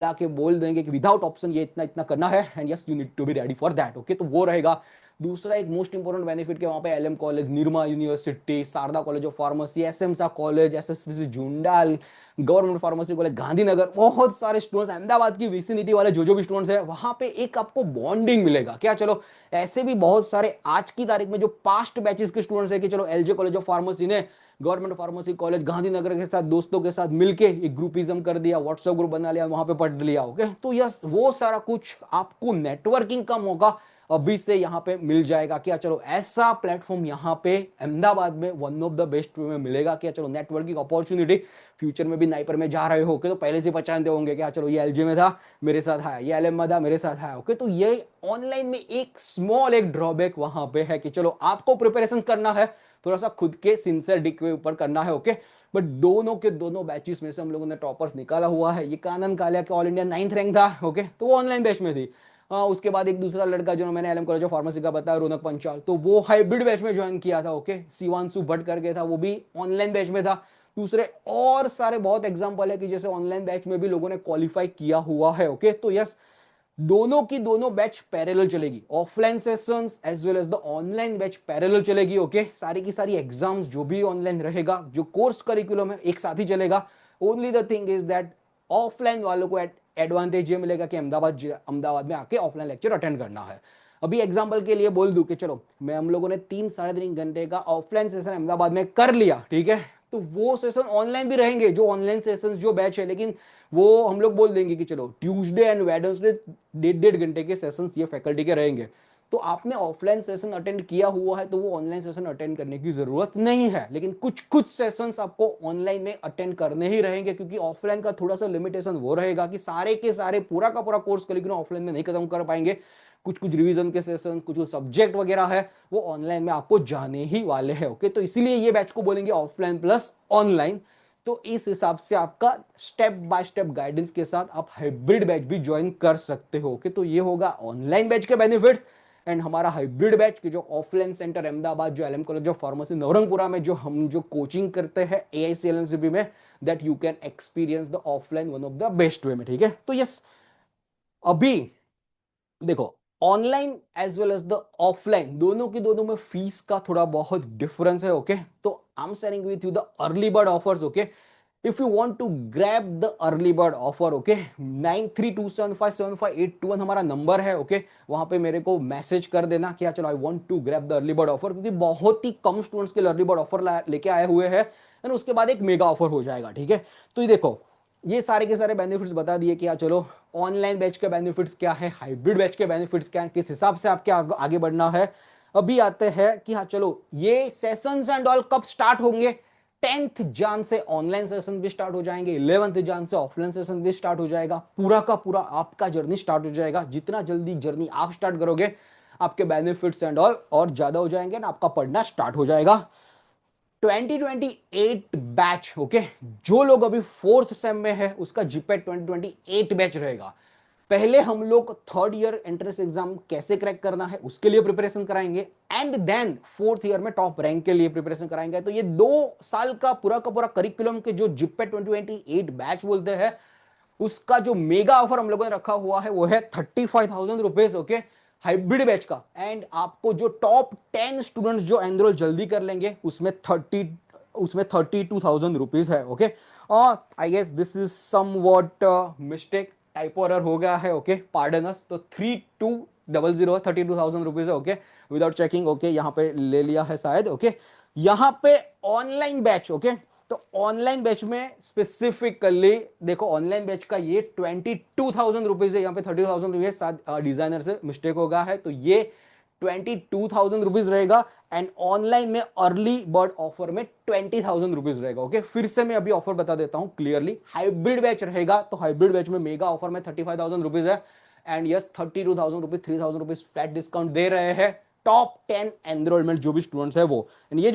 के बोल देंगे कि विदाउट ऑप्शन ये इतना इतना करना है, and yes you need to be ready for that. Okay, तो वो रहेगा। दूसरा एक मोस्ट इंपोर्टेंट बेनिफिट के वहां पे LM College, Nirma University, Sharda College of Pharmacy, एसएमसा College, SSPC Jundal, government pharmacy college Gandhinagar, बहुत सारे स्टूडेंट्स, अहमदाबाद की विसिनिटी वाले जो भी स्टूडेंट्स है, वहां पे एक आपको बॉन्डिंग मिलेगा। क्या चलो ऐसे भी बहुत सारे आज की तारीख में जो पास्ट बैचेस के स्टूडेंट्स है कि चलो एलजे कॉलेज ऑफ फार्मेसी ने गवर्नमेंट फार्मेसी कॉलेज गांधीनगर के साथ दोस्तों के साथ मिलके एक ग्रुपिज्म कर दिया, व्हाट्सएप ग्रुप बना लिया, वहां पे पढ़ लिया। ओके, तो यस, वो सारा कुछ आपको नेटवर्किंग का मौका अभी से यहाँ पे मिल जाएगा। क्या चलो ऐसा प्लेटफॉर्म यहाँ पे अहमदाबाद में वन ऑफ द बेस्ट में मिलेगा। क्या चलो नेटवर्किंग अपॉर्चुनिटी फ्यूचर में भी नाइपर में जा रहे हो के तो पहले से पहचानते होंगे, क्या चलो ये एलजे में था मेरे साथ है, ये एलएम में था मेरे साथ है। ओके, तो ये ऑनलाइन में एक स्मॉल एक ड्रॉबैक वहां पे है कि चलो आपको प्रिपरेशन करना है, थोड़ा सा खुद के सिंसियरिटी के ऊपर करना है। ओके, बट दोनों के दोनों बैचेस में से हम लोगों ने टॉपर्स निकाला हुआ है। ये कानन कालिया के ऑल इंडिया 9th रैंक था, ओके, तो वो ऑनलाइन बैच में थी। उसके बाद एक दूसरा लड़का जो मैंने एलएम कॉलेज ऑफ फार्मेसी का बताया, रौनक पंचाल, तो वो हाइब्रिड बैच में ज्वाइन किया था, ओके। शिवांशु भट्ट करके था, वो भी ऑनलाइन बैच में था। दूसरे और सारे बहुत एग्जांपल है कि जैसे ऑनलाइन बैच में भी लोगों ने क्वालिफाई किया हुआ है, ओके। तो यस, दोनों की दोनों बैच पैरेलल चलेगी, offline sessions as well as the online batch parallel चलेगी, ओके। सारी की सारी एग्जाम्स जो भी ऑनलाइन रहेगा, जो कोर्स करिकुलम है, एक साथ ही चलेगा। Only the thing is that offline वालों को एडवांटेज ये मिलेगा कि अहमदाबाद में आके ऑफलाइन लेक्चर अटेंड करना है। अभी एग्जांपल के लिए बोल दूं कि चलो मैं हम लोगों ने 3 साढ़े 3 घंटे का ऑफलाइन सेशन अहमदाबाद में कर लिया, ठीक है, तो वो सेशन ऑनलाइन भी रहेंगे, जो ऑनलाइन सेशन जो बैच है, लेकिन वो हम लोग बोल देंगे कि चलो ट्यूसडे एंड वेडनेसडे 1.5 घंटे के सेशंस ये फैकल्टी के रहेंगे। तो आपने ऑफलाइन सेशन अटेंड किया हुआ है तो वो ऑनलाइन सेशन अटेंड करने की जरूरत नहीं है, लेकिन कुछ कुछ सेशंस आपको ऑनलाइन में अटेंड करने ही रहेंगे, क्योंकि ऑफलाइन का थोड़ा सा लिमिटेशन वो रहेगा कि सारे के सारे पूरा का पूरा कोर्स करिकुलम ऑफलाइन में नहीं खत्म कर पाएंगे। कुछ कुछ रिवीजन के सेशन, कुछ कुछ सब्जेक्ट वगैरह है, वो ऑनलाइन में आपको जाने ही वाले हैं, ओके। तो इसीलिए ये बैच को बोलेंगे ऑफलाइन प्लस ऑनलाइन। तो इस हिसाब से आपका स्टेप बाय स्टेप गाइडेंस के साथ आप हाइब्रिड बैच भी ज्वाइन कर सकते हो, ओके। तो ये होगा ऑनलाइन बैच के बेनिफिट्स। एंड हमारा हाइब्रिड बैच के जो ऑफलाइन सेंटर अहमदाबाद, जो LM college of pharmacy Navrangpura में जो हम जो कोचिंग करते हैं AICLNCB में, that you can experience the offline one of the best way में, ठीक है। तो यस, अभी देखो online as well as the offline दोनों की दोनों में फीस का थोड़ा बहुत डिफरेंस है, ओके। तो I am sharing with you the early bird offers, okay. If you want to grab the early bird offer, okay, 9327575821 हमारा नंबर है, ओके। वहां पे मेरे को मैसेज कर देना कि चलो I want to grab the early bird offer, क्योंकि बहुत ही कम स्टूडेंट्स के लिए अर्ली बर्ड ऑफर लेके आए हुए हैं, एंड उसके बाद एक मेगा ऑफर हो जाएगा, ठीक है। तो ये देखो, ये सारे के सारे बेनिफिट्स बता दिए कि चलो ऑनलाइन बैच के बेनिफिट्स क्या है, हाइब्रिड बैच के बेनिफिट्स क्या है, किस हिसाब से आपके आगे बढ़ना है। अभी आते हैं कि चलो ये सेशंस एंड ऑल कब स्टार्ट होंगे। 10th जान से ऑनलाइन सेशन भी स्टार्ट हो जाएंगे, 11th जान से ऑफलाइन सेशन भी स्टार्ट हो जाएगा। पूरा का पूरा आपका जर्नी स्टार्ट हो जाएगा। जितना जल्दी जर्नी आप स्टार्ट करोगे, आपके बेनिफिट्स एंड ऑल और ज्यादा हो जाएंगे ना, आपका पढ़ना स्टार्ट हो जाएगा। 2028 बैच, ओके, जो लोग अभी 4th सेम में है उसका जीपेट 2028 बैच रहेगा। पहले हम लोग 3rd ईयर एंट्रेंस एग्जाम कैसे क्रैक करना है उसके लिए प्रिपरेशन कराएंगे, एंड देन 4th ईयर में टॉप रैंक के लिए प्रिपरेशन कराएंगे। तो ये 2 साल का पूरा करिकुलम के जो जिपेट 2028 बैच बोलते हैं, उसका जो मेगा ऑफर हम लोगों ने रखा हुआ है वो है 35,000 रुपीज, ओके, हाइब्रिड बैच का। एंड आपको जो टॉप 10 स्टूडेंट्स जो एनरोल जल्दी कर लेंगे उसमें 32,000 रुपीज है, okay. I guess this is somewhat mistake, typo error हो गया है, ओके, पार्डन अस। तो 3200 32,000 रुपीज है, ओके, विदाउट चेकिंग, ओके, यहाँ पे ले लिया है शायद, ओके। यहाँ पे ऑनलाइन बैच, ओके, तो ऑनलाइन बैच में स्पेसिफिकली देखो, ऑनलाइन बैच का ये 22,000 रुपीज है, यहाँ पे 30,000 रुपीज, साथ डिजाइनर से मिस्टेक हो गया है, तो ये 22,000 रुपीज रहेगा। एंड ऑनलाइन में अर्ली बर्ड ऑफर में 20,000 रुपीज रहेगा, ओके। फिर से मैं अभी ऑफर बता देता हूं क्लियरली। हाइब्रिड बैच रहेगा तो हाइब्रिड बैच में मेगा ऑफर में 35,000 रुपीज है, and yes 32,000 rupees, 3,000 rupees flat discount दे रहे हैं टॉप 10 एनरोलमेंट जो भी स्टूडेंट्स है वो। एंड ये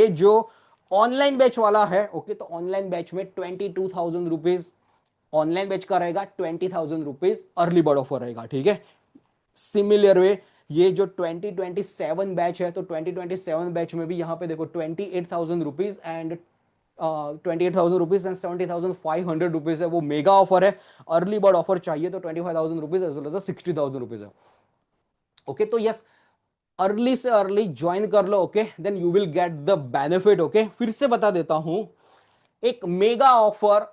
जो ऑनलाइन बैच वाला है, ओके, तो ऑनलाइन बैच में 22,000 रुपीज ऑनलाइन बैच का रहेगा, 20,000 रुपीज अर्ली बर्ड ऑफर रहेगा, ठीक है। सिमिलर वे ये जो 2027 बैच है, तो 2027 बैच में भी यहाँ पे देखो 28,000 rupees and 28,000 rupees and 70,500 rupees है, वो मेगा ऑफर है। अर्ली बर्ड ऑफर चाहिए तो 25,000 rupees as well as 60,000 rupees है, ओके। तो यस, अर्ली से अर्ली ज्वाइन कर लो, okay, then you will get the benefit, okay. फिर से बता देता हूं, एक मेगा ऑफर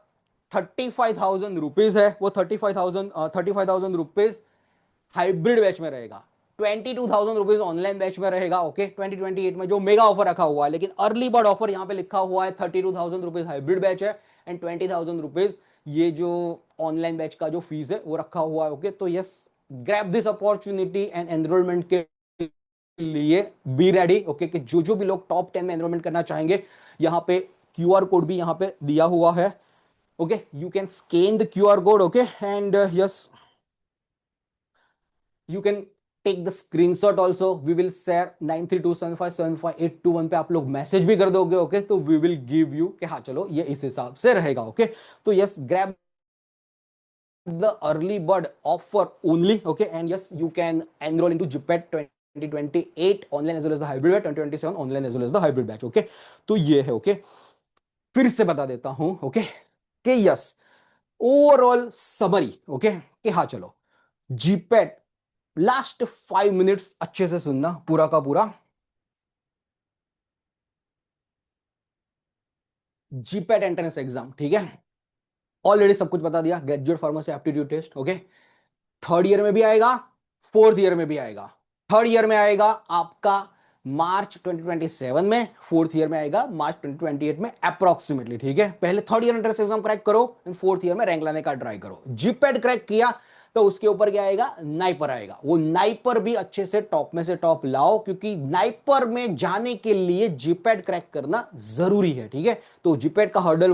35,000 रुपीज है, वो 35,000 रुपीज हाइब्रिड बैच में रहेगा, 22,000 रुपीज ऑनलाइन बैच में रहेगा, ओके, 2028 में जो मेगा ऑफर रखा हुआ है। लेकिन अर्ली बर्ड ऑफर यहां पे लिखा हुआ है 32,000 रुपीज हाइब्रिड बैच है, एंड 20,000 रुपीज ये जो ऑनलाइन बैच का जो फीस है वो रखा हुआ है, ओके। तो yes, grab this opportunity and enrolment के लिए बी रेडी, ओके, कि जो जो भी लोग टॉप 10 में एनरोलमेंट करना चाहेंगे, यहाँ पे QR कोड भी यहाँ पे दिया हुआ है, okay, you can scan the QR code, okay, and yes, you can take the screenshot also, we will share 9327575821 पे आप लोग मैसेज भी कर दोगे, ओके, तो वी विल गिव यू कि हाँ चलो ये इस हिसाब से रहेगा, ओके। तो yes, grab the early bird offer only, okay, and yes, you can enroll into GPAT 2028 online as well as the hybrid batch, 2027 online as well as the hybrid batch, okay। तो ये है, okay, फिर से बता देता हूं, okay, कि yes, overall summary, okay, कि हाँ चलो जीपैट, लास्ट 5 मिनट्स अच्छे से सुनना पूरा का पूरा। जीपैट एंट्रेंस एग्जाम, ठीक है, ऑलरेडी सब कुछ बता दिया, graduate pharmacy aptitude test, okay, third year में भी आएगा, फोर्थ ईयर में भी आएगा। थर्ड ईयर में आएगा आपका मार्च 2027 में, फोर्थ ईयर में आएगा मार्च 2028 में अप्रोक्सीमेटली, ठीक है। पहले third year entrance exam crack करो, फोर्थ ईयर में रैंक लाने का ट्राई करो। जीपैट क्रैक किया तो उसके ऊपर क्या आएगा, नाइपर आएगा। वो नाइपर भी अच्छे से टॉप में से टॉप लाओ, क्योंकि नाइपर में जाने के लिए जीपैट क्रैक करना जरूरी है, ठीक है। तो जीपैट का हर्डल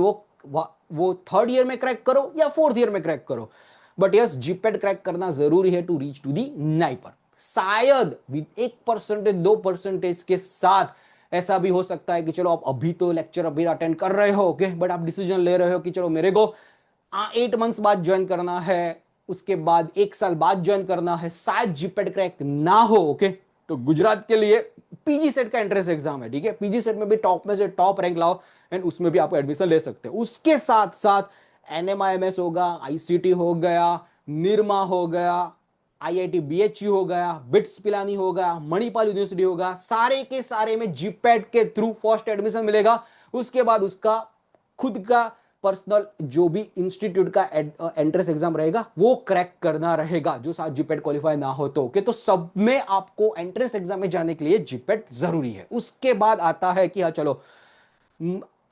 वो थर्ड ईयर में क्रैक करो या फोर्थ ईयर में क्रैक करो, बट यस, जीपैट क्रैक करना जरूरी है to reach to the NIPER. शायद 1% 2% के साथ ऐसा भी हो सकता है कि चलो आप अभी तो लेक्चर अभी अटेंड कर रहे हो, ओके, बट आप डिसीजन ले रहे हो कि चलो मेरे को 8 मंथ्स बाद ज्वाइन करना है, उसके बाद 1 साल बाद ज्वाइन करना है, शायद जीपैट क्रैक ना हो, ओके। तो गुजरात के लिए पीजी सेट का एंट्रेंस एग्जाम है, ठीक है, पीजी सेट में भी टॉप में से टॉप रैंक लाओ एंड उसमें भी आप एडमिशन ले सकते हो। उसके साथ साथ एनएमआईएमएस होगा, आईसीटी हो गया, निरमा हो गया, आईआईटी बीएचयू हो गया, बिट्स पिलानी हो गया, मणिपाल यूनिवर्सिटी होगा, सारे के सारे में जीपैट के थ्रू फर्स्ट एडमिशन मिलेगा। उसके बाद उसका खुद का पर्सनल जो भी इंस्टीट्यूट का एंट्रेंस एग्जाम रहेगा वो क्रैक करना रहेगा, जो साथ जीपैट क्वालिफाई ना हो तो, ओके। तो सब में आपको एंट्रेंस एग्जाम में जाने के लिए जीपैट जरूरी है। उसके बाद आता है कि हाँ चलो,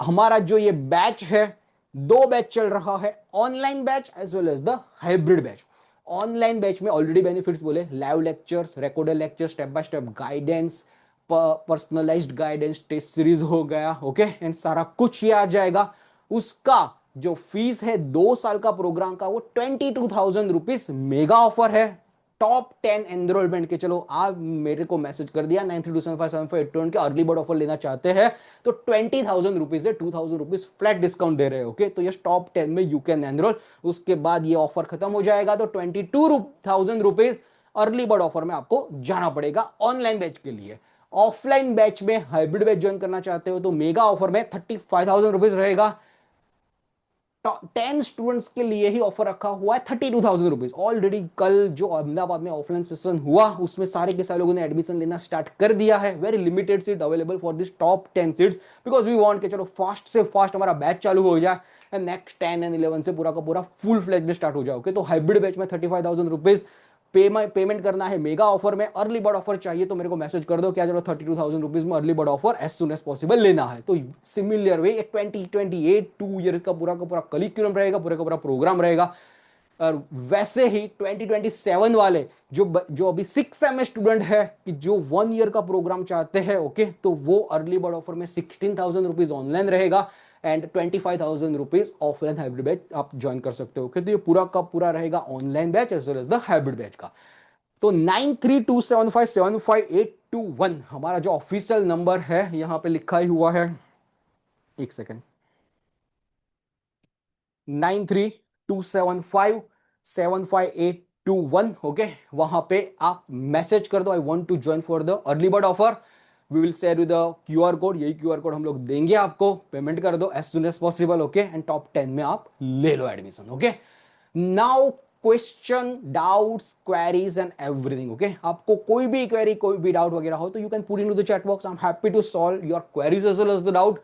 हमारा जो ये बैच है, 2 बैच चल रहा है, online batch as well as the hybrid batch. Online batch में ऑलरेडी बेनिफिट्स बोले, live lectures, recorded lecture, step by step guidance, personalised guidance, test series हो गया, ओके, एंड सारा कुछ ये आ जाएगा। उसका जो फीस है 2 साल का प्रोग्राम का, वो 22,000 रुपीज मेगा ऑफर है। टॉप 10 एनरोलमेंट के, चलो आप मेरे को मैसेज कर दिया 9327575821 के अर्ली बर्ड ऑफर लेना चाहते हैं तो 20,000 रुपीज से 2,000 रुपीज फ्लैट डिस्काउंट दे रहे हो, ओके। तो ये टॉप 10 में यू कैन एनरोल। उसके बाद ये ऑफर खत्म हो जाएगा तो 22,000 रुपीज अर्ली बर्ड ऑफर में आपको जाना पड़ेगा ऑनलाइन बैच के लिए। ऑफलाइन बैच में हाइब्रिड बैच ज्वाइन करना चाहते हो तो मेगा ऑफर में 35,000 रुपीज रहेगा। 10 स्टूडेंट्स के लिए ही ऑफर रखा हुआ है 32,000 रुपीज। ऑलरेडी कल जो अहमदाबाद में ऑफलाइन सेशन हुआ उसमें सारे के सारे लोगों ने एडमिशन लेना स्टार्ट कर दिया है। Very limited seat available for this top 10 seats, because we want के चलो फास्ट से फास्ट हमारा बैच चालू हो जाए एंड नेक्स्ट 10 एंड 11 से पूरा का पूरा फुल फ्लेज में स्टार्ट हो जाओ, okay? तो हाइब्रिड बैच में 35,000 रुपीज पेमेंट करना है मेगा ऑफर में। अर्ली बर्ड ऑफर चाहिए तो मेरे को मैसेज कर दो, क्या चलो 32,000 रुपीज में early bird offer as soon as possible लेना है। तो सिमिलर वे 2028 2 ईयर का पूरा करिकुलम रहेगा, पूरा का पूरा प्रोग्राम रहेगा। और वैसे ही 2027 वाले जो अभी 6 सेम स्टूडेंट है कि जो 1 ईयर का प्रोग्राम चाहते हैं, ओके, तो वो अर्ली बर्ड ऑफर में 16,000 रुपीज ऑनलाइन रहेगा and 25,000 rupees offline hybrid batch आप ज्वाइन कर सकते हो, ओके। तो ये पूरा का पूरा रहेगा online batch as well as the hybrid batch का। तो 9327575821 हमारा जो ऑफिशियल नंबर है, यहां पे लिखा ही हुआ है, एक सेकेंड, 9327575821, ओके। वहां पे आप मैसेज कर दो, I want to join for the early bird offer, we will share with the QR code. यही क्यूआर कोड हम लोग देंगे आपको, पेमेंट कर दो as soon as possible, okay, and top 10 में आप ले लो admission, okay. Now question, doubts, queries and everything, okay. आपको कोई भी क्वेरी, कोई भी डाउट वगैरह हो तो you can put into the chat box. I am happy to solve your queries as well as the doubt.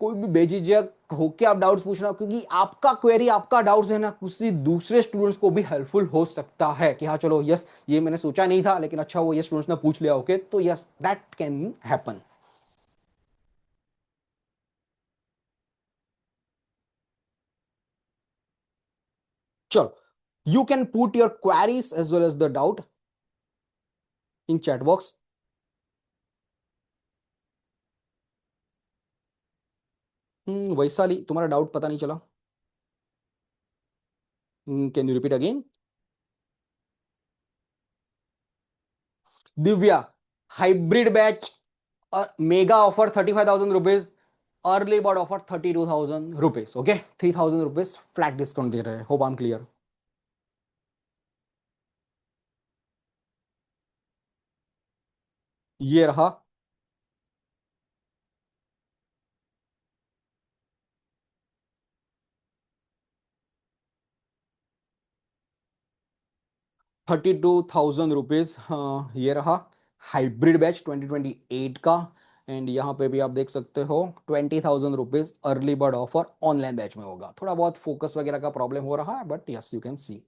कोई भी बेझिझक होके आप डाउट्स पूछना, क्योंकि आपका क्वेरी, आपका डाउट्स है ना, किसी दूसरे स्टूडेंट्स को भी हेल्पफुल हो सकता है कि हाँ चलो यस, ये मैंने सोचा नहीं था लेकिन अच्छा वो ये स्टूडेंट्स ने पूछ लिया, ओके। तो यस, दैट कैन हैपन। चलो, you can put your queries as well as the doubt in chat box. Vaishali, तुम्हारा डाउट पता नहीं चला, can you repeat again? Divya, hybrid batch, mega offer 35,000 rupees, early bird offer 32,000 rupees, okay 3,000 rupees flat discount दे रहे हैं. Hope I am clear. ये रहा 32,000 rupees. हाँ, ये रहा हाइब्रिड बैच 2028 का. एंड यहाँ पे भी आप देख सकते हो 20,000 rupees early bird offer online batch में होगा. थोड़ा बहुत फोकस वगैरह का प्रॉब्लम हो रहा है, बट यस यू कैन सी.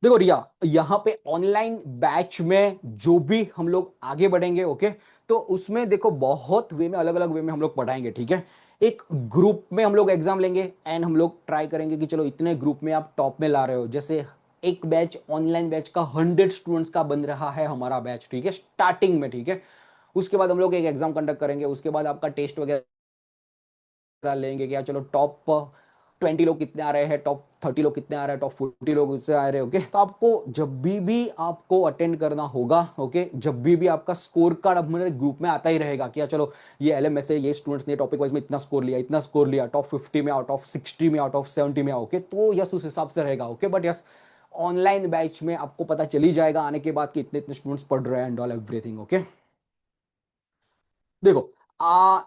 देखो रिया, यहाँ पे ऑनलाइन बैच में जो भी हम लोग आगे बढ़ेंगे, ओके, तो उसमें देखो बहुत वे में, अलग अलग वे में हम लोग पढ़ाएंगे, ठीक है. एक ग्रुप में हम लोग एग्जाम लेंगे एंड हम लोग ट्राई करेंगे कि चलो इतने ग्रुप में आप टॉप में ला रहे हो. जैसे एक बैच ऑनलाइन बैच का 100 स्टूडेंट्स का बन रहा है हमारा बैच, ठीक है, स्टार्टिंग में, ठीक है. उसके बाद हम लोग एक एग्जाम कंडक्ट करेंगे, उसके बाद आपका टेस्ट वगैरह लेंगे कि यार चलो टॉप 20 लोग कितने आ रहे हैं, टॉप 30 लोग कितने आ रहे हैं, टॉप 40 लोग उससे आ रहे हैं, ओके. तो आपको जब भी आपको अटेंड करना होगा, ओके, जब भी आपका स्कोर कार्ड अब मेरे ग्रुप में आता ही रहेगा कि यार चलो ये एलएमएस से ये स्टूडेंट्स ने टॉपिक वाइज में इतना स्कोर लिया, इतना स्कोर लिया, टॉप 50 में, आउट ऑफ 60 में, आउट ऑफ 70 में, ओके. तो यस उस हिसाब से रहेगा, okay. But yes online batch में आपको पता चली जाएगा आने के बाद कि इतने इतने स्टूडेंट्स पढ़ रहे हैं एंड ऑल एवरीथिंग, ओके. देखो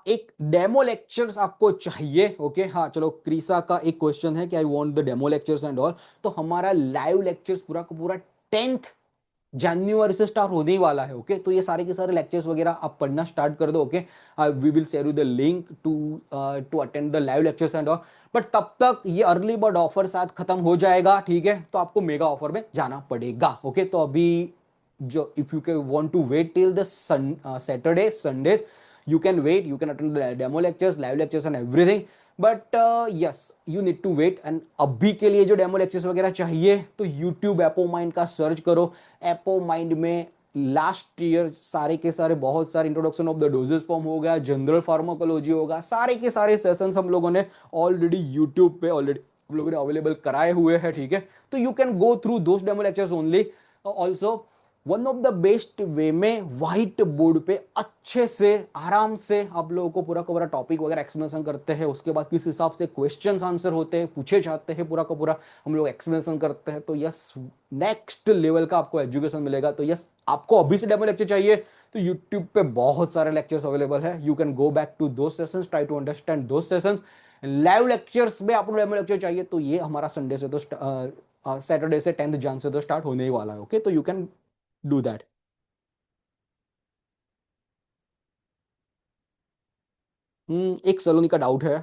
एक डेमो लेक्चर्स आपको चाहिए, ओके. हाँ चलो, क्रीसा का एक क्वेश्चन है कि I want the demo lectures and all. तो हमारा लाइव लेक्चर्स पूरा का पूरा 10th जनवरी से स्टार्ट होने ही वाला है, ओके. तो ये सारे के सारे लेक्चर्स वगैरह आप पढ़ना स्टार्ट कर दो, okay. We will share you the link to to attend the live lectures and all. But तब तक ये अर्ली बर्ड ऑफर साथ खत्म हो जाएगा, ठीक है. तो आपको मेगा ऑफर में जाना पड़ेगा, ओके. तो अभी जो if you can want to wait till the Saturday Sundays, you can wait, you can attend the demo lectures, live lectures and everything. But yes you need to wait. And अभी के लिए जो demo lectures वगैरह चाहिए तो YouTube एपो mind का search करो. एपो माइंड में लास्ट ईयर सारे के सारे बहुत सारे introduction of the doses form हो गया, जनरल फार्माकोलॉजी होगा, सारे के सारे सेशंस हम लोगों ने ऑलरेडी यूट्यूब पे ऑलरेडी हम लोगों ने अवेलेबल कराए हुए हैं, ठीक है. तो you can go through those demo lectures only. Also one of the best way में व्हाइट बोर्ड पे अच्छे से आराम से आप लोगों को पूरा का पूरा टॉपिक वगैरह एक्सप्लेनेशन करते हैं. उसके बाद किस हिसाब से क्वेश्चंस आंसर होते हैं, पूछे जाते हैं, पूरा का पूरा हम लोग एक्सप्लेनेशन करते हैं. तो यस नेक्स्ट लेवल का आपको एजुकेशन मिलेगा. तो यस आपको अभी से डेमो लेक्चर चाहिए तो यूट्यूब पे बहुत सारे लेक्चर्स अवेलेबल है. You can go back to two sessions, try to understand two sessions. Live lectures में आपको डेमो लेक्चर चाहिए तो ये हमारा संडे से तो सैटरडे से 10th जन से तो स्टार्ट होने ही वाला है, ओके. तो यू कैन डू दैट. एक सलोनी का डाउट है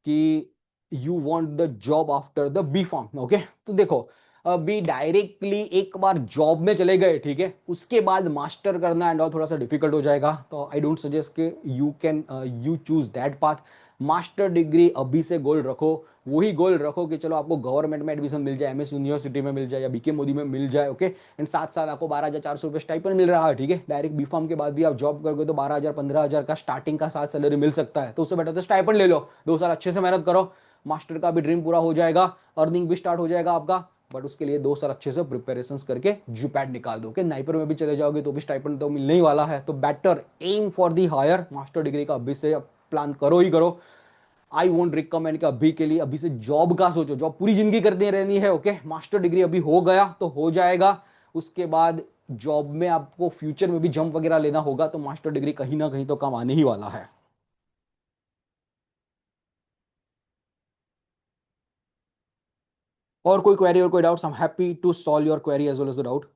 कि you want the job after the B pharm, okay. तो देखो अभी डायरेक्टली एक बार जॉब में चले गए, ठीक है, उसके बाद मास्टर करना एंड ऑल थोड़ा सा डिफिकल्ट हो जाएगा. तो आई डोंट सजेस्ट कि you can you choose that path. Master degree अभी से गोल रखो. वही गोल रखो कि चलो आपको गवर्नमेंट में एडमिशन मिल जाए, एमएस यूनिवर्सिटी में मिल जाए या बीके मोदी में मिल जाए, ओके. एंड साथ साथ आपको 12,400 रुपये स्टाइपेंड मिल रहा है, ठीक है. डायरेक्ट बी फॉर्म के बाद भी आप जॉब करोगे तो 12,000 15,000 का स्टार्टिंग का साथ सैलरी मिल सकता है. तो उससे बेटर तो स्टाइपेंड ले लो, 2 साल अच्छे से मेहनत करो, मास्टर का भी ड्रीम पूरा हो जाएगा, अर्निंग भी स्टार्ट हो जाएगा आपका. बट उसके लिए 2 साल अच्छे से प्रिपरेशन करके जीपैट निकाल दो, कि नाइपर में भी चले जाओगे तो भी स्टाइपेंड तो मिलने ही वाला है. तो better aim for the higher. Master degree का अभी से प्लान करो ही करो. आई वोंट रिकमेंड कि अभी के लिए अभी से जॉब का सोचो. जॉब पूरी जिंदगी करते रहनी है, ओके. मास्टर डिग्री अभी हो गया तो हो जाएगा. उसके बाद जॉब में आपको फ्यूचर में भी जंप वगैरह लेना होगा तो मास्टर डिग्री कहीं ना कहीं तो काम आने ही वाला है. और कोई क्वेरी और कोई doubts? I am happy to solve your query as well as the doubt.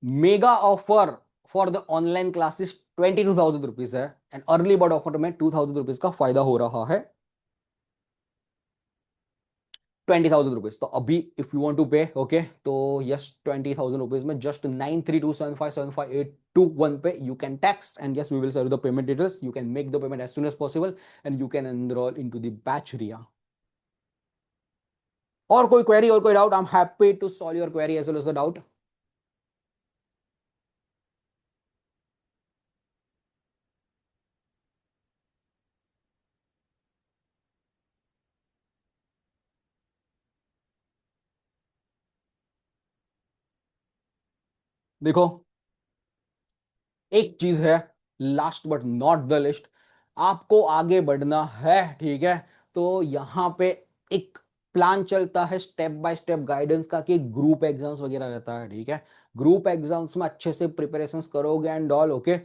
Mega offer for the online classes 22,000 rupees है एंड अर्ली बर्ड ऑफर में 2,000 रुपीज का फायदा हो रहा है. 20,000 रुपीज. तो अभी if you want to pay, okay, तो यस 20,000 रुपीज में जस्ट 9327575821 पे you can text and yes we will serve the payment details. You can make the payment as soon as possible and you can enroll into the batch Riya. और कोई query और कोई doubt? I am happy to solve your query as well as the doubt. देखो, एक चीज है, last but not the list, आपको आगे बढ़ना है, ठीक है? तो यहाँ पे एक प्लान चलता है स्टेप बाय स्टेप गाइडेंस का, कि ग्रुप एग्जाम्स वगैरह रहता है, ठीक है? ग्रुप एग्जाम्स में अच्छे से प्रिपरेशंस करोगे एंड ऑल, ओके?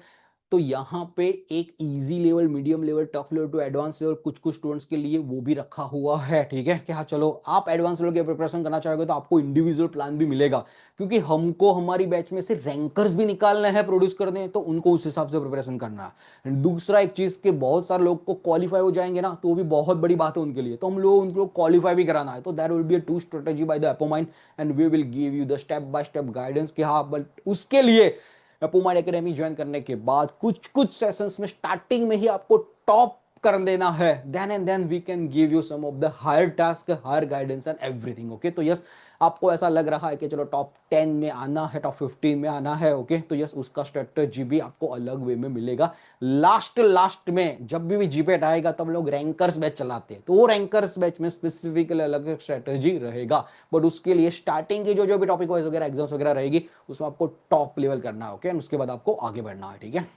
तो यहाँ पे एक easy level, medium level, tough level to advance level कुछ कुछ स्टूडेंट्स के लिए वो भी रखा हुआ है, ठीक है? कि हाँ चलो, आप एडवांस लेवल की प्रिपरेशन करना चाहोगे तो आपको इंडिविजुअल प्लान भी मिलेगा, क्योंकि हमको हमारी बैच में से रैंकर्स भी निकालने हैं, प्रोड्यूस करने हैं, तो उनको उस हिसाब से प्रिपरेशन करना है। दूसरा एक चीज के बहुत सारे लोग को क्वालिफाई हो जाएंगे ना, तो वो भी बहुत बड़ी बात है उनके लिए, तो हम लोग उनको क्वालिफाई भी कराना है, तो there will be a two strategy by the Apomind and we will give you the step by step guidance कि हाँ, बट उसके लिए एपोमाइड एकेडमी ज्वाइन करने के बाद कुछ कुछ सेशंस में स्टार्टिंग में ही आपको टॉप कर देना है, then and then we can give you some of the higher task, higher guidance and everything, okay? तो यस, आपको ऐसा लग रहा है कि चलो टॉप 10 में आना है, टॉप 15 में आना है, ओके? तो यस, उसका स्ट्रेटजी भी आपको अलग वे में मिलेगा। लास्ट में जब भी जीपेट आएगा तब लोग रैंकर्स बैच चलाते हैं, तो वो रैंकर्स बैच में स्पेसिफिकली अलग स्ट्रेटजी रहेगा, बट उसके लिए स्टार्टिंग की जो भी टॉपिक वाइज वगैरह एग्जाम्स वगैरह रहेगी, उसमें आपको टॉप लेवल करना है, ओके? उसके बाद आपको आगे बढ़ना है, ठीक है?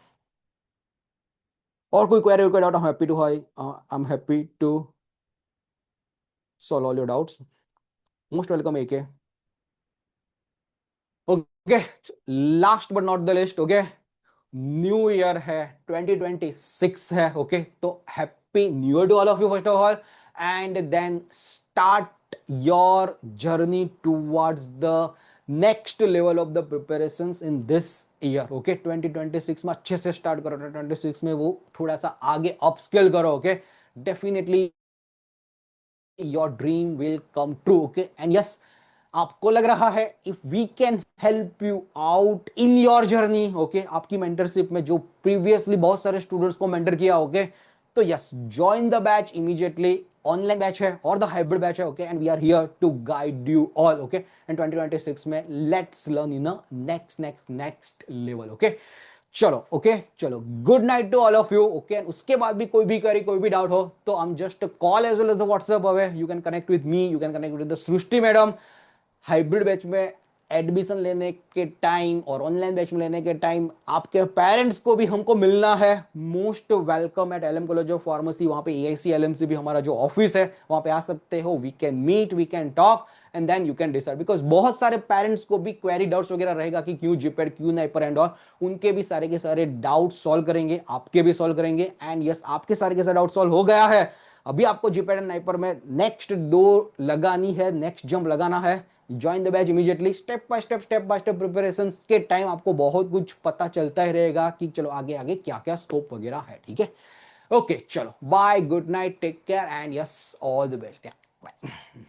और कोई क्वेरी कोई doubt? I am happy to solve all your doubts. Most welcome AK. Okay, last but not the list, okay? New year है, 2026 है, ओके? तो happy new year to all of you first of all, and then start your journey towards the next level of the preparations in this year, okay? 2026 में अच्छे से start करो, 2026 में वो थोड़ा सा आगे अपस्केल करो, okay? Definitely your dream will come true, okay? And yes, आपको लग रहा है if we can help you out in your journey, okay, आपकी मेंटरशिप में जो प्रीवियसली बहुत सारे स्टूडेंट्स को मेंटर किया, ओके? तो yes, join the batch immediately. Online batch है और द हाइब्रिड बैच है, okay? And we are here to guide you all, okay? And 2026 में let's learn in a next level, okay? चलो, okay, चलो, good night to all of you, okay? उसके बाद भी कोई भी करी, कोई भी डाउट हो तो I am just call as well as the WhatsApp away, you can connect with me, you can connect with the Srishti madam. Hybrid batch में एडमिशन लेने के टाइम और ऑनलाइन बैच में लेने के टाइम आपके पेरेंट्स को भी हमको मिलना है, most welcome eight LM college of pharmacy. वहां पे एआईसी एलएमसी भी हमारा जो ऑफिस है, वहां पे आ सकते हो, we can meet, we can talk and then you can decide, because बहुत सारे पेरेंट्स को भी क्वेरी डाउट्स वगैरह रहेगा कि क्यों जीपेड, क्यों नाइपर एंड ऑल, उनके भी सारे के सारे डाउट सॉल्व करेंगे, आपके भी सॉल्व करेंगे। एंड यस, आपके सारे के सारे डाउट सॉल्व हो गया है, अभी आपको जीपेड एंड नाइपर में नेक्स्ट दो लगानी है, नेक्स्ट जंप लगाना है। Join the batch immediately, step by step preparation के टाइम आपको बहुत कुछ पता चलता ही रहेगा कि चलो आगे आगे क्या क्या स्कोप वगैरह है, ठीक है? ओके, चलो, bye, good night, take care and yes, all the best, bye.